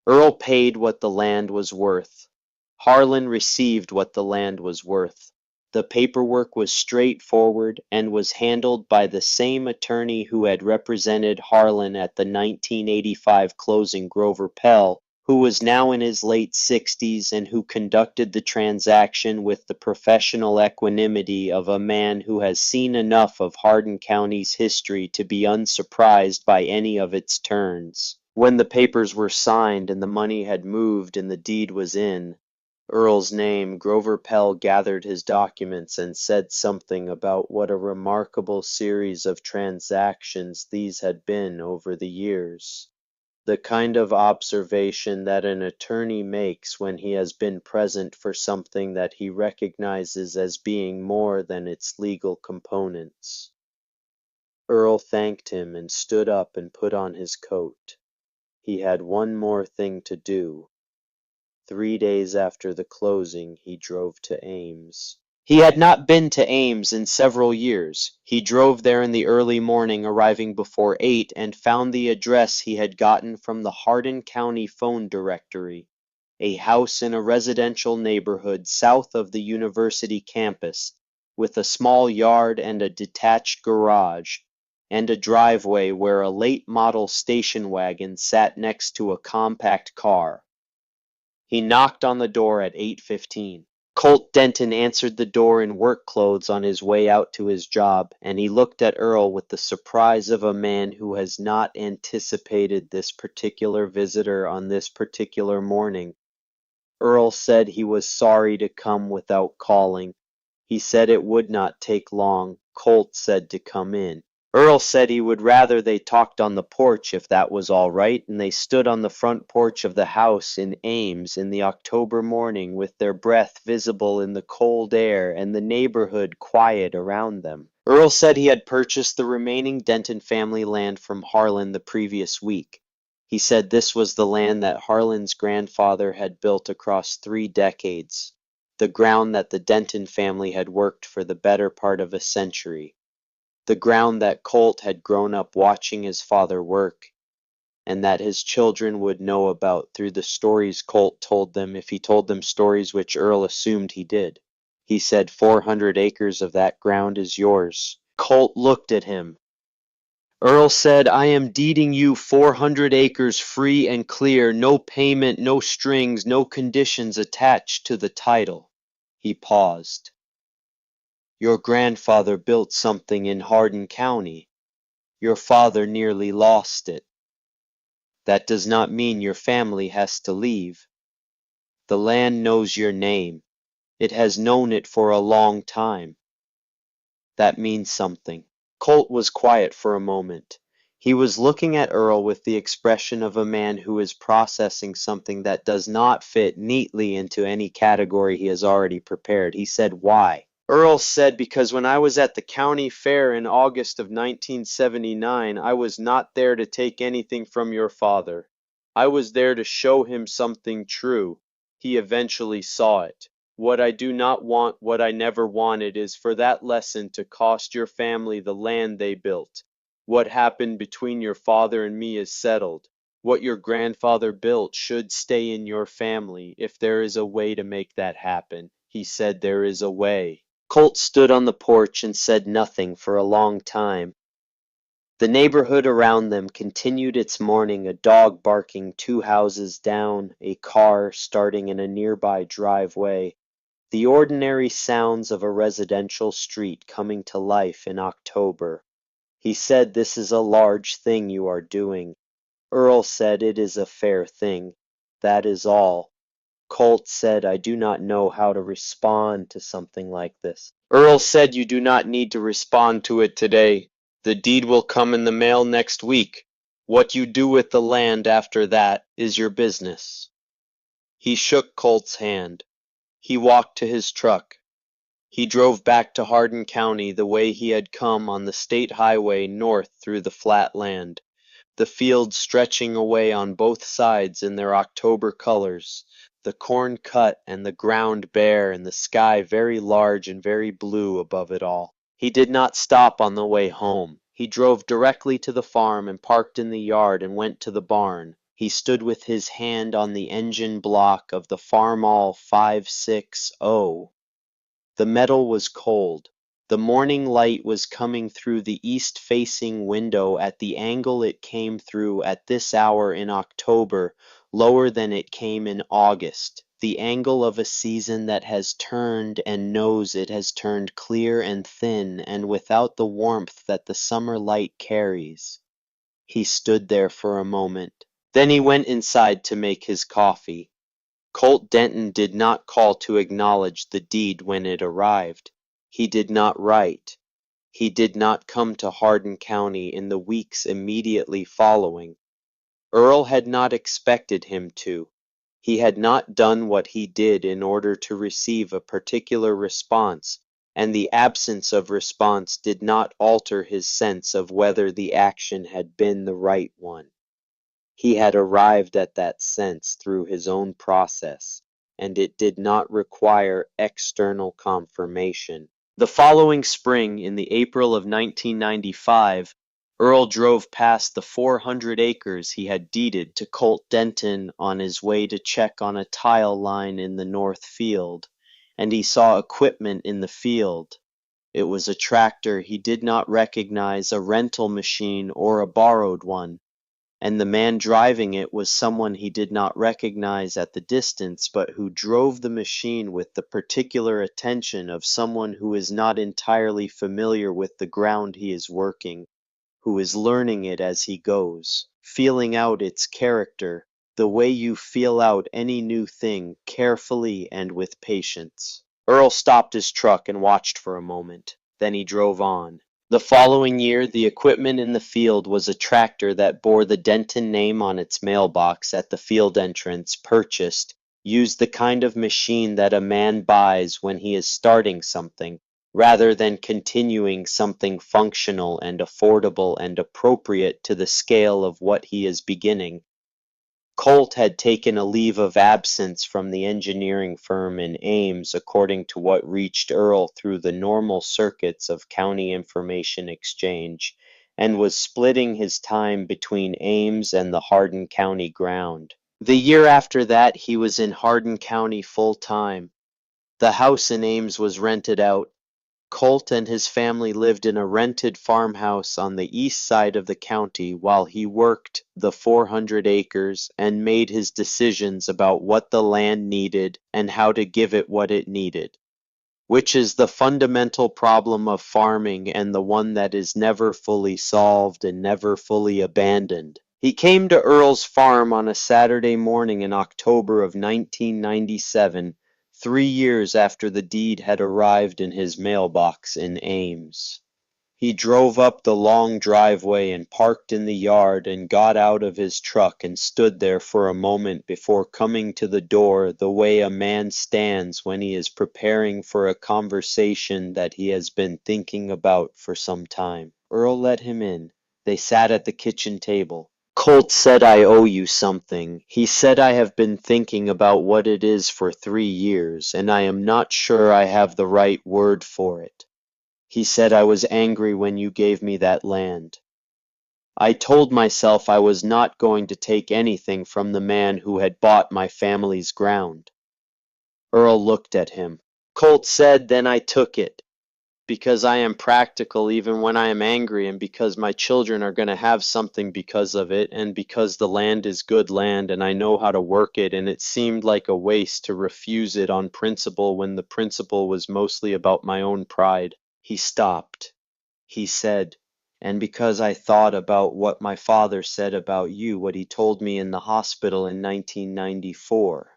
Earl paid what the land was worth. Harlan received what the land was worth. The paperwork was straightforward and was handled by the same attorney who had represented Harlan at the 1985 closing, Grover Pell, who was now in his late 60s and who conducted the transaction with the professional equanimity of a man who has seen enough of Hardin County's history to be unsurprised by any of its turns. When the papers were signed and the money had moved and the deed was in Earl's name, Grover Pell gathered his documents and said something about what a remarkable series of transactions these had been over the years. The kind of observation that an attorney makes when he has been present for something that he recognizes as being more than its legal components. Earl thanked him and stood up and put on his coat. He had one more thing to do. 3 days after the closing, he drove to Ames. He had not been to Ames in several years. He drove there in the early morning, arriving before 8, and found the address he had gotten from the Hardin County phone directory, a house in a residential neighborhood south of the university campus, with a small yard and a detached garage, and a driveway where a late model station wagon sat next to a compact car. He knocked on the door at 8:15. Colt Denton answered the door in work clothes on his way out to his job, and he looked at Earl with the surprise of a man who has not anticipated this particular visitor on this particular morning. Earl said he was sorry to come without calling. He said it would not take long. Colt said to come in. Earl said he would rather they talked on the porch if that was all right, and they stood on the front porch of the house in Ames in the October morning with their breath visible in the cold air and the neighborhood quiet around them. Earl said he had purchased the remaining Denton family land from Harlan the previous week. He said this was the land that Harlan's grandfather had built across 3 decades, the ground that the Denton family had worked for the better part of a century. The ground that Colt had grown up watching his father work, and that his children would know about through the stories Colt told them if he told them stories which Earl assumed he did. He said 400 acres of that ground is yours. Colt looked at him. Earl said, I am deeding you 400 acres free and clear, no payment, no strings, no conditions attached to the title. He paused. Your grandfather built something in Hardin County. Your father nearly lost it. That does not mean your family has to leave. The land knows your name. It has known it for a long time. That means something. Colt was quiet for a moment. He was looking at Earl with the expression of a man who is processing something that does not fit neatly into any category he has already prepared. He said, Why? Earl said, Because when I was at the county fair in August of 1979, I was not there to take anything from your father. I was there to show him something true. He eventually saw it. What I do not want, what I never wanted, is for that lesson to cost your family the land they built. What happened between your father and me is settled. What your grandfather built should stay in your family, if there is a way to make that happen. He said there is a way. Colt stood on the porch and said nothing for a long time. The neighborhood around them continued its morning, a dog barking 2 houses down, a car starting in a nearby driveway, the ordinary sounds of a residential street coming to life in October. He said, This is a large thing you are doing. Earl said, It is a fair thing. That is all. Colt said, I do not know how to respond to something like this. Earl said, You do not need to respond to it today. The deed will come in the mail next week. What you do with the land after that is your business. He shook Colt's hand. He walked to his truck. He drove back to Hardin County the way he had come on the state highway north through the flat land, the fields stretching away on both sides in their October colors, the corn cut and the ground bare and the sky very large and very blue above it all. He did not stop on the way home. He drove directly to the farm and parked in the yard and went to the barn. He stood with his hand on the engine block of the Farmall 560. The metal was cold. The morning light was coming through the east-facing window at the angle it came through at this hour in October, lower than it came in August, the angle of a season that has turned and knows it has turned clear and thin and without the warmth that the summer light carries. He stood there for a moment. Then he went inside to make his coffee. Colt Denton did not call to acknowledge the deed when it arrived. He did not write. He did not come to Hardin County in the weeks immediately following. Earl had not expected him to. He had not done what he did in order to receive a particular response, and the absence of response did not alter his sense of whether the action had been the right one. He had arrived at that sense through his own process, and it did not require external confirmation. The following spring, in the April of 1995, Earl drove past the 400 acres he had deeded to Colt Denton on his way to check on a tile line in the north field, and he saw equipment in the field. It was a tractor he did not recognize, a rental machine or a borrowed one, and the man driving it was someone he did not recognize at the distance, but who drove the machine with the particular attention of someone who is not entirely familiar with the ground he is working, who is learning it as he goes, feeling out its character, the way you feel out any new thing, carefully and with patience. Earl stopped his truck and watched for a moment. Then he drove on. The following year, the equipment in the field was a tractor that bore the Denton name on its mailbox at the field entrance, purchased, used the kind of machine that a man buys when he is starting something, rather than continuing something functional and affordable and appropriate to the scale of what he is beginning. Colt had taken a leave of absence from the engineering firm in Ames, according to what reached Earl through the normal circuits of county information exchange, and was splitting his time between Ames and the Hardin County ground. The year after that, he was in Hardin County full-time. The house in Ames was rented out. Colt and his family lived in a rented farmhouse on the east side of the county while he worked the 400 acres and made his decisions about what the land needed and how to give it what it needed, which is the fundamental problem of farming and the one that is never fully solved and never fully abandoned. He came to Earl's farm on a Saturday morning in October of 1997, 3 years after the deed had arrived in his mailbox in Ames. He drove up the long driveway and parked in the yard and got out of his truck and stood there for a moment before coming to the door, the way a man stands when he is preparing for a conversation that he has been thinking about for some time. Earl let him in. They sat at the kitchen table. Colt said, "I owe you something." He said, "I have been thinking about what it is for 3 years, and I am not sure I have the right word for it." He said, "I was angry when you gave me that land. I told myself I was not going to take anything from the man who had bought my family's ground." Earl looked at him. Colt said, "Then I took it, because I am practical even when I am angry, and because my children are going to have something because of it, and because the land is good land and I know how to work it, and it seemed like a waste to refuse it on principle when the principle was mostly about my own pride." He stopped. He said, "And because I thought about what my father said about you, what he told me in the hospital in 1994.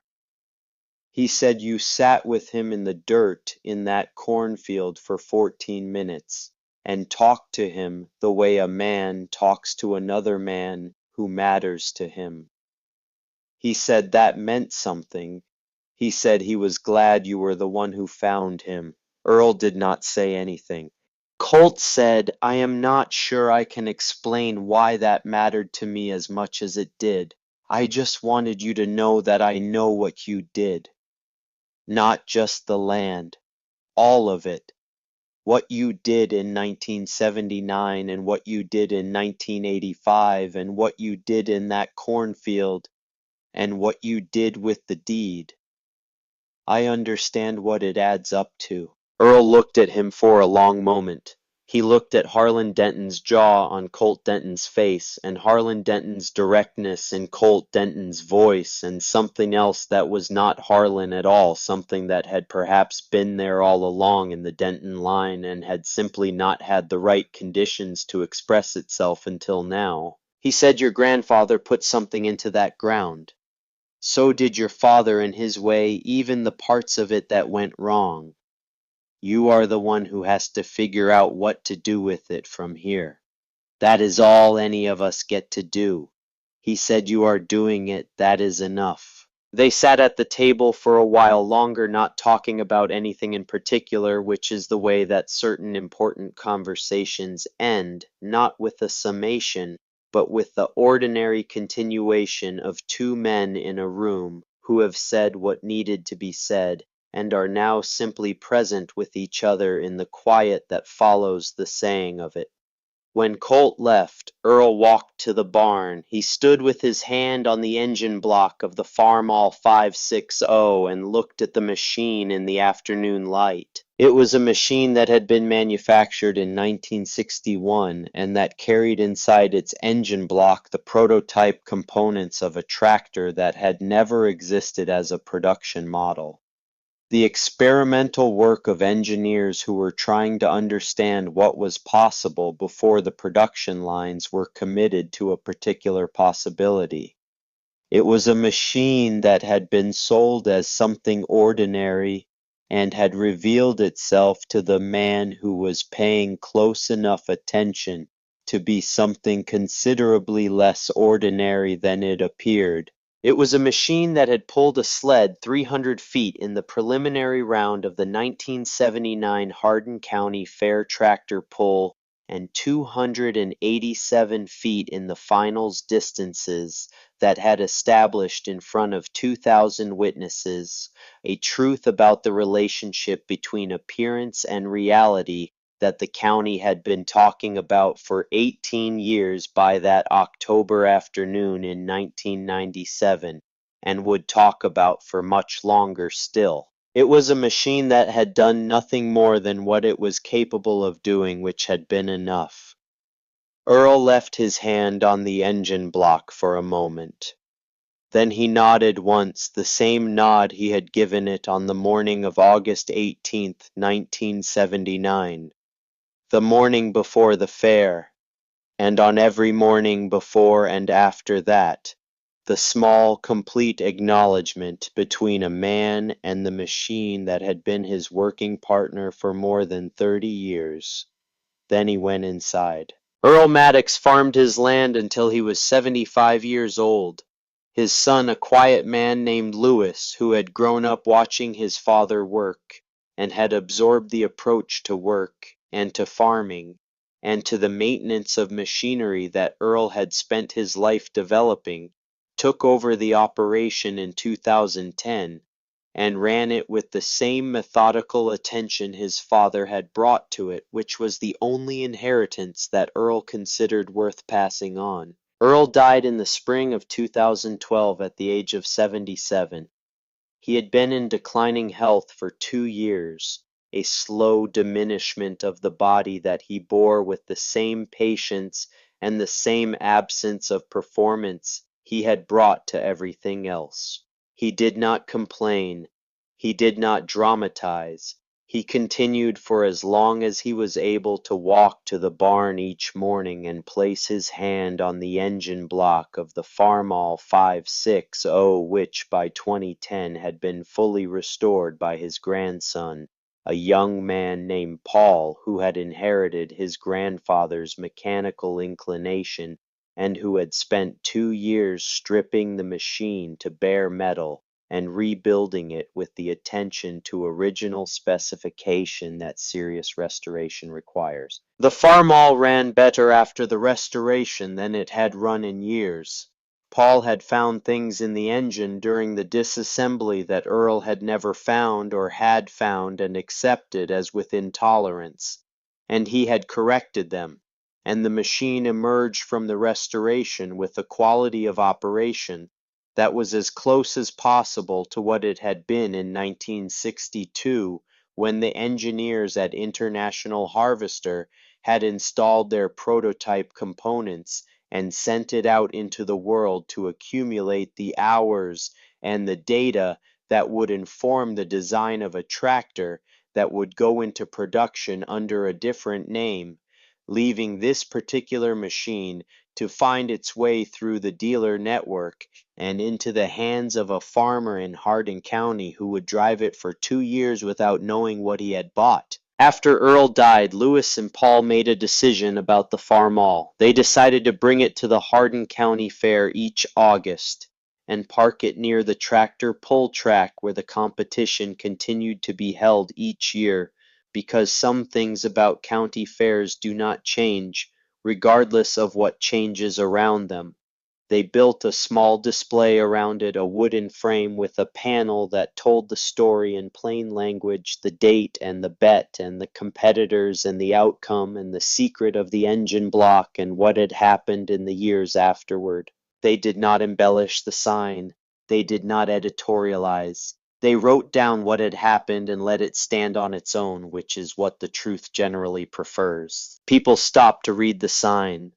He said you sat with him in the dirt in that cornfield for 14 minutes and talked to him the way a man talks to another man who matters to him. He said that meant something. He said he was glad you were the one who found him." Earl did not say anything. Colt said, "I am not sure I can explain why that mattered to me as much as it did. I just wanted you to know that I know what you did. Not just the land, all of it. What you did in 1979 and what you did in 1985 and what you did in that cornfield and what you did with the deed. I understand what it adds up to." Earl looked at him for a long moment. He looked at Harlan Denton's jaw on Colt Denton's face, and Harlan Denton's directness in Colt Denton's voice, and something else that was not Harlan at all, something that had perhaps been there all along in the Denton line and had simply not had the right conditions to express itself until now. He said, "Your grandfather put something into that ground. So did your father in his way, even the parts of it that went wrong. You are the one who has to figure out what to do with it from here. That is all any of us get to do. He said you are doing it, that is enough." They sat at the table for a while longer, not talking about anything in particular, which is the way that certain important conversations end, not with a summation, but with the ordinary continuation of two men in a room who have said what needed to be said and are now simply present with each other in the quiet that follows the saying of it. When Colt left, Earl walked to the barn. He stood with his hand on the engine block of the Farmall 560 and looked at the machine in the afternoon light. It was a machine that had been manufactured in 1961 and that carried inside its engine block the prototype components of a tractor that had never existed as a production model. The experimental work of engineers who were trying to understand what was possible before the production lines were committed to a particular possibility. It was a machine that had been sold as something ordinary and had revealed itself to the man who was paying close enough attention to be something considerably less ordinary than it appeared. It was a machine that had pulled a sled 300 feet in the preliminary round of the 1979 Hardin County Fair tractor pull and 287 feet in the finals distances that had established in front of 2,000 witnesses a truth about the relationship between appearance and reality that the county had been talking about for 18 years by that October afternoon in 1997, and would talk about for much longer still. It was a machine that had done nothing more than what it was capable of doing, which had been enough. Earl left his hand on the engine block for a moment. Then he nodded once, the same nod he had given it on the morning of August 18th, 1979. The morning before the fair, and on every morning before and after that, the small, complete acknowledgment between a man and the machine that had been his working partner for more than 30 years. Then he went inside. Earl Maddox farmed his land until he was 75 years old. His son, a quiet man named Lewis, who had grown up watching his father work, and had absorbed the approach to work, and to farming, and to the maintenance of machinery that Earl had spent his life developing, took over the operation in 2010, and ran it with the same methodical attention his father had brought to it, which was the only inheritance that Earl considered worth passing on. Earl died in the spring of 2012 at the age of 77. He had been in declining health for 2 years, a slow diminishment of the body that he bore with the same patience and the same absence of performance he had brought to everything else. He did not complain. He did not dramatize. He continued for as long as he was able to walk to the barn each morning and place his hand on the engine block of the Farmall 560, which by 2010 had been fully restored by his grandson, a young man named Paul, who had inherited his grandfather's mechanical inclination and who had spent 2 years stripping the machine to bare metal and rebuilding it with the attention to original specification that serious restoration requires. The Farmall ran better after the restoration than it had run in years. Paul had found things in the engine during the disassembly that Earl had never found or had found and accepted as within tolerance, and he had corrected them, and the machine emerged from the restoration with a quality of operation that was as close as possible to what it had been in 1962 when the engineers at International Harvester had installed their prototype components and sent it out into the world to accumulate the hours and the data that would inform the design of a tractor that would go into production under a different name, leaving this particular machine to find its way through the dealer network and into the hands of a farmer in Hardin County who would drive it for 2 years without knowing what he had bought. After Earl died, Lewis and Paul made a decision about the Farmall. They decided to bring it to the Hardin County Fair each August and park it near the tractor pull track where the competition continued to be held each year, because some things about county fairs do not change regardless of what changes around them. They built a small display around it, a wooden frame with a panel that told the story in plain language, the date and the bet and the competitors and the outcome and the secret of the engine block and what had happened in the years afterward. They did not embellish the sign. They did not editorialize. They wrote down what had happened and let it stand on its own, which is what the truth generally prefers. People stopped to read the sign.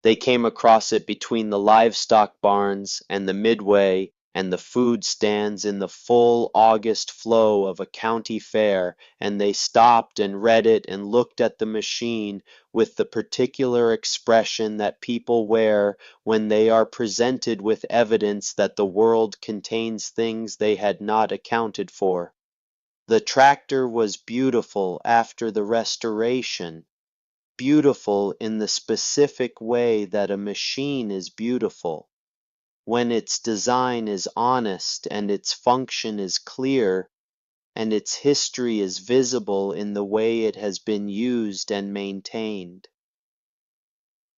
They came across it between the livestock barns and the midway and the food stands in the full August flow of a county fair, and they stopped and read it and looked at the machine with the particular expression that people wear when they are presented with evidence that the world contains things they had not accounted for. The tractor was beautiful after the restoration. Beautiful in the specific way that a machine is beautiful, when its design is honest and its function is clear and its history is visible in the way it has been used and maintained.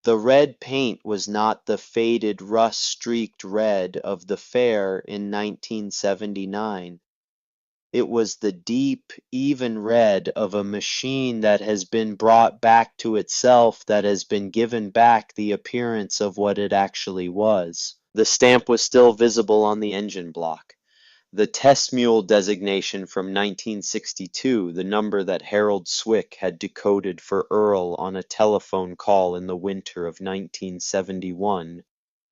The red paint was not the faded rust-streaked red of the fair in 1979. It was the deep, even red of a machine that has been brought back to itself, that has been given back the appearance of what it actually was. The stamp was still visible on the engine block. The test mule designation from 1962, the number that Harold Swick had decoded for Earl on a telephone call in the winter of 1971,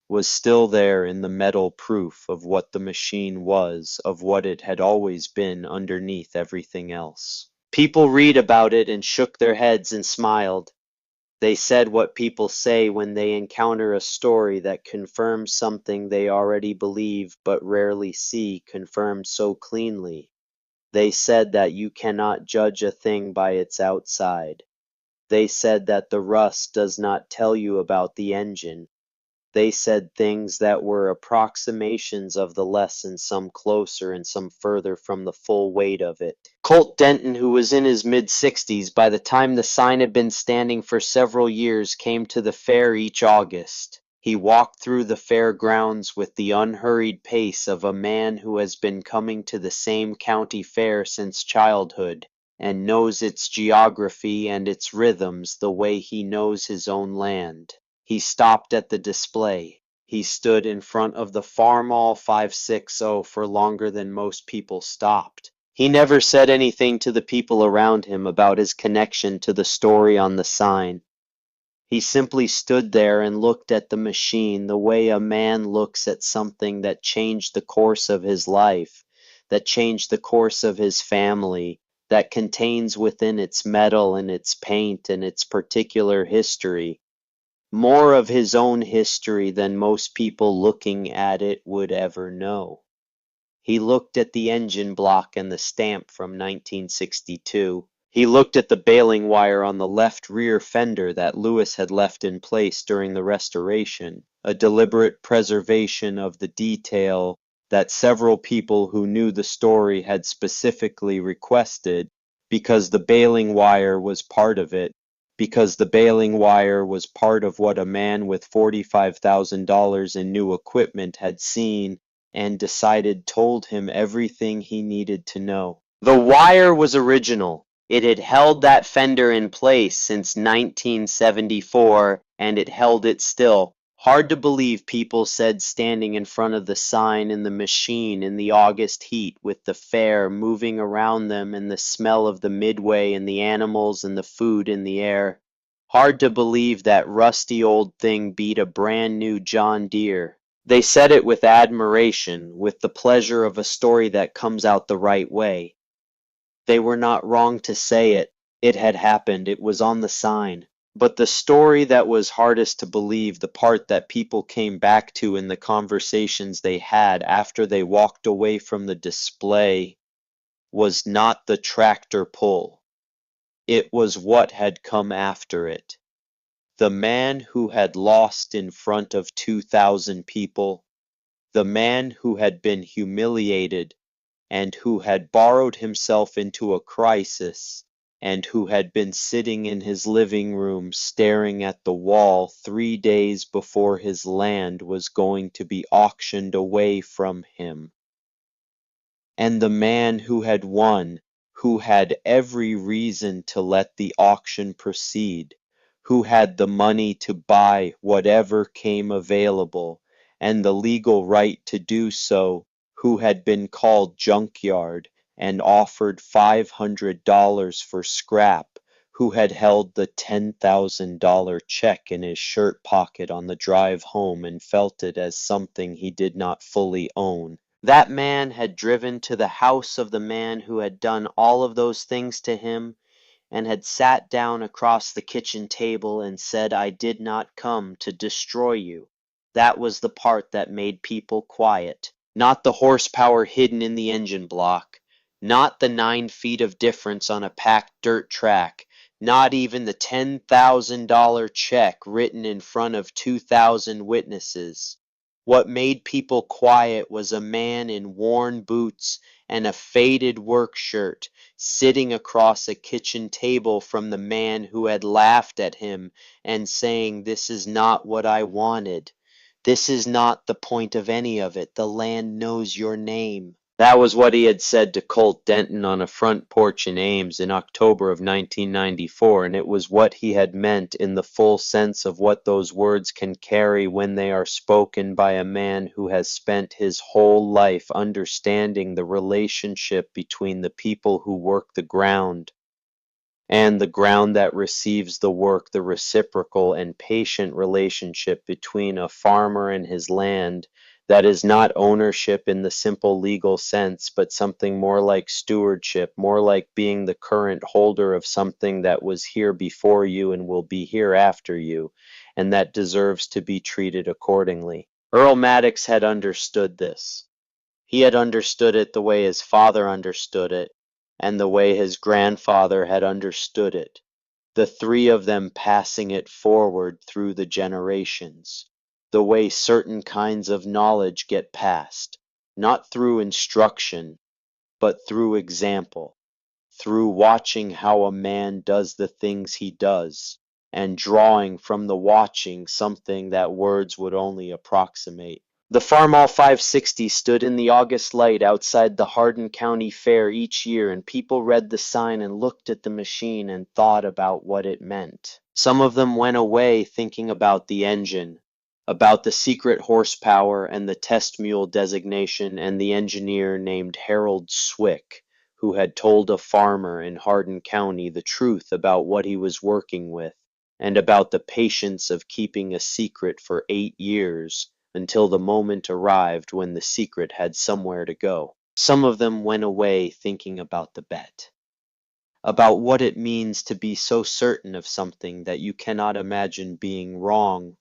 was still there in the metal proof of what the machine was, of what it had always been underneath everything else. People read about it and shook their heads and smiled. They said what people say when they encounter a story that confirms something they already believe but rarely see confirmed so cleanly. They said that you cannot judge a thing by its outside. They said that the rust does not tell you about the engine. They said things that were approximations of the lesson, some closer and some further from the full weight of it. Colt Denton, who was in his mid-60s by the time the sign had been standing for several years, came to the fair each August. He walked through the fair grounds with the unhurried pace of a man who has been coming to the same county fair since childhood, and knows its geography and its rhythms the way he knows his own land. He stopped at the display. He stood in front of the Farmall 560 for longer than most people stopped. He never said anything to the people around him about his connection to the story on the sign. He simply stood there and looked at the machine the way a man looks at something that changed the course of his life, that changed the course of his family, that contains within its metal and its paint and its particular history more of his own history than most people looking at it would ever know. He looked at the engine block and the stamp from 1962. He looked at the baling wire on the left rear fender that Lewis had left in place during the restoration, a deliberate preservation of the detail that several people who knew the story had specifically requested, because the baling wire was part of it, because the baling wire was part of what a man with $45,000 in new equipment had seen and decided told him everything he needed to know. The wire was original. It had held that fender in place since 1974, and it held it still. Hard to believe, people said, standing in front of the sign in the machine in the August heat with the fair moving around them and the smell of the midway and the animals and the food in the air. Hard to believe that rusty old thing beat a brand new John Deere. They said it with admiration, with the pleasure of a story that comes out the right way. They were not wrong to say it. It had happened. It was on the sign. But the story that was hardest to believe, the part that people came back to in the conversations they had after they walked away from the display, was not the tractor pull. It was what had come after it. The man who had lost in front of 2,000 people, the man who had been humiliated and who had borrowed himself into a crisis and who had been sitting in his living room staring at the wall 3 days before his land was going to be auctioned away from him. And the man who had won, who had every reason to let the auction proceed, who had the money to buy whatever came available, and the legal right to do so, who had been called Junkyard and offered $500 for scrap, who had held the $10,000 check in his shirt pocket on the drive home and felt it as something he did not fully own. That man had driven to the house of the man who had done all of those things to him, and had sat down across the kitchen table and said, "I did not come to destroy you." That was the part that made people quiet. Not the horsepower hidden in the engine block, not the 9 feet of difference on a packed dirt track, not even the $10,000 check written in front of 2,000 witnesses. What made people quiet was a man in worn boots and a faded work shirt sitting across a kitchen table from the man who had laughed at him and saying, "This is not what I wanted. This is not the point of any of it. The land knows your name." That was what he had said to Colt Denton on a front porch in Ames in October of 1994, and it was what he had meant in the full sense of what those words can carry when they are spoken by a man who has spent his whole life understanding the relationship between the people who work the ground and the ground that receives the work, the reciprocal and patient relationship between a farmer and his land that is not ownership in the simple legal sense, but something more like stewardship, more like being the current holder of something that was here before you and will be here after you, and that deserves to be treated accordingly. Earl Maddox had understood this. He had understood it the way his father understood it, and the way his grandfather had understood it, the three of them passing it forward through the generations, the way certain kinds of knowledge get passed, not through instruction, but through example, through watching how a man does the things he does, and drawing from the watching something that words would only approximate. The Farmall 560 stood in the August light outside the Hardin County Fair each year, and people read the sign and looked at the machine and thought about what it meant. Some of them went away thinking about the engine, about the secret horsepower and the test mule designation and the engineer named Harold Swick, who had told a farmer in Hardin County the truth about what he was working with, and about the patience of keeping a secret for 8 years, until the moment arrived when the secret had somewhere to go. Some of them went away thinking about the bet, about what it means to be so certain of something that you cannot imagine being wrong,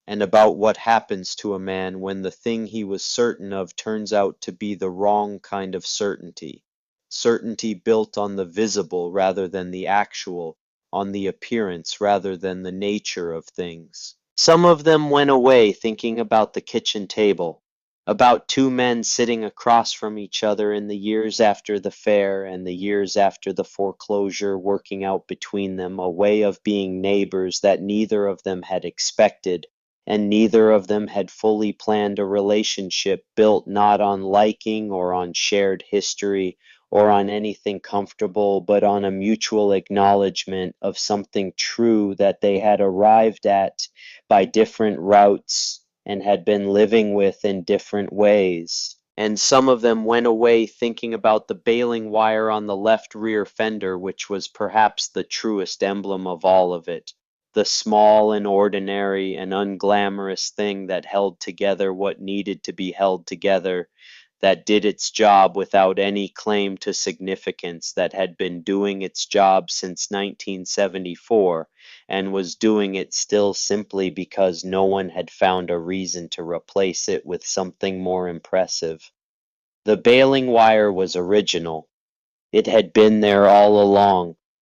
and about what happens to a man when the thing he was certain of turns out to be the wrong kind of certainty, certainty built on the visible rather than the actual, on the appearance rather than the nature of things. Some of them went away thinking about the kitchen table, about two men sitting across from each other in the years after the fair and the years after the foreclosure, working out between them a way of being neighbors that neither of them had expected, and neither of them had fully planned a relationship built not on liking or on shared history or on anything comfortable, but on a mutual acknowledgement of something true that they had arrived at by different routes and had been living with in different ways. And some of them went away thinking about the baling wire on the left rear fender, which was perhaps the truest emblem of all of it, the small and ordinary and unglamorous thing that held together what needed to be held together, that did its job without any claim to significance, that had been doing its job since 1974 and was doing it still simply because no one had found a reason to replace it with something more impressive. The baling wire was original. It had been there all along,